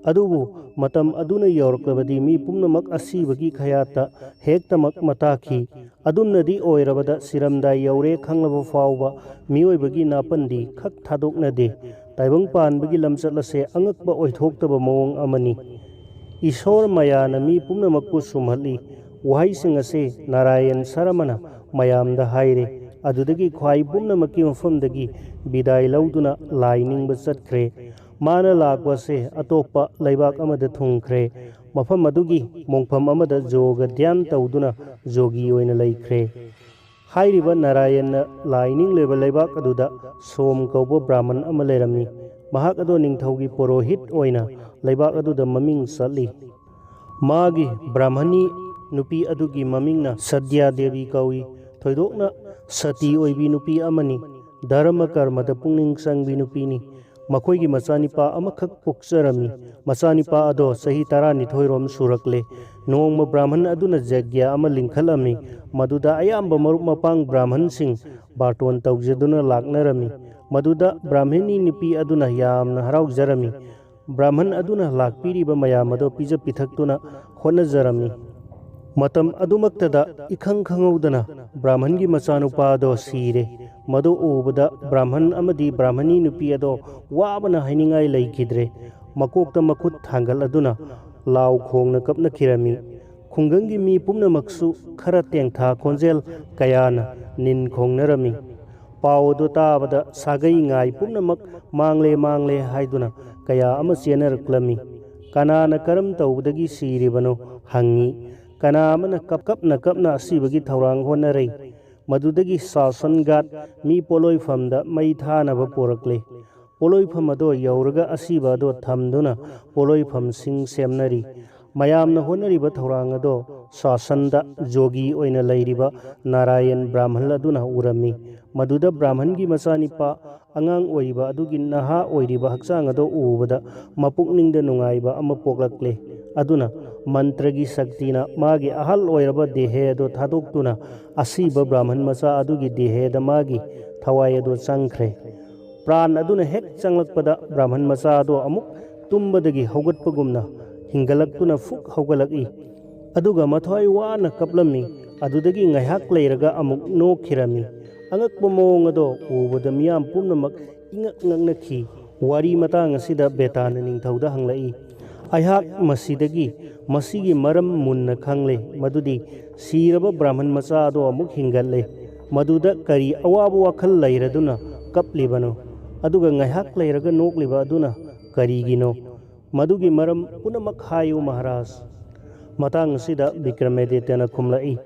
ꯑꯗꯨꯕꯨ ꯃꯇꯝ ꯑꯗꯨꯅ ꯌꯧꯔꯛꯂꯕꯗꯤ ꯃꯤ ꯄꯨꯝꯅꯃꯛ ꯑꯁꯤꯕꯒꯤ ꯈꯌꯥꯠꯇ ꯍꯦꯛꯇꯃꯛ ꯃꯇꯥꯈꯤ꯫ ꯑꯗꯨꯝꯅꯗꯤ ꯑꯣꯏꯔꯕꯗ ꯁꯤꯔꯝꯗꯥꯏ ꯌꯧꯔꯦ ꯈꯪꯂꯕ ꯐꯥꯎꯕ ꯃꯤꯑꯣꯏꯕꯒꯤ ꯅꯥꯄꯟꯗꯤ ꯈꯛ ꯊꯥꯗꯣꯛꯅꯗꯦ꯫ ꯇꯥꯏꯕꯪꯄꯥꯟꯕꯒꯤ ꯂꯝꯆꯠ ꯑꯁꯦ ꯑꯉꯛꯄ ꯑꯣꯏꯊꯣꯛꯇꯕ ꯃꯑꯣꯡ ꯑꯃꯅꯤ꯫ ꯏꯁꯣꯔ ꯃꯌꯥꯅ ꯃꯤ ꯄꯨꯝꯅꯃꯛꯄꯨ ꯁꯨꯝꯍꯠꯂꯤ꯫ ꯋꯥꯍꯩꯁꯤꯡ ꯑꯁꯤ ꯅꯥꯔꯥꯌꯟ ꯁꯔꯃꯅ ꯃꯌꯥꯝꯗ ꯍꯥꯏꯔꯦ꯫ ꯑꯗꯨꯗꯒꯤ ꯈ꯭ꯋꯥꯏ ꯄꯨꯝꯅꯃꯛꯀꯤ ꯃꯐꯝꯗꯒꯤ ꯕꯤꯗꯥꯏ ꯂꯧꯗꯨꯅ ꯂꯥꯏ ꯅꯤꯡꯕ ꯆꯠꯈ꯭ꯔꯦ꯫ ꯃꯥꯅ ꯂꯥꯛꯄꯁꯦ ꯑꯇꯣꯞꯄ ꯂꯩꯕꯥꯛ ꯑꯃꯗ ꯊꯨꯡꯈ꯭ꯔꯦ꯫ ꯃꯐꯝ ꯑꯗꯨꯒꯤ ꯃꯣꯡꯐꯝ ꯑꯃꯗ ꯖꯣꯒ ꯙ꯭ꯌꯥꯟ ꯇꯧꯗꯨꯅ ꯖꯣꯒꯤ ꯑꯣꯏꯅ ꯂꯩꯈ꯭ꯔꯦ꯫ ꯍꯥꯏꯔꯤꯕ ꯅꯥꯔꯥꯌꯟꯅ ꯂꯥꯏ ꯅꯤꯡꯂꯤꯕ ꯂꯩꯕꯥꯛ ꯑꯗꯨꯗ ꯁꯣꯝ ꯀꯧꯕ ꯕ꯭ꯔꯥꯍꯃꯟ ꯑꯃ ꯂꯩꯔꯝꯃꯤ꯫ ꯃꯍꯥꯛ ꯑꯗꯣ ꯅꯤꯡꯊꯧꯒꯤ ꯄꯨꯔꯣꯍꯤꯠ ꯑꯣꯏꯅ ꯂꯩꯕꯥꯛ ꯑꯗꯨꯗ ꯃꯃꯤꯡ ꯆꯠꯂꯤ꯫ ꯃꯥꯒꯤ ꯕ꯭ꯔꯥꯍꯃꯅꯤ ꯅꯨꯄꯤ ꯑꯗꯨꯒꯤ ꯃꯃꯤꯡꯅ ꯁꯗ꯭ꯌꯥ ꯗꯦꯕꯤ ꯀꯧꯏ꯫ ꯊꯣꯏꯗꯣꯛꯅ ꯁꯇꯤ ꯑꯣꯏꯕꯤ ꯅꯨꯄꯤ ꯑꯃꯅꯤ꯫ ꯙꯔꯃ ꯀꯔꯃꯗ ꯄꯨꯛꯅꯤꯡ ꯆꯪꯕꯤ ꯅꯨꯄꯤꯅꯤ꯫ ꯃꯈꯣꯏꯒꯤ ꯃꯆꯥꯅꯤꯄꯥ ꯑꯃꯈꯛ ꯄꯣꯛꯆꯔꯝꯃꯤ꯫ ꯃꯆꯥꯅꯤꯄꯥ ꯑꯗꯣ ꯆꯍꯤ 12ꯔꯣꯝ ꯁꯨꯔꯛꯂꯦ꯫ ꯅꯣꯡꯃ ꯕ꯭ꯔꯥꯍꯃꯟ ꯑꯗꯨꯅ ꯌꯖ꯭ఞ ꯑꯃ ꯂꯤꯡꯈꯠꯂꯝꯃꯤ꯫ ꯃꯗꯨꯗ ꯑꯌꯥꯝꯕ ꯃꯔꯨꯞ ꯃꯄꯥꯡ ꯕ꯭ꯔꯥꯍꯃꯟꯁꯤꯡ ꯕꯥꯔꯇꯣꯟ ꯇꯧꯖꯗꯨꯅ ꯂꯥꯛꯅꯔꯝꯃꯤ꯫ ꯃꯗꯨꯗ ꯕ꯭ꯔꯥꯍꯃꯅꯤ ꯅꯨꯄꯤ ꯑꯗꯨꯅ ꯌꯥꯝꯅ ꯍꯔꯥꯎꯖꯔꯝꯃꯤ꯫ ꯕ꯭ꯔꯥꯍꯃꯟ ꯑꯗꯨꯅ ꯂꯥꯛꯄꯤꯔꯤꯕ ꯃꯌꯥꯝ ꯑꯗꯣ ꯄꯤꯖ ꯄꯤꯊꯛꯇꯨꯅ ꯍꯣꯠꯅꯖꯔꯝꯃꯤ꯫ ꯃꯇꯝ ꯑꯗꯨꯃꯛꯇꯗ ꯏꯈꯪ ꯈꯪꯍꯧꯗꯅ ꯕ꯭ꯔꯥꯍꯃꯟꯒꯤ ꯃꯆꯥꯅꯨꯄꯥ ꯑꯗꯣ ꯁꯤꯔꯦ꯫ ꯃꯗꯨ ꯎꯕꯗ ꯕ꯭ꯔꯥꯍꯃꯟ ꯑꯃꯗꯤ ꯕ꯭ꯔꯥꯍꯃꯅꯤ ꯅꯨꯄꯤ ꯑꯗꯣ ꯋꯥꯕꯅ ꯍꯥꯏꯅꯤꯡꯉꯥꯏ ꯂꯩꯈꯤꯗ꯭ꯔꯦ꯫ ꯃꯀꯣꯛꯇ ꯃꯈꯨꯠ ꯊꯥꯡꯒꯠꯂꯗꯨꯅ ꯂꯥꯎ ꯈꯣꯡꯅ ꯀꯞꯅꯈꯤꯔꯝꯃꯤ꯫ ꯈꯨꯡꯒꯪꯒꯤ ꯃꯤ ꯄꯨꯝꯅꯃꯛꯁꯨ ꯈꯔ ꯇꯦꯡꯊꯥ ꯈꯣꯟꯖꯦꯜ ꯀꯌꯥꯅ ꯅꯤꯟ ꯈꯣꯡꯅꯔꯝꯃꯤ꯫ ꯄꯥꯎ ꯑꯗꯨ ꯇꯥꯕꯗ ꯁꯥꯒꯩ ꯉꯥꯏ ꯄꯨꯝꯅꯃꯛ ꯃꯥꯡꯂꯦ ꯃꯥꯡꯂꯦ ꯍꯥꯏꯗꯨꯅ ꯀꯌా ꯑꯃ ꯆꯦꯟꯅꯔꯛꯂꯝꯃꯤ꯫ ꯀꯅꯥꯅ ꯀꯔꯝ ꯇꯧꯕꯗꯒꯤ ꯁꯤꯔꯤꯕꯅꯣ ꯍꯪꯉꯤ꯫ ꯀꯅꯥ ꯑꯃꯅ ꯀꯞꯅ ꯀꯞꯅ ꯑꯁꯤꯕꯒꯤ ꯊꯧꯔꯥꯡ ꯍꯣꯠꯅꯔꯩ꯫ ꯃꯗꯨꯗꯒꯤ ꯁꯥꯁꯟ ꯒꯥꯔꯗ ꯃꯤ ꯄꯣꯠꯂꯣꯏꯐꯝꯗ ꯃꯩ ꯊꯥꯅꯕ ꯄꯣꯔꯛꯂꯦ꯫ ꯄꯣꯠꯂꯣꯏꯐꯝ ꯑꯗꯣ ꯌꯧꯔꯒ ꯑꯁꯤꯕ ꯑꯗꯣ ꯊꯝꯗꯨꯅ ꯄꯣꯠꯂꯣꯏꯐꯝꯁꯤꯡ ꯁꯦꯝꯅꯔꯤ꯫ ꯃꯌꯥꯝꯅ ꯍꯣꯠꯅꯔꯤꯕ ꯊꯧꯔꯥꯡ ꯑꯗꯣ ꯁꯥꯁꯟꯗ ꯖꯣꯒꯤ ꯑꯣꯏꯅ ꯂꯩꯔꯤꯕ ꯅꯥꯔꯥꯌꯟ ꯕ꯭ꯔꯥꯍꯃꯟ ꯑꯗꯨꯅ ꯎꯔꯝꯃꯤ꯫ ꯃꯗꯨꯗ ꯕ꯭ꯔꯥꯍꯃꯟꯒꯤ ꯃꯆꯥꯅꯤꯄꯥ ꯑꯉꯥꯡ ꯑꯣꯏꯔꯤꯕ ꯑꯗꯨꯒꯤ ꯅꯍꯥ ꯑꯣꯏꯔꯤꯕ ꯍꯛꯆꯥꯡ ꯑꯗꯣ ꯎꯕꯗ ꯃꯄꯨꯛꯅꯤꯡꯗ ꯅꯨꯡꯉꯥꯏꯕ ꯑꯃ ꯄꯣꯛꯂꯛꯂꯦ꯫ ꯑꯗꯨꯅ ꯃꯟꯇ꯭ꯔꯒꯤ ꯁꯛꯇꯤꯅ ꯃꯥꯒꯤ ꯑꯍꯜ ꯑꯣꯏꯔꯕ ꯗꯦꯍꯦ ꯑꯗꯣ ꯊꯥꯗꯣꯛꯇꯨꯅ ꯑꯁꯤꯕ ꯕ꯭ꯔꯥꯍꯃꯟ ꯃꯆꯥ ꯑꯗꯨꯒꯤ ꯗꯦꯍꯦꯗ ꯃꯥꯒꯤ ꯊꯋꯥꯏ ꯑꯗꯣ ꯆꯪꯈ꯭ꯔꯦ꯫ ꯄ꯭ꯔꯥꯟ ꯑꯗꯨꯅ ꯍꯦꯛ ꯆꯪꯂꯛꯄꯗ ꯕ꯭ꯔꯥꯍꯃꯟ ꯃꯆꯥ ꯑꯗꯣ ꯑꯃꯨꯛ ꯇꯨꯝꯕꯗꯒꯤ ꯍꯧꯒꯠꯄꯒꯨꯝꯅ ꯍꯤꯡꯒꯠꯂꯛꯇꯨꯅ ꯐꯨꯛ ꯍꯧꯒꯠꯂꯛꯏ꯫ ꯑꯗꯨꯒ ꯃꯊ꯭ꯋꯥꯏ ꯋꯥꯅ ꯀꯞꯂꯝꯃꯤ꯫ ꯑꯗꯨꯗꯒꯤ ꯉꯥꯏꯍꯥꯛ ꯂꯩꯔꯒ ꯑꯃꯨꯛ ꯅꯣꯛꯈꯤꯔꯝꯃꯤ꯫ ꯑꯉꯛꯄ ꯃꯑꯣꯡ ꯑꯗꯣ ꯎꯕꯗ ꯃꯤꯌꯥꯝ ꯄꯨꯝꯅꯃꯛ ꯏꯉꯛ ꯉꯛꯅꯈꯤ꯫ ꯋꯥꯔꯤ ꯃꯇꯥꯡ ꯑꯁꯤꯗ ꯕꯦꯇꯥꯅ ꯅꯤꯡꯊꯧꯗ ꯍꯪꯂꯛꯏ, ꯑꯩꯍꯥꯛ ꯃꯁꯤꯒꯤ ꯃꯔꯝ ꯃꯨꯟꯅ ꯈꯪꯂꯦ ꯃꯗꯨꯗꯤ ꯁꯤꯔꯕ ꯕ꯭ꯔꯥꯍꯃꯟ ꯃꯆꯥ ꯑꯗꯣ ꯑꯃꯨꯛ ꯍꯤꯡꯒꯠꯂꯦ꯫ ꯃꯗꯨꯗ ꯀꯔꯤ ꯑꯋꯥꯕ ꯋꯥꯈꯜ ꯂꯩꯔꯗꯨꯅ ꯀꯞꯂꯤꯕꯅꯣ? ꯑꯗꯨꯒ ꯉꯥꯏꯍꯥꯛ ꯂꯩꯔꯒ ꯅꯣꯛꯂꯤꯕ ꯑꯗꯨꯅ ꯀꯔꯤꯒꯤꯅꯣ? ꯃꯗꯨꯒꯤ ꯃꯔꯝ ꯄꯨꯝꯅꯃꯛ ꯍꯥꯏꯌꯨ ꯃꯍꯥꯔꯥꯖ꯫ ꯃꯇꯥꯡ ꯑꯁꯤꯗ ꯚꯤꯀ꯭ꯔꯃꯥꯗꯤꯇ꯭ꯌꯅ ꯈꯨꯝꯂꯛꯏ,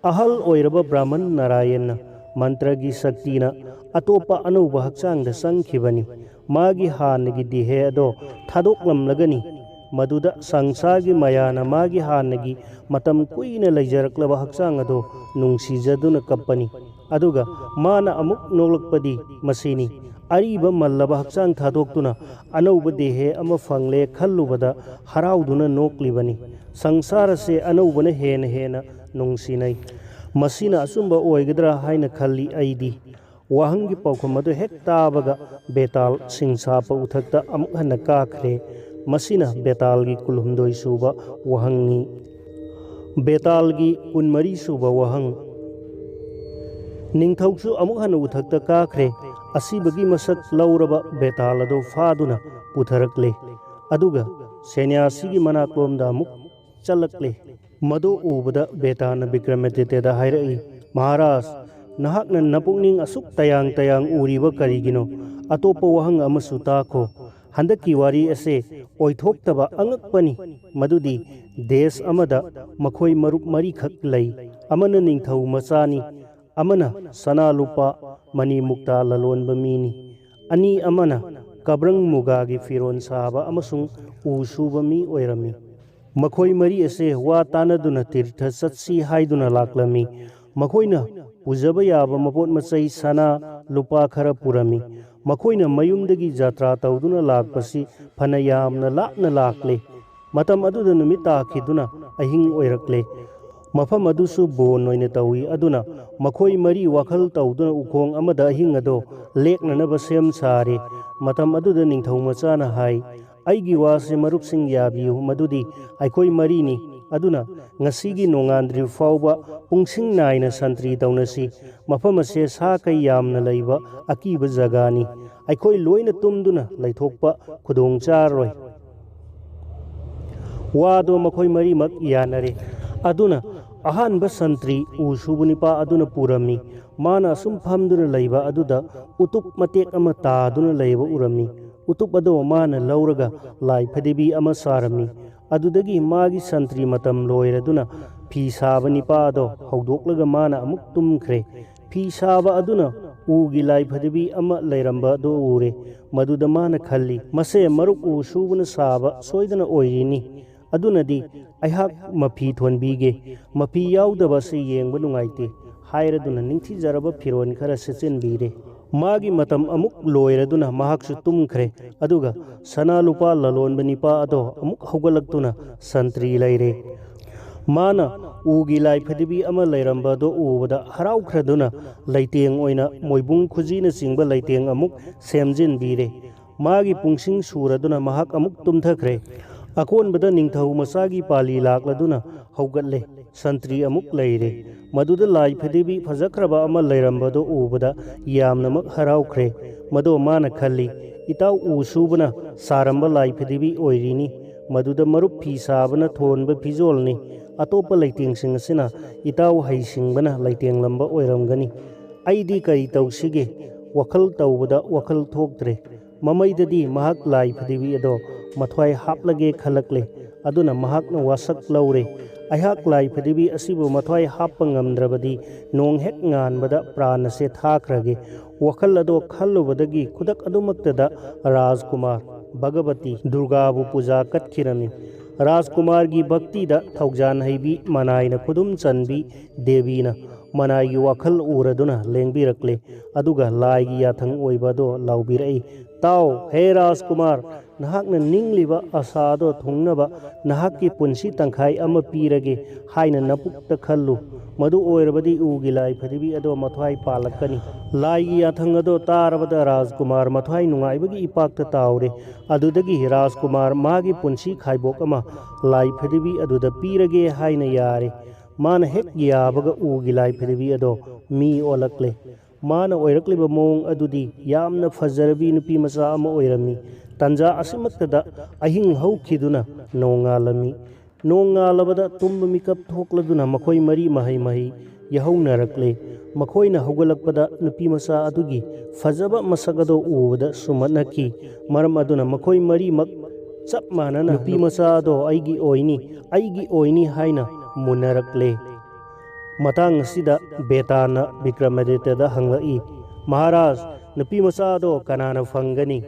ꯑꯍꯜ ꯑꯣꯏꯔꯕ ꯕ꯭ꯔꯥꯍꯃꯟ ꯅꯥꯔꯥꯌꯟꯅ ꯃꯟꯇ꯭ꯔꯒꯤ ꯁꯛꯇꯤꯅ ꯑꯇꯣꯞꯄ ꯑꯅꯧꯕ ꯍꯛꯆꯥꯡꯗ ꯆꯪꯈꯤꯕꯅꯤ꯫ ꯃꯥꯒꯤ ꯍꯥꯟꯅꯒꯤ ꯗꯦꯍꯦ ꯑꯗꯣ ꯊꯥꯗꯣꯛꯂꯝꯂꯒꯅꯤ꯫ ꯃꯗꯨꯗ ꯁꯪꯁꯥꯔꯒꯤ ꯃꯌꯥꯅ ꯃꯥꯒꯤ ꯍꯥꯟꯅꯒꯤ ꯃꯇꯝ ꯀꯨꯏꯅ ꯂꯩꯖꯔꯛꯂꯕ ꯍꯛꯆꯥꯡ ꯑꯗꯣ ꯅꯨꯡꯁꯤꯖꯗꯨꯅ ꯀꯞꯄꯅꯤ꯫ ꯑꯗꯨꯒ ꯃꯥꯅ ꯑꯃꯨꯛ ꯅꯣꯛꯂꯛꯄꯗꯤ ꯃꯁꯤꯅꯤ, ꯑꯔꯤꯕ ꯃꯜꯂꯕ ꯍꯛꯆꯥꯡ ꯊꯥꯗꯣꯛꯇꯨꯅ ꯑꯅꯧꯕ ꯗꯦꯍꯦ ꯑꯃ ꯐꯪꯂꯦ ꯈꯜꯂꯨꯕꯗ ꯍꯔꯥꯎꯗꯨꯅ ꯅꯣꯛꯂꯤꯕꯅꯤ꯫ ꯁꯪꯁꯥꯔꯁꯦ ꯑꯅꯧꯕꯅ ꯍꯦꯟꯅ ꯍꯦꯟꯅ ꯅꯨꯡꯁꯤꯅꯩ꯫ ꯃꯁꯤꯅ ꯑꯆꯨꯝꯕ ꯑꯣꯏꯒꯗ꯭ꯔꯥ ꯍꯥꯏꯅ ꯈꯜꯂꯤ ꯑꯩꯗꯤ꯫ ꯋꯥꯍꯪꯒꯤ ꯄꯥꯎꯈꯨꯝ ꯑꯗꯨ ꯍꯦꯛ ꯇꯥꯕꯒ ꯕꯦꯇꯥꯜ ꯁꯤꯡꯁꯥꯞꯄ ꯎꯊꯛꯇ ꯑꯃꯨꯛ ꯍꯟꯅ ꯀꯥꯈ꯭ꯔꯦ꯫ ꯃꯁꯤꯅ ꯕꯦꯇꯥꯜꯒꯤ 12 ꯁꯨꯕ ꯋꯥꯍꯪꯅꯤ꯫ ꯕꯦꯇꯥꯜꯒꯤ 24 ꯁꯨꯕ ꯋꯥꯍꯪ꯫ ꯅꯤꯡꯊꯧꯁꯨ ꯑꯃꯨꯛ ꯍꯟꯅ ꯎꯊꯛꯇ ꯀꯥꯈ꯭ꯔꯦ꯫ ꯑꯁꯤꯕꯒꯤ ꯃꯁꯛ ꯂꯧꯔꯕ ꯕꯦꯇꯥꯜ ꯑꯗꯨ ꯐꯥꯗꯨꯅ ꯄꯨꯊꯔꯛꯂꯦ꯫ ꯑꯗꯨꯒ ꯁꯦꯅ꯭ꯌꯥꯁꯤꯒꯤ ꯃꯅꯥꯛꯂꯣꯝꯗ ꯑꯃꯨꯛ ꯆꯠꯂꯛꯂꯦ꯫ ꯃꯗꯨ ꯎꯕꯗ ꯕꯦꯇꯥꯅ ꯚꯤꯀ꯭ꯔꯃꯥꯗꯤꯇ꯭ꯌꯗ ꯍꯥꯏꯔꯛꯏ, ꯃꯍꯥꯔꯥꯖ, ꯅꯍꯥꯛꯅ ꯅꯄꯨꯛꯅꯤꯡ ꯑꯁꯨꯛ ꯇꯌꯥꯡ ꯇꯌꯥꯡ ꯎꯔꯤꯕ ꯀꯔꯤꯒꯤꯅꯣ? ꯑꯇꯣꯞꯄ ꯋꯥꯍꯪ ꯑꯃꯁꯨ ꯇꯥꯈꯣ꯫ ꯍꯟꯗꯛꯀꯤ ꯋꯥꯔꯤ ꯑꯁꯦ ꯑꯣꯏꯊꯣꯛꯇꯕ ꯑꯉꯛꯄꯅꯤ꯫ ꯃꯗꯨꯗꯤ ꯗꯦꯁ ꯑꯃꯗ ꯃꯈꯣꯏ ꯃꯔꯨꯞ 4 ꯈꯛ ꯂꯩ꯫ ꯑꯃꯅ ꯅꯤꯡꯊꯧ ꯃꯆꯥꯅꯤ, amana sana lupa mani mukta lalonba mini ani amana kabrang mugagi firon saba amasung usuba mi oirami makhoi mari ase wa tanaduna tirtha satsi haiduna laklami makhoina pujaba yaba mapot machai sana lupa khara purami makhoina mayumdagi jatra tawduna lakpasi phana yamna lapna lakle matam aduda numit takhiduna ahing oirakle mafam adusu bon oina tawi aduna makhoi mari wakhal tawduna ukhong amada ahing ado leknanaba sem sare matam aduda ningthau machana hai aigi wase marupsing yabiu madudi aikhoi marini aduna ngasigi nongandri fauba pungsing naina santri taunasi mafam ase sa kai yamna leiba akiba jagani aikhoi loina tumduna laithokpa khudong charoi wado makhoi mari mak yanare aduna ahanba santri usubunipa aduna purami mana sum phamduna leiba aduda utup matek ama taaduna leiba urami utup ado mana lauraga lai phadibi ama sarami adudagi magi santri matam loiraduna phi saba nipa ado haudoklaga mana amuk tumkhre phi saba aduna ugi lai phadibi ama leiramba do ure maduda mana khalli mase maruk usubuna saba soidana oirini adunadi aihak mafi thonbige mafi yaudaba se yengba nungaite hairaduna ningthi jaraba firon khara sechenbire magi matam amuk loiraduna mahaksu tumkhre aduga sana lupa lalonba nipa ado amuk hogalaktuna santri leire mana ugi lai phadibi ama leiramba do ubada haraukhraduna leiteng oina moibung khujina singba leiteng amuk semjinbire magi pungsing suraduna mahak amuk tumthakre akonbada ningthau masagi pali lakladuna haugatle santri amuk leire maduda lai phadibi phajakraba ama leirambado ubada yamnamak haraukre mado mana khalli itau usubana saramba lai phadibi oirini maduda marup phi sabana thonba phijolni atopa leiteng sina itau haisingbana leiteng lamba oiramgani aidi kai tausige wakhal tawbada wakhal thoktre mamaidadi mahak lai phadibi ado mathwai haplage khalakle aduna mahakna wasak laure aihak lai phadibi asibu mathwai happangamdrabadi nong hek nganbada prana se thakrage wakhal ado khallubadagi khudak adumaktada rajkumar bhagavati durga bu puja katkhirami rajkumar gi bhakti da thaujan haibi manaina khudum chanbi devina manai wakhal uraduna lengbirakle aduga lai gi yathang oibado laubirai tau he rajkumar nahakna ningliba asado thungnaba nahakki punsi tangkhai ama pirage haina napukta khallu madu oirabadi ugi lai phadibi ado mathwai palakani lai gi yathang ado tarabada rajkumar mathwai nungaibagi ipakta taure adudagi rajkumar magi punsi khaibok ama lai phadibi aduda pirage haina yare mana hek yabaga ugi lai phadibi ado mi olakle mana oirakliba mong adudi yamna fazarabi nupi macha ama oirami tanja asimaktada ahing haukhiduna nongalami nongalabada tumba mikap thokladuna makhoi mari mahai yahaunnarakle makhoina hogalakpada nupi macha adugi fazaba masagado ubada sumanaki maram aduna makhoi mari mak chap manana nupi macha ado aigi oini haina munarakle matang sida betana vikramaditya hanglai maharaj nupi macha ado kanana fangani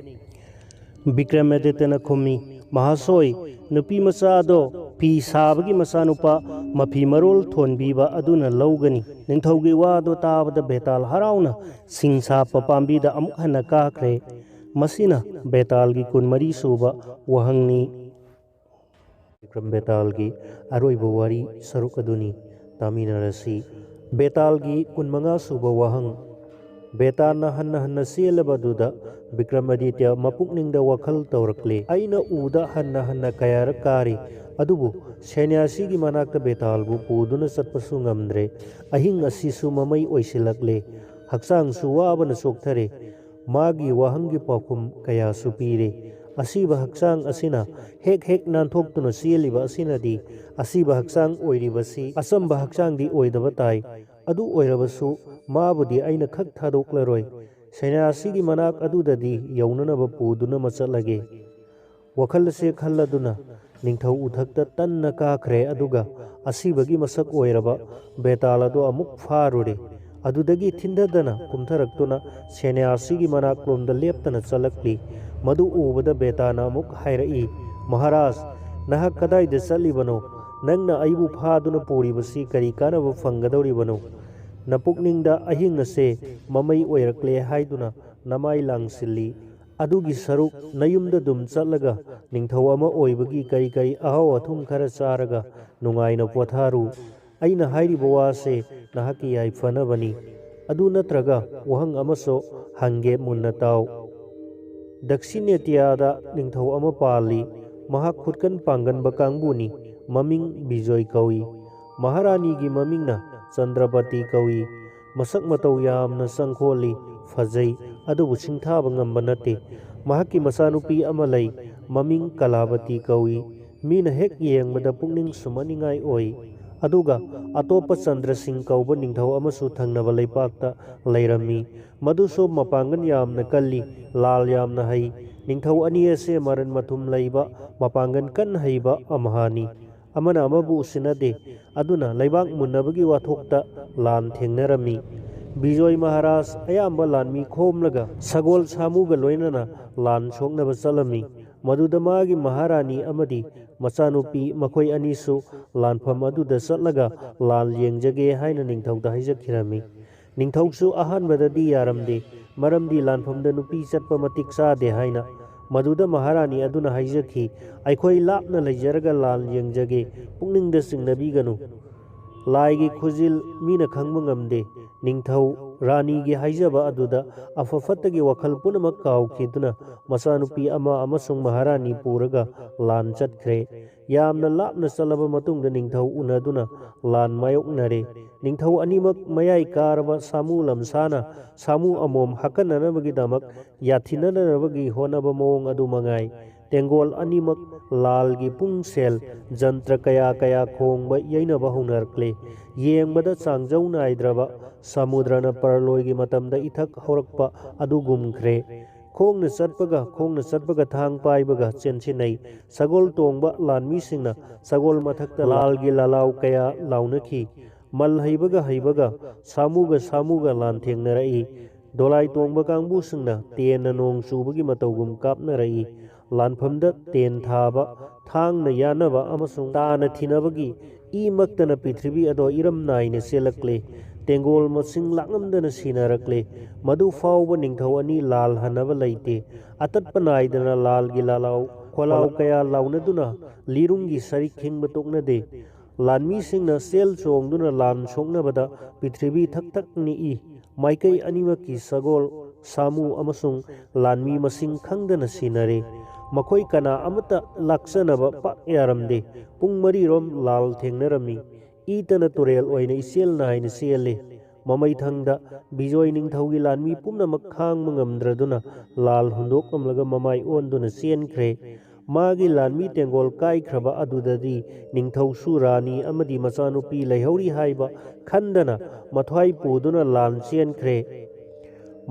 vikramaditya khumi mahasoi nupi macha ado pi sabagi masanupa mafi marol thonbiba aduna laugani ningthaugi wado tabada betal harauna singsa papambi da amuk hana kakre masina betalgi kunmari suba wahangni vikram betalgi aroiba wari sarukaduni taminnasi betalgi kunmanga suba wahang betana hanna selabaduda vikramaditya mapukningda wakhal tawrakle aina uda hanna kayara kari adubu senyasi gi manakta betalbu puduna satpasu ngamdre ahing asisu mamai oisilakle haksang suwabana sokthare magi wahangi pakum kaya supire asiba haksang asina hek nanthoktuno sieliba asinadi asiba haksang oiribasi asamba haksang di oidaba tai adu oirabasu mabudi aina khak thadoklaroi senyasi gi manak adudadi yaunanaba puduna machalage wakhal se khalladuna ningthau uthakta tanna kakhre aduga asibagi masak oiraba betal ado amuk farure ꯑꯗꯨꯗꯒꯤ ꯊꯤꯟꯊꯗꯅ ꯀꯨꯝꯊꯔꯛꯇꯨꯅ ꯁꯦꯅ꯭ꯌꯥꯁꯤꯒꯤ ꯃꯅꯥꯛꯂꯣꯝꯗ ꯂꯦꯞꯇꯅ ꯆꯠꯂꯛꯂꯤ꯫ ꯃꯗꯨ ꯎꯕꯗ ꯕꯦꯇꯥꯅ ꯑꯃꯨꯛ ꯍꯥꯏꯔꯛꯏ, ꯃꯍꯥꯔꯥꯖ, ꯅꯍꯥꯛ ꯀꯗꯥꯏꯗ ꯆꯠꯂꯤꯕꯅꯣ? ꯅꯪꯅ ꯑꯩꯕꯨ ꯐꯥꯗꯨꯅ ꯄꯨꯔꯤꯕꯁꯤ ꯀꯔꯤ ꯀꯥꯟꯅꯕ ꯐꯪꯒꯗꯧꯔꯤꯕꯅꯣ? ꯅꯄꯨꯛꯅꯤꯡꯗ ꯑꯍꯤꯡ ꯑꯁꯦ ꯃꯃꯩ ꯑꯣꯏꯔꯛꯂꯦ ꯍꯥꯏꯗꯨꯅ ꯅꯃꯥꯏ ꯂꯥꯡꯁꯤꯜꯂꯤ꯫ ꯑꯗꯨꯒꯤ ꯁꯔꯨꯛ ꯅꯌꯨꯝꯗ ꯑꯗꯨꯝ ꯆꯠꯂꯒ ꯅꯤꯡꯊꯧ ꯑꯃ ꯑꯣꯏꯕꯒꯤ ꯀꯔꯤ ꯀꯔꯤ ꯑꯍꯥꯎ ꯑꯊꯨꯝ ꯈꯔ ꯆꯥꯔꯒ ꯅꯨꯡꯉꯥꯏꯅ ꯄꯣꯊꯥꯔꯨ꯫ ꯑꯩꯅ ꯍꯥꯏꯔꯤꯕ ꯋꯥꯁꯦ ꯅꯍꯥꯛꯀꯤ ꯌꯥꯏꯐꯅꯕꯅꯤ꯫ ꯑꯗꯨ ꯅꯠꯇ꯭ꯔꯒ ꯋꯥꯍꯪ ꯑꯃꯁꯨ ꯍꯪꯒꯦ, ꯃꯨꯟꯅ ꯇꯥꯎ꯫ ꯗꯛꯁꯤꯅꯦꯇꯤꯌꯥꯗ ꯅꯤꯡꯊꯧ ꯑꯃ ꯄꯥꯜꯂꯤ꯫ ꯃꯍꯥꯛ ꯈꯨꯠꯀꯟ ꯄꯥꯡꯒꯟꯕ ꯀꯥꯡꯕꯨꯅꯤ꯫ ꯃꯃꯤꯡ ꯕꯤꯖꯣꯏ ꯀꯧꯏ꯫ ꯃꯍꯥꯔꯥꯅꯤꯒꯤ ꯃꯃꯤꯡꯅ ꯆꯟꯗ꯭ꯔꯄꯇꯤ ꯀꯧꯏ꯫ ꯃꯁꯛ ꯃꯇꯧ ꯌꯥꯝꯅ ꯆꯪꯈꯣꯜꯂꯤ, ꯐꯖꯩ, ꯑꯗꯨꯕꯨ ꯁꯤꯡꯊꯥꯕ ꯉꯝꯕ ꯅꯠꯇꯦ꯫ ꯃꯍꯥꯛꯀꯤ ꯃꯆꯥꯅꯨꯄꯤ ꯑꯃ ꯂꯩ, ꯃꯃꯤꯡ ꯀꯂꯥꯕꯇꯤ ꯀꯧꯏ꯫ ꯃꯤꯅ ꯍꯦꯛ ꯌꯦꯡꯕꯗ ꯄꯨꯛꯅꯤꯡ ꯁꯨꯝꯍꯠꯅꯤꯡꯉꯥꯏ ꯑꯣꯏ꯫ ꯑꯗꯨꯒ ꯑꯇꯣꯞꯄ ꯆꯟꯗ꯭ꯔꯁꯤꯡ ꯀꯧꯕ ꯅꯤꯡꯊꯧ ꯑꯃꯁꯨ ꯊꯪꯅꯕ ꯂꯩꯄꯥꯛꯇ ꯂꯩꯔꯝꯃꯤ꯫ ꯃꯗꯨꯁꯨ ꯃꯄꯥꯡꯒꯜ ꯌꯥꯝꯅ ꯀꯜꯂꯤ, ꯂꯥꯜ ꯌꯥꯝꯅ ꯍꯩ꯫ ꯅꯤꯡꯊꯧ ꯑꯅꯤ ꯑꯁꯦ ꯃꯔꯟ ꯃꯊꯨꯝ ꯂꯩꯕ, ꯃꯄꯥꯡꯒꯜ ꯀꯟꯅ ꯍꯩꯕ ꯑꯃꯍꯥꯅꯤ꯫ ꯑꯃꯅ ꯑꯃꯕꯨ ꯎꯁꯤꯟꯅꯗꯦ꯫ ꯑꯗꯨꯅ ꯂꯩꯕꯥꯛ ꯃꯨꯟꯅꯕꯒꯤ ꯋꯥꯊꯣꯛꯇ ꯂꯥꯟ ꯊꯦꯡꯅꯔꯝꯃꯤ꯫ ꯕꯤꯖꯣꯏ ꯃꯍꯥꯔꯥꯖ ꯑꯌꯥꯝꯕ ꯂꯥꯟꯃꯤ ꯈꯣꯝꯂꯒ ꯁꯒꯣꯜ ꯁꯥꯃꯨꯒ ꯂꯣꯏꯅꯅ ꯂꯥꯟ ꯁꯣꯛꯅꯕ ꯆꯠꯂꯝꯃꯤ꯫ ꯃꯗꯨꯗ ꯃꯥꯒꯤ ꯃꯍꯥꯔꯥꯅꯤ ꯑꯃꯗꯤ ꯃꯆꯥꯅꯨꯄꯤ ꯃꯈꯣꯏ ꯑꯅꯤꯁꯨ ꯂꯥꯟꯐꯝ ꯑꯗꯨꯗ ꯆꯠꯂꯒ ꯂꯥꯟ ꯌꯦꯡꯖꯒꯦ ꯍꯥꯏꯅ ꯅꯤꯡꯊꯧꯗ ꯍꯥꯏꯖꯈꯤꯔꯝꯃꯤ꯫ ꯅꯤꯡꯊꯧꯁꯨ ꯑꯍꯥꯟꯕꯗꯗꯤ ꯌꯥꯔꯝꯗꯦ, ꯃꯔꯝꯗꯤ ꯂꯥꯟꯐꯝꯗ ꯅꯨꯄꯤ ꯆꯠꯄ ꯃꯇꯤꯛ ꯆꯥꯗꯦ ꯍꯥꯏꯅ꯫ ꯃꯗꯨꯗ ꯃꯍꯥꯔꯥꯅꯤ ꯑꯗꯨꯅ ꯍꯥꯏꯖꯈꯤ, ꯑꯩꯈꯣꯏ ꯂꯥꯞꯅ ꯂꯩꯖꯔꯒ ꯂꯥꯟ ꯌꯦꯡꯖꯒꯦ, ꯄꯨꯛꯅꯤꯡꯗ ꯆꯤꯡꯅꯕꯤꯒꯅꯨ꯫ ꯂꯥꯏꯒꯤ ꯈꯨꯖꯤꯜ ꯃꯤꯅ ꯈꯪꯕ ꯉꯝꯗꯦ꯫ ꯅꯤꯡꯊꯧ ꯔꯥꯅꯤꯒꯤ ꯍꯥꯏꯖꯕ ꯑꯗꯨꯗ ꯑꯐ ꯐꯠꯇꯒꯤ ꯋꯥꯈꯜ ꯄꯨꯝꯅꯃꯛ ꯀꯥꯎꯈꯤꯗꯨꯅ ꯃꯆꯥꯅꯨꯄꯤ ꯑꯃ ꯑꯃꯁꯨꯡ ꯃꯍꯥꯔꯥꯅꯤ ꯄꯨꯔꯒ ꯂꯥꯟ ꯆꯠꯈ꯭ꯔꯦ꯫ ꯌꯥꯝꯅ ꯂꯥꯞꯅ ꯆꯠꯂꯕ ꯃꯇꯨꯡꯗ ꯅꯤꯡꯊꯧ ꯎꯅꯗꯨꯅ ꯂꯥꯟ ꯃꯥꯌꯣꯛꯅꯔꯦ꯫ ꯅꯤꯡꯊꯧ ꯑꯅꯤꯃꯛ ꯃꯌꯥꯏ ꯀꯥꯔꯕ ꯁꯥꯃꯨ ꯂꯝꯁꯥꯅ ꯁꯥꯃꯨ ꯑꯃꯣꯝ ꯍꯥꯠꯀꯟꯅꯅꯕꯒꯤꯗꯃꯛ ꯌꯥꯊꯤꯟꯅꯅꯕꯒꯤ ꯍꯣꯠꯅꯕ ꯃꯑꯣꯡ ꯑꯗꯨ ꯃꯉꯥꯏ꯫ ꯇꯦꯡꯒꯣꯜ ꯑꯅꯤꯃꯛ ꯂꯥꯜꯒꯤ ꯄꯨꯡꯁꯦꯜ ꯖꯟꯇ꯭ꯔ ꯀꯌꯥ ꯀꯌా ꯈꯣꯡꯕ ꯌꯩꯅꯕ ꯍꯧꯅꯔꯛꯂꯦ꯫ ꯌꯦꯡꯕꯗ ꯆꯥꯡꯖꯧ ꯅꯥꯏꯗ꯭ꯔꯕ ꯁꯃꯨꯗ꯭ꯔꯅ ꯄꯔꯂꯣꯏꯒꯤ ꯃꯇꯝꯗ ꯏꯊꯛ ꯍꯧꯔꯛꯄ ꯑꯗꯨꯒꯨꯝꯈ꯭ꯔꯦ꯫ ꯈꯣꯡꯅ ꯆꯠꯄꯒ ꯊꯥꯡ ꯄꯥꯏꯕꯒ ꯆꯦꯟꯁꯤꯟꯅꯩ꯫ ꯁꯒꯣꯜ ꯇꯣꯡꯕ ꯂꯥꯟꯃꯤꯁꯤꯡꯅ ꯁꯒꯣꯜ ꯃꯊꯛꯇ ꯂꯥꯜꯒꯤ ꯂꯥꯂꯥꯎ ꯀꯌꯥ ꯂꯥꯎꯅꯈꯤ꯫ ꯃꯜ ꯍꯩꯕꯒ ꯁꯥꯃꯨꯒ ꯂꯥꯟꯊꯦꯡꯅꯔꯛꯏ꯫ ꯗꯣꯂꯥꯏ ꯇꯣꯡꯕ ꯀꯥꯡꯕꯨꯁꯤꯡꯅ ꯇꯦꯟꯅ ꯅꯣꯡ ꯆꯨꯕꯒꯤ ꯃꯇꯧꯒꯨꯝ ꯀꯥꯞꯅꯔꯛꯏ꯫ ꯂꯥꯟꯐꯝꯗ ꯇꯦꯟ ꯊꯥꯕ, ꯊꯥꯡꯅ ꯌꯥꯟꯅꯕ ꯑꯃꯁꯨꯡ ꯇꯥꯅ ꯊꯤꯅꯕꯒꯤ ꯏ ꯃꯛꯇꯅ ꯄ꯭ꯔꯤꯊꯤꯕꯤ ꯑꯗꯣ ꯏꯔꯝ ꯅꯥꯏꯅ ꯆꯦꯜꯂꯛꯂꯦ꯫ ꯇꯦꯡꯒꯣꯜ ꯃꯁꯤꯡ ꯂꯥꯛꯉꯝꯗꯅ ꯁꯤꯅꯔꯛꯂꯦ꯫ ꯃꯗꯨ ꯐꯥꯎꯕ ꯅꯤꯡꯊꯧ ꯑꯅꯤ ꯂꯥꯜ ꯍꯟꯅꯕ ꯂꯩꯇꯦ꯫ ꯑꯇꯠꯄ ꯅꯥꯏꯗꯅ ꯂꯥꯜꯒꯤ ꯂꯥꯂꯥꯎ ꯈꯣꯜꯂꯥꯎꯀꯌా ꯂꯥꯎꯅꯗꯨꯅ ꯂꯤꯔꯨꯡꯒꯤ ꯁꯔꯤꯛ ꯈꯤꯡꯕ ꯇꯣꯛꯅꯗꯦ꯫ ꯂꯥꯟꯃꯤꯁꯤꯡꯅ ꯆꯦꯜ ꯆꯣꯡꯗꯨꯅ ꯂꯥꯟ ꯁꯣꯛꯅꯕꯗ ꯄ꯭ꯔꯤꯊꯤꯕꯤ ꯊꯛ ꯊꯛ ꯅꯤꯛꯏ꯫ ꯃꯥꯏꯀꯩ ꯑꯅꯤꯃꯛꯀꯤ ꯁꯒꯣꯜ, ꯁꯥꯃꯨ ꯑꯃꯁꯨꯡ ꯂꯥꯟꯃꯤ ꯃꯁꯤꯡ ꯈꯪꯗꯅ ꯁꯤꯅꯔꯦ꯫ ꯃꯈꯣꯏ ꯀꯅꯥ ꯑꯃꯠꯇ ꯂꯥꯛꯆꯅꯕ ꯄꯥꯛ ꯌꯥꯔꯝꯗꯦ꯫ ꯄꯨꯡ 4ꯔꯣꯝ ꯂꯥꯜ ꯊꯦꯡꯅꯔꯝꯃꯤ꯫ ꯏꯇꯅ ꯇꯨꯔꯦꯜ ꯑꯣꯏꯅ ꯏꯆꯦꯜ ꯅꯥꯏꯅ ꯆꯦꯜꯂꯦ꯫ ꯃꯃꯩꯊꯪꯗ ꯕꯤꯖꯣꯏ ꯅꯤꯡꯊꯧꯒꯤ ꯂꯥꯟꯃꯤ ꯄꯨꯝꯅꯃꯛ ꯈꯥꯡꯕ ꯉꯝꯗ꯭ꯔꯗꯨꯅ ꯂꯥꯜ ꯍꯨꯟꯗꯣꯛꯂꯝꯂꯒ ꯃꯃꯥꯏ ꯑꯣꯟꯗꯨꯅ ꯆꯦꯟꯈ꯭ꯔꯦ꯫ ꯃꯥꯒꯤ ꯂꯥꯟꯃꯤ ꯇꯦꯡꯒꯣꯜ ꯀꯥꯏꯈ꯭ꯔꯕ ꯑꯗꯨꯗꯗꯤ ꯅꯤꯡꯊꯧꯁꯨ ꯔꯥꯅꯤ ꯑꯃꯗꯤ ꯃꯆꯥꯅꯨꯄꯤ ꯂꯩꯍꯧꯔꯤ ꯍꯥꯏꯕ ꯈꯟꯗꯅ ꯃꯊ꯭ꯋꯥꯏ ꯄꯨꯗꯨꯅ ꯂꯥꯟ ꯆꯦꯟꯈ꯭ꯔꯦ꯫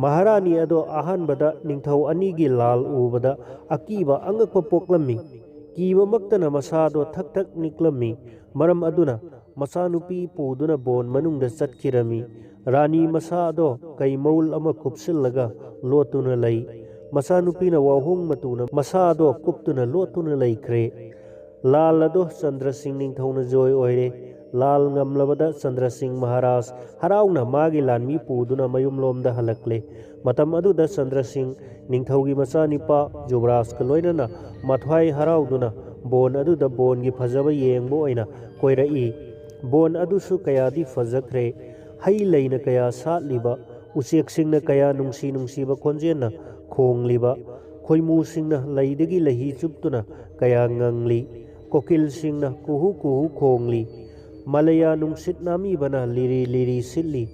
ꯃꯍꯥꯔꯥꯅꯤ ꯑꯗꯣ ꯑꯍꯥꯟꯕꯗ ꯅꯤꯡꯊꯧ ꯑꯅꯤꯒꯤ ꯂꯥꯜ ꯎꯕꯗ ꯑꯀꯤꯕ ꯑꯉꯛꯄ ꯄꯣꯛꯂꯝꯃꯤ꯫ ꯀꯤꯕꯃꯛꯇꯅ ꯃꯁꯥꯗꯣ ꯊꯛ ꯊꯛ ꯅꯤꯛꯂꯝꯃꯤ꯫ ꯃꯔꯝ ꯑꯗꯨꯅ ꯃꯆꯥꯅꯨꯄꯤ ꯄꯨꯗꯨꯅ ꯕꯣꯟ ꯃꯅꯨꯡꯗ ꯆꯠꯈꯤꯔꯝꯃꯤ꯫ ꯔꯥꯅꯤ ꯃꯁꯥ ꯑꯗꯣ ꯀꯩ ꯃꯧꯜ ꯑꯃ ꯀꯨꯞꯁꯤꯜꯂꯒ ꯂꯣꯠꯇꯨꯅ ꯂꯩ꯫ ꯃꯆꯥꯅꯨꯄꯤꯅ ꯋꯥꯍꯣꯡ ꯃꯇꯨꯅ ꯃꯁꯥꯗꯣ ꯀꯨꯞꯇꯨꯅ ꯂꯣꯠꯇꯨꯅ ꯂꯩꯈ꯭ꯔꯦ꯫ ꯂꯥꯜ ꯑꯗꯣ ꯆꯟꯗ꯭ꯔꯁꯤꯡ ꯅꯤꯡꯊꯧꯅ ꯖꯣꯏ ꯑꯣꯏꯔꯦ꯫ ꯂꯥꯜ ꯉꯝꯂꯕꯗ ꯆꯟꯗ꯭ꯔꯁꯤꯡ ꯃꯍꯥꯔꯥꯖ ꯍꯔꯥꯎꯅ ꯃꯥꯒꯤ ꯂꯥꯟꯃꯤ ꯄꯨꯗꯨꯅ ꯃꯌꯨꯝꯂꯣꯝꯗ ꯍꯜꯂꯛꯂꯦ꯫ ꯃꯇꯝ ꯑꯗꯨꯗ ꯆꯟꯗ꯭ꯔꯁꯤꯡ ꯅꯤꯡꯊꯧꯒꯤ ꯃꯆꯥꯅꯤꯄꯥ ꯌꯨꯕꯔꯥꯖꯀ ꯂꯣꯏꯅꯅ ꯃꯊ꯭ꯋꯥꯏ ꯍꯔꯥꯎꯗꯨꯅ ꯕꯣꯟ ꯑꯗꯨꯗ ꯕꯣꯟꯒꯤ ꯐꯖꯕ ꯌꯦꯡꯕ ꯑꯣꯏꯅ ꯀꯣꯏꯔꯛꯏ꯫ ꯕꯣꯟ ꯑꯗꯨꯁꯨ ꯀꯌꯥꯗꯤ ꯐꯖꯈ꯭ꯔꯦ꯫ ꯍꯩ ꯂꯩꯅ ꯀꯌꯥ ꯁꯥꯠꯂꯤꯕ, ꯎꯆꯦꯛꯁꯤꯡꯅ ꯀꯌꯥ ꯅꯨꯡꯁꯤꯕ ꯈꯣꯟꯖꯦꯜꯅ ꯈꯣꯡꯂꯤꯕ, ꯈꯣꯏꯃꯨꯁꯤꯡꯅ ꯂꯩꯗꯒꯤ ꯂꯩꯍꯤ ꯆꯨꯞꯇꯨꯅ ꯀꯌꯥ ꯉꯪꯂꯤ, ꯀꯣꯀꯤꯜꯁꯤꯡꯅ ꯀꯨꯍꯨ ꯀꯨꯍꯨ ꯈꯣꯡꯂꯤ, ꯃꯂꯌꯥ ꯅꯨꯡꯁꯤꯠ ꯅꯥꯃꯤꯕꯅ ꯂꯤꯔꯤ ꯂꯤꯔꯤ ꯁꯤꯠꯂꯤ,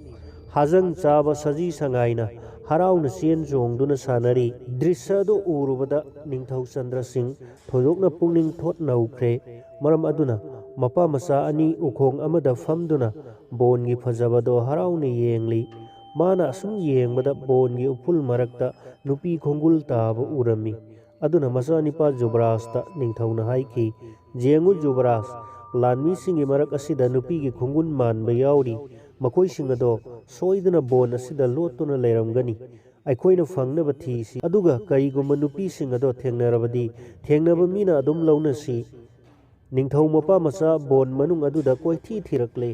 ꯍꯥꯖꯪ ꯆꯥꯕ ꯁꯖꯤ ꯁꯉꯥꯏꯅ ꯍꯔꯥꯎꯅ ꯆꯦꯟ ꯆꯣꯡꯗꯨꯅ ꯁꯥꯟꯅꯔꯤ꯫ ꯗ꯭ꯔꯤꯁ꯭ꯌ ꯑꯗꯨ ꯎꯔꯨꯕꯗ ꯅꯤꯡꯊꯧ ꯆꯟꯗ꯭ꯔꯁꯤꯡ ꯊꯣꯏꯗꯣꯛꯅ ꯄꯨꯛꯅꯤꯡ ꯊꯣꯠ ꯅꯧꯈ꯭ꯔꯦ꯫ ꯃꯔꯝ ꯑꯗꯨꯅ ꯃꯄꯥ ꯃꯆꯥ ꯑꯅꯤ ꯎꯈꯣꯡ ꯑꯃꯗ ꯐꯝꯗꯨꯅ ꯕꯣꯟꯒꯤ ꯐꯖꯕꯗꯣ ꯍꯔꯥꯎꯅ ꯌꯦꯡꯂꯤ꯫ ꯃꯥꯅ ꯑꯁꯨꯝ ꯌꯦꯡꯕꯗ ꯕꯣꯟꯒꯤ ꯎꯐꯨꯜ ꯃꯔꯛꯇ ꯅꯨꯄꯤ ꯈꯣꯡꯒꯨꯜ ꯇꯥꯕ ꯎꯔꯝꯃꯤ꯫ ꯑꯗꯨꯅ ꯃꯆꯥꯅꯤꯄꯥ ꯌꯨꯕꯔꯥꯖꯇ ꯅꯤꯡꯊꯧꯅ ꯍꯥꯏꯈꯤ, ꯌꯦꯡꯉꯨ ꯌꯨꯕꯔꯥꯖ, ꯂꯥꯟꯃꯤꯁꯤꯡꯒꯤ ꯃꯔꯛ ꯑꯁꯤꯗ ꯅꯨꯄꯤꯒꯤ ꯈꯣꯡꯒꯨꯜ ꯃꯥꯟꯕ ꯌꯥꯎꯔꯤ꯫ ꯃꯈꯣꯏꯁꯤꯡ ꯑꯗꯣ ꯁꯣꯏꯗꯅ ꯕꯣꯟ ꯑꯁꯤꯗ ꯂꯣꯠꯇꯨꯅ ꯂꯩꯔꯝꯒꯅꯤ ꯑꯩꯈꯣꯏꯅ ꯐꯪꯅꯕ ꯊꯤꯁꯤ ꯑꯗꯨꯒ ꯀꯔꯤꯒꯨꯝꯕ ꯅꯨꯄꯤꯁꯤꯡ ꯑꯗꯣ ꯊꯦꯡꯅꯔꯕꯗꯤ ꯊꯦꯡꯅꯕ ꯃꯤꯅ ꯑꯗꯨꯝ ꯂꯧꯅꯁꯤ ꯅꯤꯡꯊꯧ ꯃꯄꯥ ꯃꯆꯥ ꯕꯣꯟ ꯃꯅꯨꯡ ꯑꯗꯨꯗ ꯀꯣꯏꯊꯤ ꯊꯤꯔꯛꯂꯦ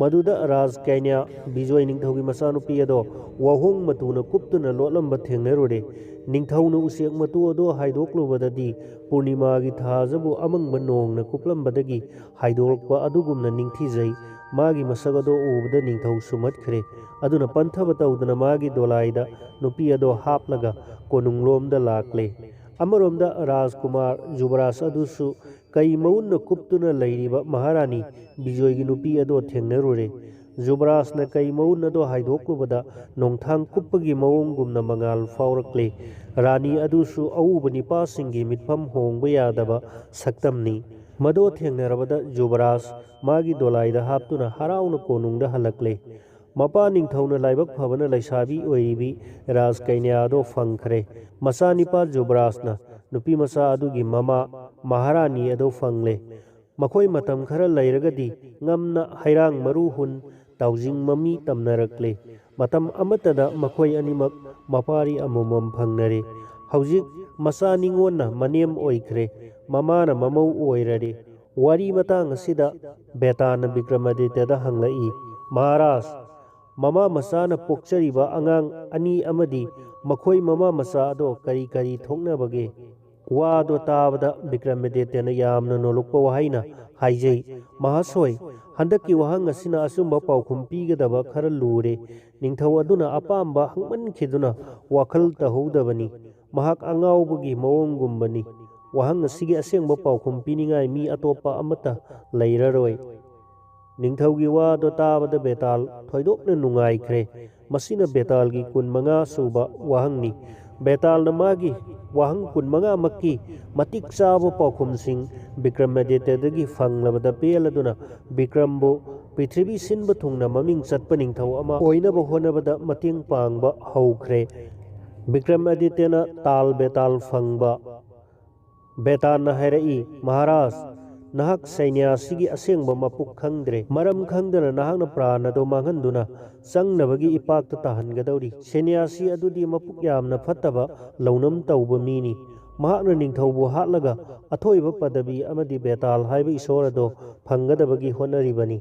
ꯃꯗꯨꯗ ꯔꯥꯖ ꯀꯩꯅ꯭ꯌꯥ ꯕꯤꯖꯣꯏ ꯅꯤꯡꯊꯧꯒꯤ ꯃꯆꯥꯅꯨꯄꯤ ꯑꯗꯣ ꯋꯥꯍꯣꯡ ꯃꯇꯨꯅ ꯀꯨꯞꯇꯨꯅ ꯂꯣꯠꯂꯝꯕ ꯊꯦꯡꯅꯔꯨꯔꯦ ꯅꯤꯡꯊꯧꯅ ꯎꯆꯦꯛ ꯃꯇꯨ ꯑꯗꯣ ꯍꯥꯏꯗꯣꯛꯂꯨꯕꯗꯗꯤ ꯄꯨꯔꯅꯤꯃꯥꯒꯤ ꯊꯥꯖꯕꯨ ꯑꯃꯪꯕ ꯅꯣꯡꯅ ꯀꯨꯞꯂꯝꯕꯗꯒꯤ ꯍꯥꯏꯗꯣꯔꯛꯄ ꯑꯗꯨꯒꯨꯝꯅ ꯅꯤꯡꯊꯤꯖꯩ ꯃꯥꯒꯤ ꯃꯁꯛ ꯑꯗꯣ ꯎꯕꯗ ꯅꯤꯡꯊꯧ ꯁꯨꯝꯍꯠꯈ꯭ꯔꯦ ꯑꯗꯨꯅ ꯄꯟꯊꯕ ꯇꯧꯗꯨꯅ ꯃꯥꯒꯤ ꯗꯣꯂꯥꯏꯗ ꯅꯨꯄꯤ ꯑꯗꯣ ꯍꯥꯞꯂꯒ ꯀꯣꯅꯨꯡꯂꯣꯝꯗ ꯂꯥꯛꯂꯦ ꯑꯃꯔꯣꯝꯗ ꯔꯥꯖꯀꯨꯃꯥꯔ ꯖꯨꯕꯔꯥꯖ ꯑꯗꯨꯁꯨ ꯀꯩ ꯃꯎꯟꯅ ꯀꯨꯞꯇꯨꯅ ꯂꯩꯔꯤꯕ ꯃꯍꯥꯔꯥꯅꯤ ꯕꯤꯖꯣꯏꯒꯤ ꯅꯨꯄꯤ ꯑꯗꯣ ꯊꯦꯡꯅꯔꯨꯔꯦ ꯖꯨꯕꯔꯥꯖꯅ ꯀꯩ ꯃꯎꯟ ꯑꯗꯣ ꯍꯥꯏꯗꯣꯛꯂꯨꯕꯗ ꯅꯣꯡꯊꯥꯡ ꯀꯨꯞꯄꯒꯤ ꯃꯑꯣꯡꯒꯨꯝꯅ ꯃꯉꯥꯜ ꯐꯥꯎꯔꯛꯂꯦ ꯔꯥꯅꯤ ꯑꯗꯨꯁꯨ ꯑꯎꯕ ꯅꯤꯄꯥꯁꯤꯡꯒꯤ ꯃꯤꯠꯐꯝ ꯍꯣꯡꯕ ꯌꯥꯗꯕ ꯁꯛꯇꯝꯅꯤ ꯃꯗꯣ ꯊꯦꯡꯅꯔꯕꯗ ꯖꯨꯕꯔꯥꯖ ꯃꯥꯒꯤ ꯗꯣꯂꯥꯏꯗ ꯍꯥꯞꯇꯨꯅ ꯍꯔꯥꯎꯅ ꯀꯣꯅꯨꯡꯗ ꯍꯜꯂꯛꯂꯦ ꯃꯄꯥ ꯅꯤꯡꯊꯧꯅ ꯂꯥꯏꯕꯛ ꯐꯕꯅ ꯂꯩꯁꯥꯕꯤ ꯑꯣꯏꯔꯤꯕꯤ ꯔꯥꯖ ꯀꯩꯅ꯭ꯌꯥ ꯑꯗꯣ ꯐꯪꯈ꯭ꯔꯦ ꯃꯆꯥꯅꯤꯄꯥ ꯖꯨꯕꯔꯥꯖꯅ ꯅꯨꯄꯤ ꯃꯆꯥ ꯑꯗꯨꯒꯤ ꯃꯃꯥ ꯃꯍꯥꯔꯥꯅꯤ ꯑꯗꯣ ꯐꯪꯂꯦ ꯃꯈꯣꯏ ꯃꯇꯝ ꯈꯔ ꯂꯩꯔꯒꯗꯤ ꯉꯝꯅ ꯍꯩꯔꯥꯡ ꯃꯔꯨ ꯍꯨꯟ ꯇꯥꯎꯖꯤꯡ ꯃꯃꯤ ꯇꯝꯅꯔꯛꯂꯦ ꯃꯇꯝ ꯑꯃꯠꯇꯗ ꯃꯈꯣꯏ ꯑꯅꯤꯃꯛ ꯃꯄꯥꯔꯤ ꯑꯃꯃꯝ ꯐꯪꯅꯔꯦ ꯍꯧꯖꯤꯛ ꯃꯆꯥ ꯅꯤꯉꯣꯟꯅ ꯃꯅꯦꯝ ꯑꯣꯏꯈ꯭ꯔꯦ ꯃꯃꯥꯅ ꯃꯃꯧ ꯑꯣꯏꯔꯔꯦ ꯋꯥꯔꯤ ꯃꯇꯥꯡ ꯑꯁꯤꯗ ꯕꯦꯇꯥꯅ ꯕꯤꯀ꯭ꯔꯃꯥꯗꯤꯇ꯭ꯌꯗ ꯍꯪꯂꯛꯏ ꯃꯍꯥꯔꯥꯖ ꯃꯃꯥ ꯃꯆꯥꯅ ꯄꯣꯛꯆꯔꯤꯕ ꯑꯉꯥꯡ ꯑꯅꯤ ꯑꯃꯗꯤ ꯃꯈꯣꯏ ꯃꯃꯥ ꯃꯆꯥ ꯑꯗꯣ ꯀꯔꯤ ꯀꯔꯤ ꯊꯣꯛꯅꯕꯒꯦ ꯋꯥꯗꯣ ꯇꯥꯕꯗ ꯕꯤꯀ꯭ꯔꯃꯥꯗꯤꯇ꯭ꯌꯅ ꯌꯥꯝꯅ ꯅꯣꯂꯨꯛꯄ ꯋꯥꯍꯩꯅ ꯍꯥꯏꯖꯩ ꯃꯍꯥꯁꯣꯏ ꯍꯟꯗꯛꯀꯤ ꯋꯥꯍꯪ ꯑꯁꯤꯅ ꯑꯆꯨꯝꯕ ꯄꯥꯎꯈꯨꯝ ꯄꯤꯒꯗꯕ ꯈꯔ ꯂꯨꯔꯦ ꯅꯤꯡꯊꯧ ꯑꯗꯨꯅ ꯑꯄꯥꯝꯕ ꯍꯪꯃꯟꯈꯤꯗꯨꯅ ꯋꯥꯈꯜ ꯇꯧꯍꯧꯗꯕꯅꯤ ꯃꯍꯥꯛ ꯑꯉꯥꯎꯕꯒꯤ ꯃꯑꯣꯡꯒꯨꯝꯕꯅꯤ ꯋꯥꯍꯪ ꯑꯁꯤꯒꯤ ꯑꯁꯦꯡꯕ ꯄꯥꯎꯈꯨꯝ ꯄꯤꯅꯤꯡꯉꯥꯏ ꯃꯤ ꯑꯇꯣꯞꯄ ꯑꯃꯠꯇ ꯂꯩꯔꯔꯣꯏ ꯅꯤꯡꯊꯧꯒꯤ ꯋꯥꯗꯣ ꯇꯥꯕꯗ ꯕꯦꯇꯥꯜ ꯊꯣꯏꯗꯣꯛꯅ ꯅꯨꯡꯉꯥꯏꯈ꯭ꯔꯦ ꯃꯁꯤꯅ ꯕꯦꯇꯥꯜꯒꯤ 25 ꯁꯨꯕ ꯋꯥꯍꯪꯅꯤ ꯕꯦꯇꯥꯜꯅ ꯃꯥꯒꯤ ꯋꯥꯍꯪ 25ꯃꯛꯀꯤ ꯃꯇꯤꯛ ꯆꯥꯕ ꯄꯥꯎꯈꯨꯝꯁꯤꯡ ꯕꯤꯀ꯭ꯔꯃꯥꯗꯤꯇ꯭ꯌꯗꯒꯤ ꯐꯪꯂꯕꯗ ꯄꯦꯜꯂꯗꯨꯅ ꯕꯤꯀ꯭ꯔꯝꯕꯨ ꯄ꯭ꯔꯤꯊꯤꯕꯤ ꯁꯤꯟꯕ ꯊꯨꯡꯅ ꯃꯃꯤꯡ ꯆꯠꯄ ꯅꯤꯡꯊꯧ ꯑꯃ ꯑꯣꯏꯅꯕ ꯍꯣꯠꯅꯕꯗ ꯃꯇꯦꯡ ꯄꯥꯡꯕ ꯍꯧꯈ꯭ꯔꯦ ꯕꯤꯀ꯭ꯔꯃꯥꯗꯤꯇ꯭ꯌꯅ ꯇꯥꯜ ꯕꯦꯇꯥꯜ ꯐꯪꯕ ꯕꯦꯇꯥꯜꯅ ꯍꯥꯏꯔꯛꯏ ꯃꯍꯥꯔꯥꯖ ꯅꯍꯥꯛ ꯁꯩꯅ꯭ꯌꯥꯁꯤꯒꯤ ꯑꯁꯦꯡꯕ ꯃꯄꯨꯛ ꯈꯪꯗ꯭ꯔꯦ ꯃꯔꯝ ꯈꯪꯗꯅ ꯅꯍꯥꯛꯅ ꯄ꯭ꯔꯥꯟ ꯑꯗꯣ ꯃꯥꯡꯍꯟꯗꯨꯅ ꯆꯪꯅꯕꯒꯤ ꯏꯄꯥꯛꯇ ꯇꯥꯍꯟꯒꯗꯧꯔꯤ ꯁꯟꯅ꯭ꯌꯥꯁꯤ ꯑꯗꯨꯗꯤ ꯃꯄꯨꯛ ꯌꯥꯝꯅ ꯐꯠꯇꯕ ꯂꯧꯅꯝ ꯇꯧꯕ ꯃꯤꯅꯤ ꯃꯍꯥꯛꯅ ꯅꯤꯡꯊꯧꯕꯨ ꯍꯥꯠꯂꯒ ꯑꯊꯣꯏꯕ ꯄꯗꯕꯤ ꯑꯃꯗꯤ ꯕꯦꯇꯥꯜ ꯍꯥꯏꯕ ꯏꯁꯣꯔ ꯑꯗꯣ ꯐꯪꯒꯗꯕꯒꯤ ꯍꯣꯠꯅꯔꯤꯕꯅꯤ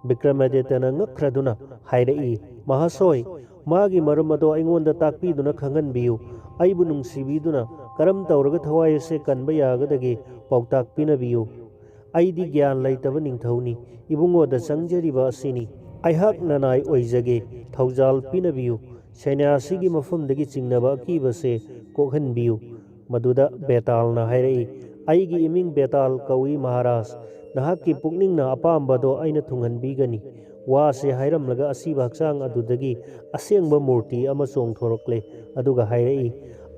ꯕꯤꯀ꯭ꯔꯃꯥꯗꯤꯇ꯭ꯌꯅ ꯉꯛꯈ꯭ꯔꯗꯨꯅ ꯍꯥꯏꯔꯛꯏ ꯃꯍꯥꯁꯣꯏ ꯃꯥꯒꯤ ꯃꯔꯝ ꯑꯗꯣ ꯑꯩꯉꯣꯟꯗ ꯇꯥꯛꯄꯤꯗꯨꯅ ꯈꯪꯍꯟꯕꯤꯌꯨ ꯑꯩꯕꯨ ꯅꯨꯡꯁꯤꯕꯤꯗꯨꯅ ꯀꯔꯝ ꯇꯧꯔꯒ ꯊꯋꯥꯏ ꯑꯁꯦ ꯀꯟꯕ ꯌꯥꯒꯗꯒꯦ ꯄꯥꯎꯇꯥꯛ ꯄꯤꯅꯕꯤꯌꯨ ꯑꯩꯗꯤ ꯒ꯭ꯌꯥꯟ ꯂꯩꯇꯕ ꯅꯤꯡꯊꯧꯅꯤ ꯏꯕꯨꯡꯉꯣꯗ ꯆꯪꯖꯔꯤꯕ ꯑꯁꯤꯅꯤ ꯑꯩꯍꯥꯛ ꯅꯅꯥꯏ ꯑꯣꯏꯖꯒꯦ ꯊꯧꯖꯥꯜ ꯄꯤꯅꯕꯤꯌꯨ ꯁꯟꯅ꯭ꯌꯥꯁꯤꯒꯤ ꯃꯐꯝꯗꯒꯤ ꯆꯤꯡꯅꯕ ꯑꯀꯤꯕꯁꯦ ꯀꯣꯛꯍꯟꯕꯤꯌꯨ ꯃꯗꯨꯗ ꯕꯦꯇꯥꯜꯅ ꯍꯥꯏꯔꯛꯏ ꯑꯩꯒꯤ ꯏꯃꯤꯡ ꯕꯦꯇꯥꯜ ꯀꯧꯏ ꯃꯍꯥꯔꯥꯖ ꯅꯍꯥꯛꯀꯤ ꯄꯨꯛꯅꯤꯡꯅ ꯑꯄꯥꯝꯕꯗꯣ ꯑꯩꯅ ꯊꯨꯡꯍꯟꯕꯤꯒꯅꯤ ꯋꯥꯁꯦ ꯍꯥꯏꯔꯝꯂꯒ ꯑꯁꯤꯕ ꯍꯛꯆꯥꯡ ꯑꯗꯨꯗꯒꯤ ꯑꯁꯦꯡꯕ ꯃꯨꯔꯇꯤ ꯑꯃ ꯆꯣꯡꯊꯣꯔꯛꯂꯦ ꯑꯗꯨꯒ ꯍꯥꯏꯔꯛꯏ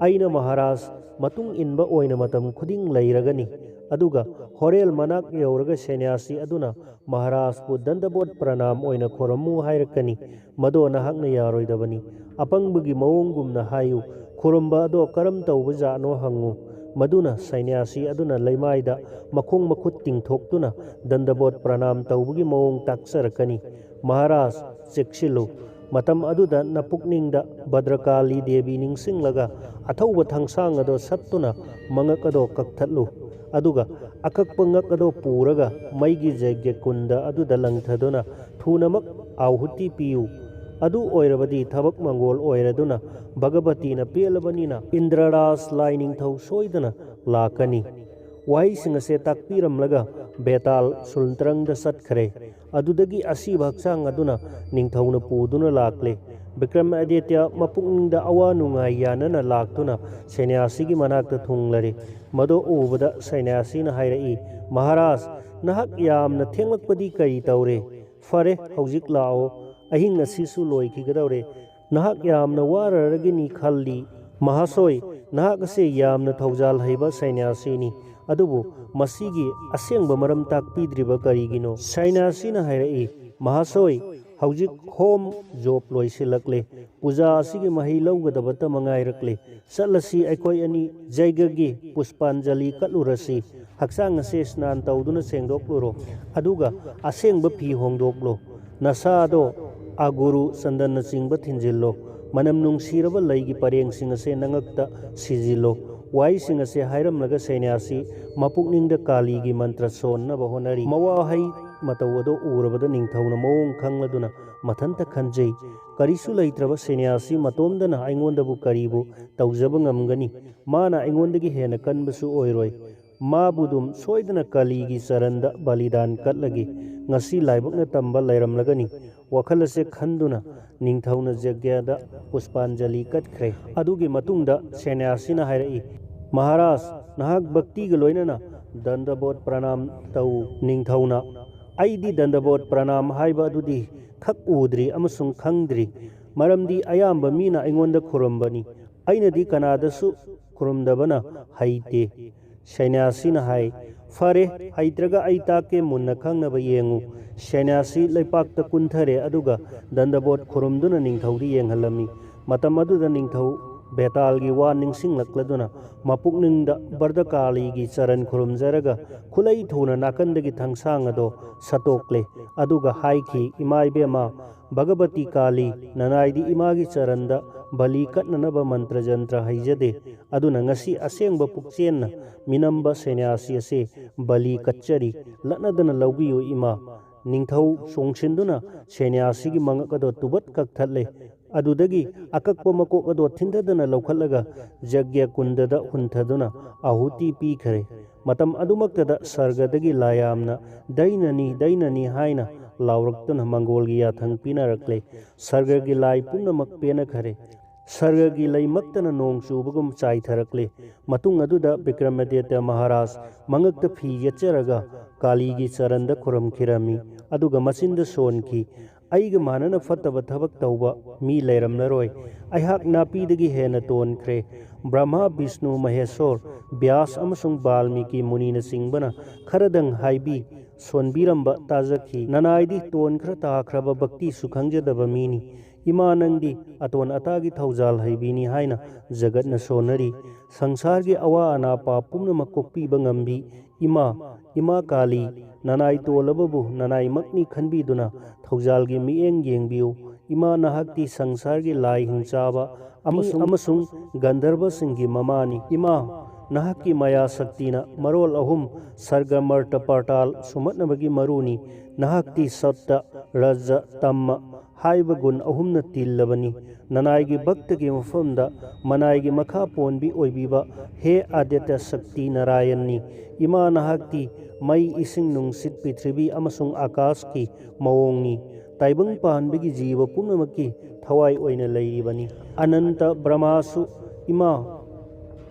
ꯑꯩꯅ ꯃꯍꯥꯔꯥꯖ ꯃꯇꯨꯡ इनबा ओइना मतम खुदिंग लैरगनी अदुगा होरेल मनाक यौरगा सन्यासी अदुना महाराजपु दंडबोट प्रणाम ओइना खोरमु हायरकनी मदो नहाकना यारोइदबनी अपंगबगी मवोंगुमना हायु खुरंबा अदो करम तौबा जानो हंगु मदुना सन्यासी अदुना लैमाइदा मखोंग मखुत तिंगथोक्तुना दंडबोट प्रणाम तौबगी मवोंग ताक्सरकनी महाराज चेक्सिलु मतम अदुदा नपुकनिंगदा भद्रकाली देवी निंगसिंगलगा अथौबा थंगसांग अदो सत्तुना मंगक अदो कक्थलु अदुगा अकक्पा ngak अदो पूरगा मैगी जैग्य कुंदा अदुदा लंगथदुना थुनमक आहुति पियु अदु ओइरबदी थबक मंगोल ओइरदुना भगवतीना पेलबनीना इंद्रराज लाइनिंगथौ सोइदना लाकनी वाहिसिंग से ताकपीरमलगा बेताल सुलंतरंगदा सत्खरे अदुदगी असीब हक्सांग अदुना निंगथौना पुदुना लाकले विक्रमादित्य मपुंगदा अवा नुंगाई यानना लाक्तुना सन्यासीगी मनाक्ता थुंगलरे मदो उबदा सन्यासीना हायरई महाराज नहक यामना थेंगलकपदी करी तौरे फरे हौजिक लाओ अहिंग असिसु लोइखिगदौरे नहक यामना वाररगिनी खल्ली महासोय नहक असे यामना थौजाल हैबा सन्यासीनी अदुबु मसीगी असेंगबा मरम ताकपीद्रिबा करिगिनो सन्यासीना हायरई महासोय हौजिक होम जॉब लोइसिलकले पूजा असिगी मही लौगदबता मंगाइरकले चलसी अखोय अनि जैगगी पुष्पांजलि कलुरसी हक्सांग असे स्नान तौदुना सेंगदोक्लुरो अदुगा असेंगबा फी होंगदोक्लो ꯅꯁꯥꯗꯣ ꯑꯒꯨꯔꯨ ꯆꯟꯗꯟꯅ ꯆꯤꯡꯕ ꯊꯤꯟꯖꯤꯜꯂꯣ ꯃꯅꯝ ꯅꯨꯡꯁꯤꯔꯕ ꯂꯩꯒꯤ ꯄꯔꯦꯡꯁꯤꯡ ꯑꯁꯦ ꯅꯉꯛꯇ ꯁꯤꯖꯤꯜꯂꯣ ꯋꯥꯍꯩꯁꯤꯡ ꯑꯁꯦ ꯍꯥꯏꯔꯝꯂꯒ ꯁꯩꯟꯌꯥꯁꯤ ꯃꯄꯨꯛꯅꯤꯡꯗ ꯀꯥꯂꯤꯒꯤ ꯃꯟꯇ꯭ꯔ ꯁꯣꯟꯅꯕ ꯍꯣꯠꯅꯔꯤ ꯃꯋꯥꯍꯩ ꯃꯇꯧ ꯑꯗꯨ ꯎꯔꯕꯗ ꯅꯤꯡꯊꯧꯅ ꯃꯑꯣꯡ ꯈꯪꯂꯗꯨꯅ ꯃꯊꯟꯇ ꯈꯟꯖꯩ ꯀꯔꯤꯁꯨ ꯂꯩꯇ꯭ꯔꯕ ꯁꯩꯟꯌꯥꯁꯤ ꯃꯇꯣꯝꯗꯅ ꯑꯩꯉꯣꯟꯗꯕꯨ ꯀꯔꯤꯕꯨ ꯇꯧꯖꯕ ꯉꯝꯒꯅꯤ ꯃꯥꯅ ꯑꯩꯉꯣꯟꯗꯒꯤ ꯍꯦꯟꯅ ꯀꯟꯕꯁꯨ ꯑꯣꯏꯔꯣꯏ ꯃꯥꯕꯨꯗꯨꯝ ꯁꯣꯏꯗꯅ ꯀꯥꯂꯤꯒꯤ ꯆꯔꯟꯗ ꯕꯂꯤꯗꯥꯟ ꯀꯠꯂꯒꯦ ꯉꯁꯤ ꯂꯥꯏꯕꯛꯅ ꯇꯝꯕ ꯂꯩꯔꯝꯂꯒꯅꯤ ꯋꯥꯈꯜ ꯑꯁꯦ ꯈꯟꯗꯨꯅ ꯅꯤꯡꯊꯧꯅ ꯌज्ఞꯗ ꯄꯨꯁꯄꯥꯟꯖꯂꯤ ꯀꯠꯈ꯭ꯔꯦ ꯑꯗꯨꯒꯤ ꯃꯇꯨꯡꯗ ꯁꯩꯟꯌꯥꯁꯤꯅ ꯍꯥꯏꯔꯛꯏ ꯃꯍꯥꯔꯥꯖ ꯅꯍꯥꯛ ꯚꯛꯇꯤꯒ ꯂꯣꯏꯅꯅ ꯗꯟꯗꯕꯣꯠ ꯄ꯭ꯔꯅꯥꯝ ꯇꯧ ꯅꯤꯡꯊꯧꯅ ꯑꯩꯗꯤ ꯗꯟꯗꯕꯣꯠ ꯄ꯭ꯔꯅꯥꯝ ꯍꯥꯏꯕ ꯑꯗꯨꯗꯤ ꯈꯛ ꯎꯗ꯭ꯔꯤ ꯑꯃꯁꯨꯡ ꯈꯪꯗ꯭ꯔꯤ ꯃꯔꯝꯗꯤ ꯑꯌꯥꯝꯕ ꯃꯤꯅ ꯑꯩꯉꯣꯟꯗ ꯈꯨꯔꯨꯝꯕꯅꯤ ꯑꯩꯅꯗꯤ ꯀꯅꯥꯗꯁꯨ ꯈꯨꯔꯨꯝꯗꯕꯅ ꯍꯩꯇꯦ ꯁꯩꯟꯌꯥꯁꯤꯅ ꯍꯥꯏ ꯐꯔꯦ ꯍꯩꯇ꯭ꯔꯒ ꯑꯩ ꯇꯥꯛꯀꯦ ꯃꯨꯟꯅ ꯈꯪꯅꯕ ꯌꯦꯡꯉꯨ ꯁꯩꯟꯌꯥꯁꯤ ꯂꯩꯄꯥꯛꯇ ꯀꯨꯟꯊꯔꯦ ꯑꯗꯨꯒ ꯗꯟꯗꯕꯣꯠ ꯈꯨꯔꯨꯝꯗꯨꯅ ꯅꯤꯡꯊꯧꯗ ꯌꯦꯡꯍꯜꯂꯝꯃꯤ ꯃꯇꯝ ꯑꯗꯨꯗ ꯅꯤꯡꯊꯧ ꯕꯦꯇꯥꯜꯒꯤ ꯋꯥ ꯅꯤꯡꯁꯤꯡꯂꯛꯂꯗꯨꯅ ꯃꯄꯨꯛꯅꯤꯡꯗ ꯕꯔꯗꯀꯥꯂꯤꯒꯤ ꯆꯔꯟ ꯈꯨꯔꯨꯝꯖꯔꯒ ꯈꯨꯂꯩ ꯊꯨꯅ ꯅꯥꯀꯟꯗꯒꯤ ꯊꯥꯡꯁꯥꯡ ꯑꯗꯣ ꯁꯠꯇꯣꯛꯂꯦ ꯑꯗꯨꯒ ꯍꯥꯏꯈꯤ ꯏꯃꯥ ꯏꯕꯦꯝꯃ ꯚꯒꯕꯇꯤ ꯀꯥꯂꯤ ꯅꯅꯥꯏꯗꯤ ꯏꯃꯥꯒꯤ ꯆꯔꯟꯗ ꯕꯂꯤ ꯀꯠꯅꯅꯕ ꯃꯟꯇ꯭ꯔ ꯖꯟꯇ꯭ꯔ ꯍꯩꯖꯗꯦ ꯑꯗꯨꯅ ꯉꯁꯤ ꯑꯁꯦꯡꯕ ꯄꯨꯛꯆꯦꯟꯅ ꯃꯤꯅꯝꯕ ꯁꯩꯟꯌꯥꯁꯤ ꯑꯁꯤ ꯕꯂꯤ ꯀꯠꯆꯔꯤ ꯂꯠꯅꯗꯅ ꯂꯧꯕꯤꯌꯨ ꯏꯃꯥ ꯅꯤꯡꯊꯧ ꯆꯣꯡꯁꯤꯟꯗꯨꯅ ꯁꯩꯟꯌꯥꯁꯤꯒꯤ ꯃꯉꯛ ꯑꯗꯣ ꯇꯨꯕꯠ ꯀꯛꯊꯠꯂꯦ ꯑꯗꯨꯗꯒꯤ ꯑꯀꯛꯄ ꯃꯀꯣꯛ ꯑꯗꯣ ꯊꯤꯟꯊꯗꯅ ꯂꯧꯈꯠꯂꯒ ꯌज्ఞ ꯀꯨꯟꯗꯗ ꯍꯨꯟꯊꯗꯨꯅ ꯑꯍꯨꯇꯤ ꯄꯤꯈ꯭ꯔꯦ ꯃꯇꯝ ꯑꯗꯨꯃꯛꯇꯗ ꯁꯔꯒꯗꯒꯤ ꯂꯥꯌꯥꯝꯅ ꯗꯩꯅꯅꯤ ꯗꯩꯅꯅꯤ ꯍꯥꯏꯅ ꯂꯥꯎꯔꯛꯇꯨꯅ ꯃꯪꯒꯣꯜꯒꯤ ꯌꯥꯊꯪ ꯄꯤꯅꯔꯛꯂꯦ ꯁꯔꯒꯒꯤ ꯂꯥꯏ ꯄꯨꯝꯅꯃꯛ ꯄꯦꯟꯅꯈꯔꯦ ꯁꯔꯒꯒꯤ ꯂꯩꯃꯛꯇꯅ ꯅꯣꯡ ꯆꯨꯕꯒꯨꯝ ꯆꯥꯏꯊꯔꯛꯂꯦ ꯃꯇꯨꯡ ꯑꯗꯨꯗ ꯕꯤꯀ꯭ꯔꯃꯥꯗꯤꯇ꯭ꯌ ꯃꯍꯥꯔꯥꯖ ꯃꯉꯛꯇ ꯐꯤ ꯌꯦꯠꯆꯔꯒ ꯀꯥꯂꯤꯒꯤ ꯆꯔꯟꯗ ꯈꯨꯔꯝꯈꯤꯔꯝꯃꯤ ꯑꯗꯨꯒ ꯃꯆꯤꯟꯗ ꯁꯣꯟꯈꯤ ꯑꯩꯒ ꯃꯥꯟꯅꯅ ꯐꯠꯇꯕ ꯊꯕꯛ ꯇꯧꯕ ꯃꯤ ꯂꯩꯔꯝꯂꯔꯣꯏ ꯑꯩꯍꯥꯛ ꯅꯥꯄꯤꯗꯒꯤ ꯍꯦꯟꯅ ꯇꯣꯟꯈ꯭ꯔꯦ ꯕ꯭ꯔꯍ꯭ꯃꯥ ꯕꯤꯁꯅꯨ ꯃꯍꯦꯁꯣꯔ ꯕ꯭ꯌꯥꯁ ꯑꯃꯁꯨꯡ ꯕꯥꯜꯃꯤꯀꯤ ꯃꯨꯅꯤꯅꯆꯤꯡꯕꯅ ꯈꯔꯗꯪ ꯍꯥꯏꯕꯤ ꯁꯣꯟꯕꯤꯔꯝꯕ ꯇꯥꯖꯈꯤ ꯅꯅꯥꯏꯗꯤ ꯇꯣꯟ ꯈꯔ ꯇꯥꯈ꯭ꯔꯕ ꯚꯛꯇꯤꯁꯨ ꯈꯪꯖꯗꯕ ꯃꯤꯅꯤ ꯏꯃꯥ ꯅꯪꯗꯤ ꯑꯇꯣꯟ ꯑꯇꯥꯒꯤ ꯊꯧꯖꯥꯜ ꯍꯩꯕꯤꯅꯤ ꯍꯥꯏꯅ ꯖꯒꯠꯅ ꯁꯣꯟꯅꯔꯤ ꯁꯪꯁꯥꯔꯒꯤ ꯑꯋꯥ ꯑꯅꯥ ꯄꯥꯞ ꯄꯨꯝꯅꯃꯛ ꯀꯣꯛꯄꯤꯕ ꯉꯝꯕꯤ ꯏꯃꯥ ꯏꯃꯥ ꯀꯥꯂꯤ ꯅꯅꯥꯏ ꯇꯣꯜꯂꯕꯕꯨ ꯅꯅꯥꯏꯃꯛꯅꯤ ꯈꯟꯕꯤꯗꯨꯅ ꯊꯧꯖꯥꯜꯒꯤ ꯃꯤꯠꯌꯦꯡ ꯌꯦꯡꯕꯤꯌꯨ ꯏꯃꯥ ꯅꯍꯥꯛꯇꯤ ꯁꯪꯁꯥꯔꯒꯤ ꯂꯥꯏ ꯍꯤꯡꯆꯥꯕ ꯑꯃꯁꯨꯡ ꯒꯟꯙꯔꯕꯁꯤꯡꯒꯤ ꯃꯃꯥꯅꯤ ꯏꯃꯥ ꯅꯍꯥꯛꯀꯤ ꯃꯌꯥ ꯁꯛꯇꯤꯅ ꯃꯔꯣꯜ ꯑꯍꯨꯝ ꯁꯔꯒ ꯃꯔꯇ ꯄꯥꯇꯥꯜ ꯁꯨꯝꯍꯠꯅꯕꯒꯤ ꯃꯔꯨꯅꯤ ꯅꯍꯥꯛꯇꯤ ꯁꯠꯇ ꯔꯖ ꯇꯝꯃ ꯍꯥꯏꯕ ꯒꯨꯟ ꯑꯍꯨꯝꯅ ꯇꯤꯜꯂꯕꯅꯤ ꯅꯅꯥꯏꯒꯤ ꯚꯛꯇꯒꯤ ꯃꯐꯝꯗ ꯃꯅꯥꯏꯒꯤ ꯃꯈꯥ ꯄꯣꯟꯕꯤ ꯑꯣꯏꯕꯤꯕ ꯍꯦ ꯑꯥꯗꯤꯇ꯭ꯌ ꯁꯛꯇꯤ ꯅꯥꯔꯥꯌꯟꯅꯤ ꯏꯃꯥ ꯅꯍꯥꯛꯇꯤ ꯃꯩ ꯏꯁꯤꯡ ꯅꯨꯡꯁꯤꯠ ꯄ꯭ꯔꯤꯊꯤꯕꯤ ꯑꯃꯁꯨꯡ ꯑꯥꯀꯥꯁꯀꯤ ꯃꯑꯣꯡꯅꯤ ꯇꯥꯏꯕꯪ ꯄꯥꯟꯕꯒꯤ ꯖꯤꯕ ꯄꯨꯝꯅꯃꯛꯀꯤ ꯊꯋꯥꯏ ꯑꯣꯏꯅ ꯂꯩꯔꯤꯕꯅꯤ ꯑꯅꯟꯇ ꯕ꯭ꯔꯍ꯭ꯃꯥꯁꯨ ꯏꯃꯥ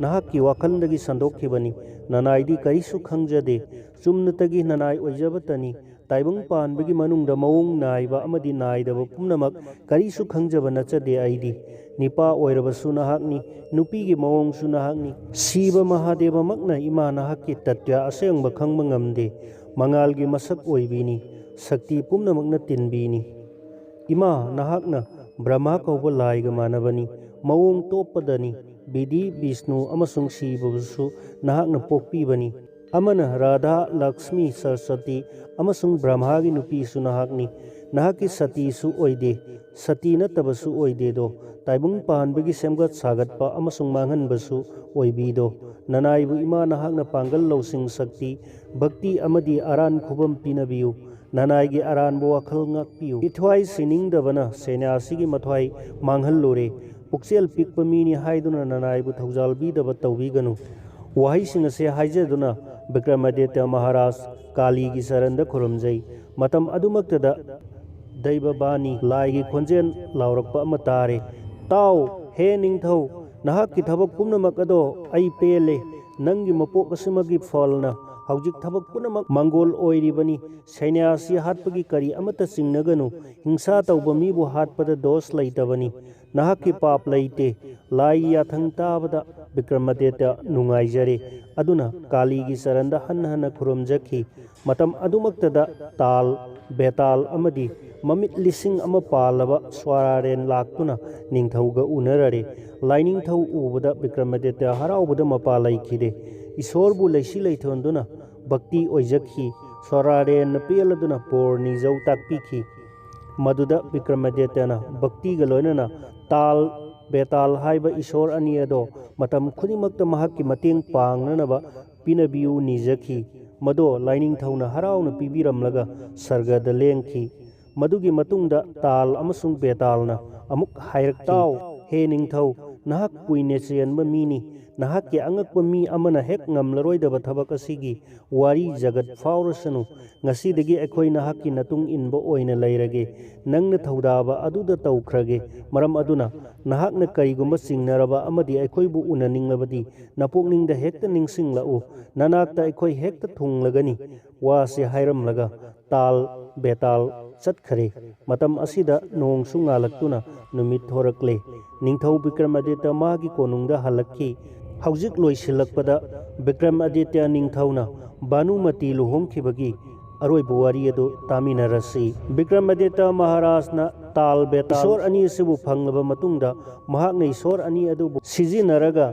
ꯅꯍꯥꯛꯀꯤ ꯋꯥꯈꯜꯗꯒꯤ ꯁꯟꯗꯣꯛꯈꯤꯕꯅꯤ ꯅꯅꯥꯏꯗꯤ ꯀꯔꯤꯁꯨ ꯈꯪꯖꯗꯦ ꯆꯨꯝꯅꯇꯒꯤ ꯅꯅꯥꯏ ꯑꯣꯏꯖꯕꯇꯅꯤ ꯇꯥꯏꯕꯪ ꯄꯥꯟꯕꯒꯤ ꯃꯅꯨꯡꯗ ꯃꯑꯣꯡ ナꯏꯕ ꯑꯃꯗꯤ ꯅꯥꯏꯗꯕ ꯄꯨꯝꯅꯃꯛ ꯀꯔꯤꯁꯨ ꯈꯪꯖꯕ ꯅꯠꯆꯗꯦ ꯑꯩꯗꯤ ꯅꯤꯄꯥ ꯑꯣꯏꯔꯕꯁꯨ ꯅꯍꯥꯛꯅꯤ ꯅꯨꯄꯤꯒꯤ ꯃꯑꯣꯡꯁꯨ ꯅꯍꯥꯛꯅꯤ ꯁꯤꯕ ꯃꯍꯥꯗꯦꯕꯃꯛꯅ ꯏꯃꯥ ꯅꯍꯥꯛꯀꯤ ꯇꯠꯇ꯭ꯌ ꯑꯁꯦꯡꯕ ꯈꯪꯕ ꯉꯝꯗꯦ ꯃꯉꯥꯜꯒꯤ ꯃꯁꯛ ꯑꯣꯏꯕꯤꯅꯤ ꯁꯛꯇꯤ ꯄꯨꯝꯅꯃꯛꯅ ꯇꯤꯟꯕꯤꯅꯤ ꯏꯃꯥ ꯅꯍꯥꯛꯅ ꯕ꯭ꯔꯍ꯭ꯃꯥ ꯀꯧꯕ ꯂꯥꯏꯒ ꯃꯥꯟꯅꯕꯅꯤ ꯃꯑꯣꯡ ꯇꯣꯞꯄꯗꯅꯤ ꯕꯤꯙꯤ ꯕꯤꯁꯅꯨ ꯑꯃꯁꯨꯡ ꯁꯤꯕꯕꯨꯁꯨ ꯅꯍꯥꯛꯅ ꯄꯣꯛꯄꯤꯕꯅꯤ ꯑꯃꯅ ꯔꯥꯙꯥ ꯂꯛꯁꯃꯤ ꯁꯔꯁꯋꯇꯤ ꯑꯃꯁꯨꯡ ꯕ꯭ꯔꯍ꯭ꯃꯥꯒꯤ ꯅꯨꯄꯤꯁꯨ ꯅꯍꯥꯛꯅꯤ ꯅꯍꯥꯛꯀꯤ ꯁꯇꯤꯁꯨ ꯑꯣꯏꯗꯦ ꯁꯇꯤ ꯅꯠꯇꯕꯁꯨ ꯑꯣꯏꯗꯦꯗꯣ ꯇꯥꯏꯕꯪ ꯄꯥꯟꯕꯒꯤ ꯁꯦꯝꯒꯠ ꯁꯥꯒꯠꯄ ꯑꯃꯁꯨꯡ ꯃꯥꯡꯍꯟꯕꯁꯨ ꯑꯣꯏꯕꯤꯗꯣ ꯅꯅꯥꯏꯕꯨ ꯏꯃꯥ ꯅꯍꯥꯛꯅ ꯄꯥꯡꯒꯜ ꯂꯧꯁꯤꯡ ꯁꯛꯇꯤ ꯚꯛꯇꯤ ꯑꯃꯗꯤ ꯑꯔꯥꯟ ꯈꯨꯕꯝ ꯄꯤꯅꯕꯤꯌꯨ ꯅꯅꯥꯏꯒꯤ ꯑꯔꯥꯟꯕ ꯋꯥꯈꯜ ꯉꯥꯛꯄꯤꯌꯨ ꯏꯊ꯭ꯋꯥꯏ ꯁꯤꯅꯤꯡꯗꯕꯅ ꯁꯩꯟꯌꯥꯁꯤꯒꯤ ꯃꯊ꯭ꯋꯥꯏ ꯃꯥꯡꯍꯜꯂꯨꯔꯦ ꯄꯨꯛꯆꯦꯜ ꯄꯤꯛꯄ ꯃꯤꯅꯤ ꯍꯥꯏꯗꯨꯅ ꯅꯅꯥꯏꯕꯨ ꯊꯧꯖꯥꯜꯕꯤꯗꯕ ꯇꯧꯕꯤꯒꯅꯨ ꯋꯥꯍꯩꯁꯤꯡ ꯑꯁꯤ ꯍꯥꯏꯖꯗꯨꯅ ꯕꯤꯀ꯭ꯔꯃꯥꯗꯤꯇ꯭ꯌ ꯃꯍꯥꯔꯥꯖ ꯀꯥꯂꯤꯒꯤ ꯆꯔꯟꯗ ꯈꯨꯔꯨꯝꯖꯩ ꯃꯇꯝ ꯑꯗꯨꯃꯛꯇꯗ ꯗꯩꯕꯕꯥꯅꯤ ꯂꯥꯏꯒꯤ ꯈꯣꯟꯖꯦꯜ ꯂꯥꯎꯔꯛꯄ ꯑꯃ ꯇꯥꯔꯦ ꯇꯥꯎ ꯍꯦ ꯅꯤꯡꯊꯧ ꯅꯍꯥꯛꯀꯤ ꯊꯕꯛ ꯄꯨꯝꯅꯃꯛ ꯑꯗꯣ ꯑꯩ ꯄꯦꯜꯂꯦ ꯅꯪꯒꯤ ꯃꯄꯣꯛ ꯑꯁꯤꯃꯒꯤ ꯐꯜꯅ ꯍꯧꯖꯤꯛ ꯊꯕꯛ ꯄꯨꯝꯅꯃꯛ ꯃꯪꯒꯣꯜ ꯑꯣꯏꯔꯤꯕꯅꯤ ꯁꯩꯟꯌꯥꯁꯤ ꯍꯥꯠꯄꯒꯤ ꯀꯔꯤ ꯑꯃꯠꯇ ꯆꯤꯡꯅꯒꯅꯨ ꯍꯤꯡꯁꯥ ꯇꯧꯕ ꯃꯤꯕꯨ ꯍꯥꯠꯄꯗ ꯗꯣꯁ ꯂꯩꯇꯕꯅꯤ ꯅꯍꯥꯛꯀꯤ ꯄꯥꯞ ꯂꯩꯇꯦ ꯂꯥꯏꯒꯤ ꯌꯥꯊꯪ ꯇꯥꯕꯗ ꯕꯤꯀ꯭ꯔꯃꯥꯗꯤꯇ꯭ꯌ ꯅꯨꯡꯉꯥꯏꯖꯔꯦ ꯑꯗꯨꯅ ꯀꯥꯂꯤꯒꯤ ꯆꯔꯟꯗ ꯍꯟꯅ ꯍꯟꯅ ꯈꯨꯔꯨꯝꯖꯈꯤ ꯃꯇꯝ ꯑꯗꯨꯃꯛꯇꯗ ꯇꯥꯜ ꯕꯦꯇꯥꯜ ꯑꯃꯗꯤ ꯃꯃꯤꯠ 1,000 ꯄꯥꯜꯂꯕ ꯁ꯭ꯋꯥꯔꯥꯔꯦꯟ ꯂꯥꯛꯇꯨꯅ ꯅꯤꯡꯊꯧꯒ ꯎꯅꯔꯔꯦ ꯂꯥꯏꯅꯤꯡꯊꯧ ꯎꯕꯗ ꯕꯤꯀ꯭ꯔꯃꯥꯗꯤꯇ꯭ꯌ ꯍꯔꯥꯎꯕꯗ ꯃꯄꯥ ꯂꯩꯈꯤꯗꯦ ꯏꯁꯣꯔꯕꯨ ꯂꯩꯁꯤ ꯂꯩꯊꯣꯟꯗꯨꯅ ꯚꯛꯇꯤ ꯑꯣꯏꯖꯈꯤ ꯁ꯭ꯋꯥꯔꯥꯔꯦꯟꯅ ꯄꯦꯜꯂꯗꯨꯅ ꯕꯣꯔ ꯅꯤꯖꯧ ꯇꯥꯛꯄꯤꯈꯤ मदुदा विक्रमादित्यना भक्तिगा लोइनना ताल बेताल हाइबा ईश्वर अनि अदो मतम खुदिमक्ता महाक्की मतेंग पांगननबा पिनबियु निजखी मदो लाइनिंग थौना हराउना पिबिरमलगा सर्गदा लेंखी मदुगी मतुंगदा ताल अमसुंग बेतालना अमुक हायरक्ताव हे निंगथौ नहाक कुइने चेनबा मीनी नहाक के अंगकपा मी अमना हेक ngamlaroidaba thabak asigi wari jagat faurasanu ngasidagi akhoi nahakki natung inba oina leirage nangna thaudaba aduda taukrage maram aduna nahakna karigumba singnaraba amadi akhoi bu unaninglabadi napokningda hekta ningsinglau nanakta akhoi hekta thunglagani wase hairamlaga tal betal चटखरे मतम असिदा नोंग सुंगालक्तुना नुमित थोरकले निंगथौ विक्रमादित्य मागी कोनुंगदा हलक्की हौजिक लोइसिलक्पदा विक्रमादित्य निंगथौना भानुमति लुहोंगखिबगी अरोइबा वारी अदु तामिनरसी विक्रमादित्य महाराजना ताल बेताल ईश्वर अनि सिबु फंगलबा मतुंगदा महाकना ईश्वर अनि अदु सिजिनरगा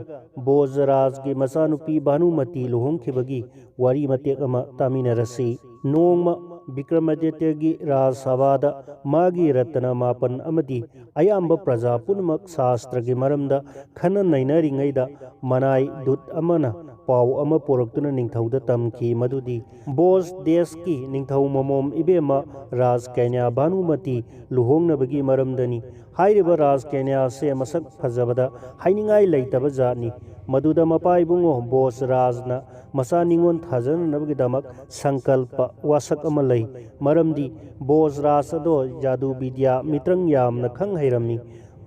बोजराजगी मचानुपी भानुमति लुहोंगखिबगी वारी मतेक अमा तामिनरसी नोंगमा विक्रमादित्य की राजसभाद मागी रत्न मापन अमदी अयाम्ब प्रजा पुनमक शास्त्र की मरमदा खन नैनरिंगैदा मनाई दूत अमना पाव अम पोरक्तुना निंगथौदा तमखी मदुदी बोस देश की निंगथौ ममोम इबेमा राज कैन्या भानुमति लुहोंगनबगी मरमदनी हाइरिबा राज कैन्या से मसक फजबदा हाइनिंगाई लैतबा जातनी मदुदा मपाइबुंगो बोस राजना मसा निंगोन थाजननबगिदमक संकल्प वासक अमा लई मरमदी बोस राज अदो जादू विद्या मित्रंग यामना खंग हैरमी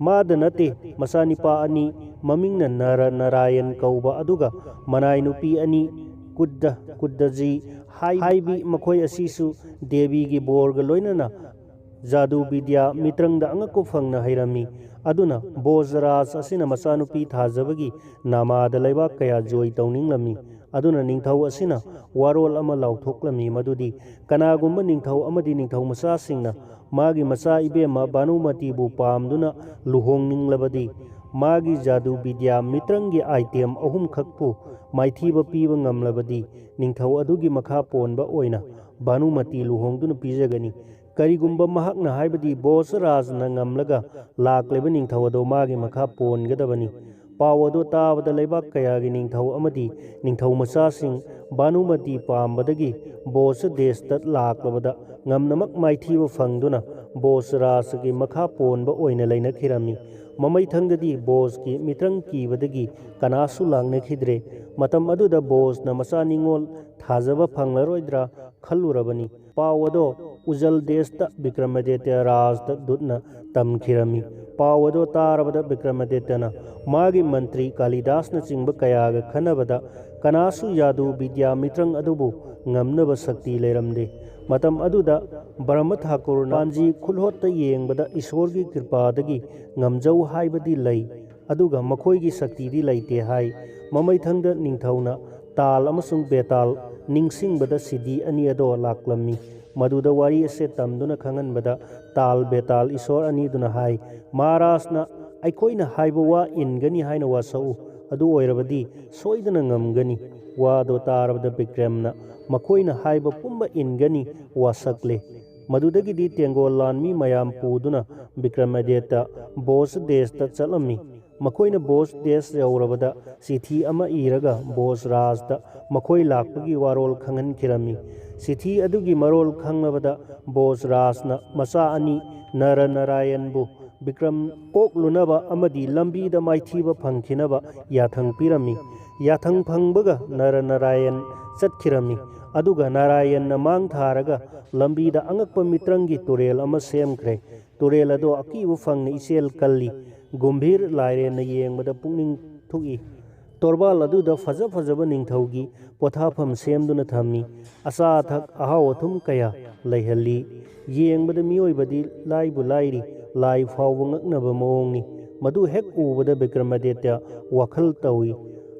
माद नते मसा निपा अनि ममिंगना नर नारायण कौबा अदुगा मनाई नुपी अनि कुद्दजी हाइबी मखोय असिसु देवी की बोर्ग लोइनना जादू विद्या मित्रंगदा अंगको फंगना हैरमी अदुना बोजराज असिना मसानुपी थाजबगी नामाद लैबा कया जोई तौनिंगलमी अदुना निंगथौ असिना वारोल अमा लाउथोक्लमी मदुदी कनागुम्बा निंगथौ अमदी निंगथौ मसासिंगना मागी मसा इबेमा भानुमतिबु पामदुना लुहोंगनिंगलबदी मागी जादू विद्या मित्रंगी आइटम अहुम खकपु माइथीबा पीबा ngamlabadi निंगथौ अदुगी मखा पोनबा ओइना भानुमति लुहोंगदुना पीजगनी करिगुम्बा महाकना हाइबदी बोस राजना ngamlaga लाक्लेबा निंगथौ अदो मागी मखा पोनगदबनी पावदो ताबदा लेबाक कयागी निंगथौ अमदी निंगथौ मसासिंग भानुमति पामबदगी बोस देशत लाक्लबदा ngamnamak माइथीबा फंगदुना बोस राजगी मखा पोनबा ओइना लैनखिरमी ममैथंगदि बोस की मित्रंग कीबदगी कनासु लांगनखिद्रे मतम अदुदा बोसना मसा निंगोल थाजबा फंगलरोइद्रा खल्लुरबनी पावदो उजल देशता विक्रमादित्य राजता दुतना तमखिरमी पावदो तारबदा विक्रमादित्यना मागी मंत्री कालिदासना चिंब कयागा खनबदा कनासु यादू विद्या मित्रंग अदुबु ngamnaba शक्ति लेरमदे मतम अदुदा ब्रह्म ठाकुर पांजी खुलहोत येंगबदा ईश्वर की कृपादगी ngamjau हाइबदी लई अदुगा मखोइगी शक्तिदी लैते हाई ममैथंगदा निंगथौना ताल अमसुंग बेताल निंगसिंगबदा सिद्धि अनि अदो लाक्लमी मदुदा वारी असे तमदुना खंगनबदा ताल बेताल ईश्वर अनि दुना हाई महाराजना अखोइना हाइबा वा इनगनी हाइना वासौ अदु ओइरबदी सोइदना ngamgani वादो तारबदा विक्रमना मखोइना हाइबा पुंबा इनगनी वासकले मदुदगिदी तेंगोल लानमी मयाम पुदुना विक्रमादित्य बोस देशता चलमी मखोइना बोस देश यौरबदा सिथी अमा इरगा बोस राजता मखोइ लाक्पगी वारोल खंगनखिरमी सिथी अदुगी मरोल खंगलबदा बोस राजना मसा अनि नर नारायणबु विक्रम पोकलुनबा अमदी लंबीदा माइथीबा फंखिनबा याथंग पिरमी याथंग फंगबगा नर नारायण चटखिरमी अदुगा नारायण मांग थारगा लंबीदा अंगकपा मित्रंगी तुरेल अमा सेमख्रे तुरेल अदो अकीबु फंगने इसेल कल्ली गुंभीर लाइरेन येंगबदा पुंगनिंग थुई तोरबाल अदुदा फजब निंगथौगी पोथाफम सेमदुना थमी असा अथक अहाव अथुम कया लैहल्ली येंगबदा मियोइबदी लाइबु लाइरी लाई फाव ngaknaba mawongni madu hek ubada Vikramaditya wakhal tawi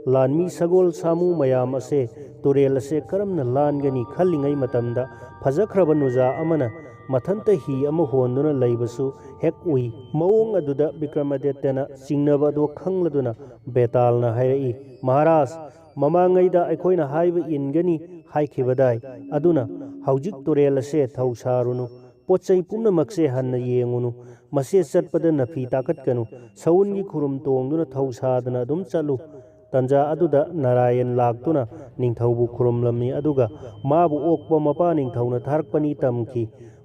लानमी Sagol सामू मयाम असे तुरेल असे करमना लानगनी खल्लिंगै मतमदा फजख्रबा नुजा अमना मथंत ही अमा होंदुना लैबसु हेक उई मवोंग अदुदा विक्रमादित्यना चिंगनबा दो खंगलदुना बेतालना हायरई महाराज ममांगैदा अखोइना हाइबा इनगनी हाइखिबदाई अदुना हौजिक तुरेल असे थौसारुनु पोचै पुनमक्से हन्ना येंगुनु मसे चटपद नफी ताकतकनु सउनगी खुरुम तोंगदुना थौ सादना अदुम चलु तंजा अदुदा नारायण लाक्तुना निंथौबु खुरुमलम्मी अदुगा माबु ओकपा मपा निंथौना थारकपनी तमखी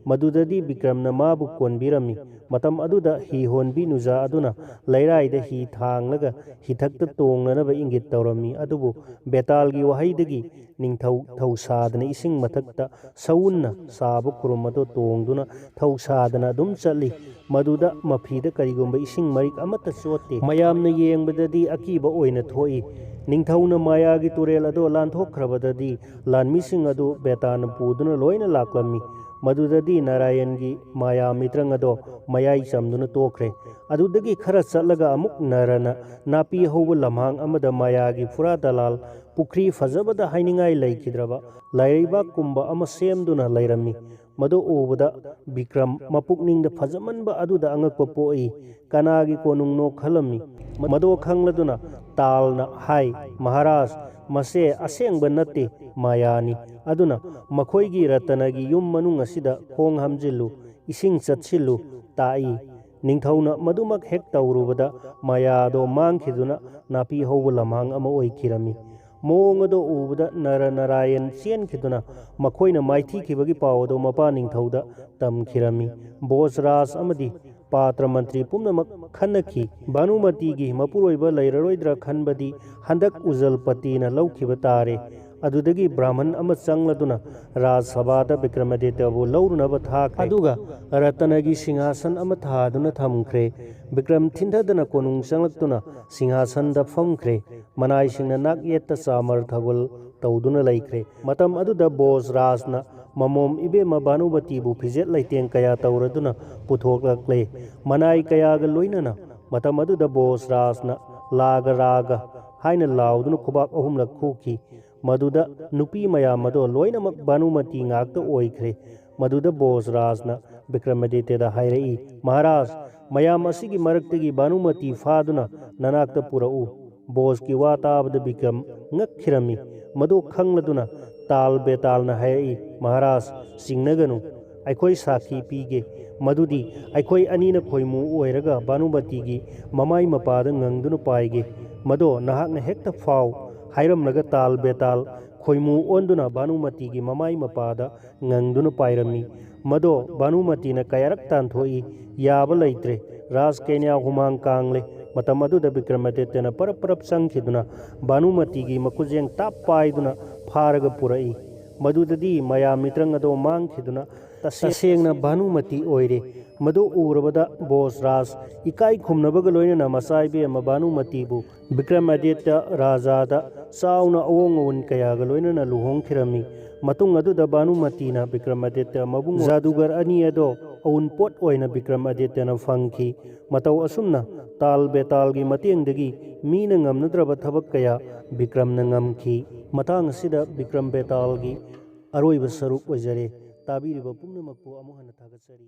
मदुददी विक्रमना माबु कोनबिरमी मतम अदुदा ही होनबी नुजा अदुना लैराइदा ही थांगलगा हिथक्ता तोंगननबा इंगित तौरमी अदुबु बेतालगी वहाईदगी निंथौ थौ सादना इसिंग मथक्ता सउन्ना साबु खुरुम अदु तोंगदुना थौ सादना अदुम चली मदुदा मफीदा करिगुंबा इसिंग मरिक अमत्ता चोते मयामना येंगबददी अकीबा ओइना थोई निंथौना मायागी तुरेल अदु लांथोखरबददी लानमीसिंग अदु बेतान पुदुना लोइना लाक्लम्मी मदुददी नारायणगी माया मित्रंग अदो मयाई चमदुना तोखरे अदुदगी खरा चलगा अमुक नरना नापी हौब लम्हांग अमदा मायागी फुरा दलाल पुखरी फजबदा हाइनिंगाई लैखिद्रबा लाइरैबा कुंबा अमा सेमदुना लैरम्मी मदो ओबदा विक्रम मपुकनिंगदा फजमनबा अदुदा अंगकपा पोई कनागी कोनुंगनो खलम्मी मदो खंगलदुना तालना हाई महाराज मसे असेंगबा नत्ते मायानी अदुना मखोइगी रतनगी युम मनुंग असिदा खोंग हमजिल्लु इसिंग चतसिल्लु ताई निंथौना मदुमक हेक तौरुबदा मायादो मांगखिदुना नापी हौब लम्हांग अमा ओइखिरमी मोंगदो उबदा नर नारायण चेनखिदुना मखोइना माइथीखिबगी पावदो मपा निंथौदा तमखिरमी बोसराज अमदी पात्र मंत्री पुनमक खनखी भानुमती की मपुरोइब लैररोइद्रा खनबदी हंदक उजलपतिना लौखिब तारे अदुदगी ब्राह्मण अमा चंगलदुना राजसभादा विक्रमादित्यबु लौरुनब थाख अदुगा रतनगी सिंहासन अमा थादुना थमख्रे विक्रम थिंथदना कोनुंग चंगलक्तुना सिंहासनदा फमख्रे मनाइसिंगना नाक येत्ता चामर थगुल तौदुना लैख्रे मतम अदुदा बोस राजना ममोम इबेमा भानुमतीबु फिजेट लैतेंग कया तौरदुना पुथोकलक्ले मनाई कयागा लोइनना मतम अदुदा बोस राजना लागा रागा हाइना लाउदुना खुबाक अहुमलक खुखी मदुदा नुपी मयाम अदो लोइनमक भानुमती ngakta ओइख्रे मदुदा बोस राजना विक्रमादित्यदा हाइरई महाराज मयाम असिगी मरक्तगी भानुमती फादुना ननाक्ता पुरऊ बोस की वा ताबदा विक्रम ngakkhirami मदो खंगलदुना ताल बेतालना हाइरई महाराज सिंगनगनु अखोई साखी पीगे मदुदी अखोई अनीना खोइमु ओइरगा भानुमतीगी ममाई मपादा ngangduna पाइगे मदो नहाकना हेक्ता फाव हाइरमलगा ताल बेताल खोइमु ओंदुना भानुमतीगी ममाई मपादा ngangduna पाइरमी मदो भानुमतीना कयारक तांथोई याबा लैत्रे राज केन्या हुमांग कांगले मतम अदुदा विक्रमादित्यना परपरप संखिदुना भानुमतीगी मकुजेंग ताप पाइदुना फारगा पुरई मदुददी मया मित्रंग अदो मांगखिदुना तसेंगना भानुमती ओइरे मदो उरबदा बोस राज इकाई खुमनबगा लोइनना मसाइबे अमा भानुमतीबु विक्रमादित्य राजादा चाउना अवोंगवन कयागा लोइनना लुहोंगखिरमी मतुंग अदुदा भानुमतीना विक्रमादित्य मबुंग जादूगर अनी अदो अउनपोट ओइना विक्रमादित्यना फंगखी मतौ असुमना ताल बेतालगी मतेंगदगी Meena ngamnadraba thabak kaya विक्रमना ngamखी मतांग असिदा Vikram बेतालगी अरोइबा सरुक ओइजरे ताबीरिबा पुम्नमकपु अमुहन्ना थागतसरी।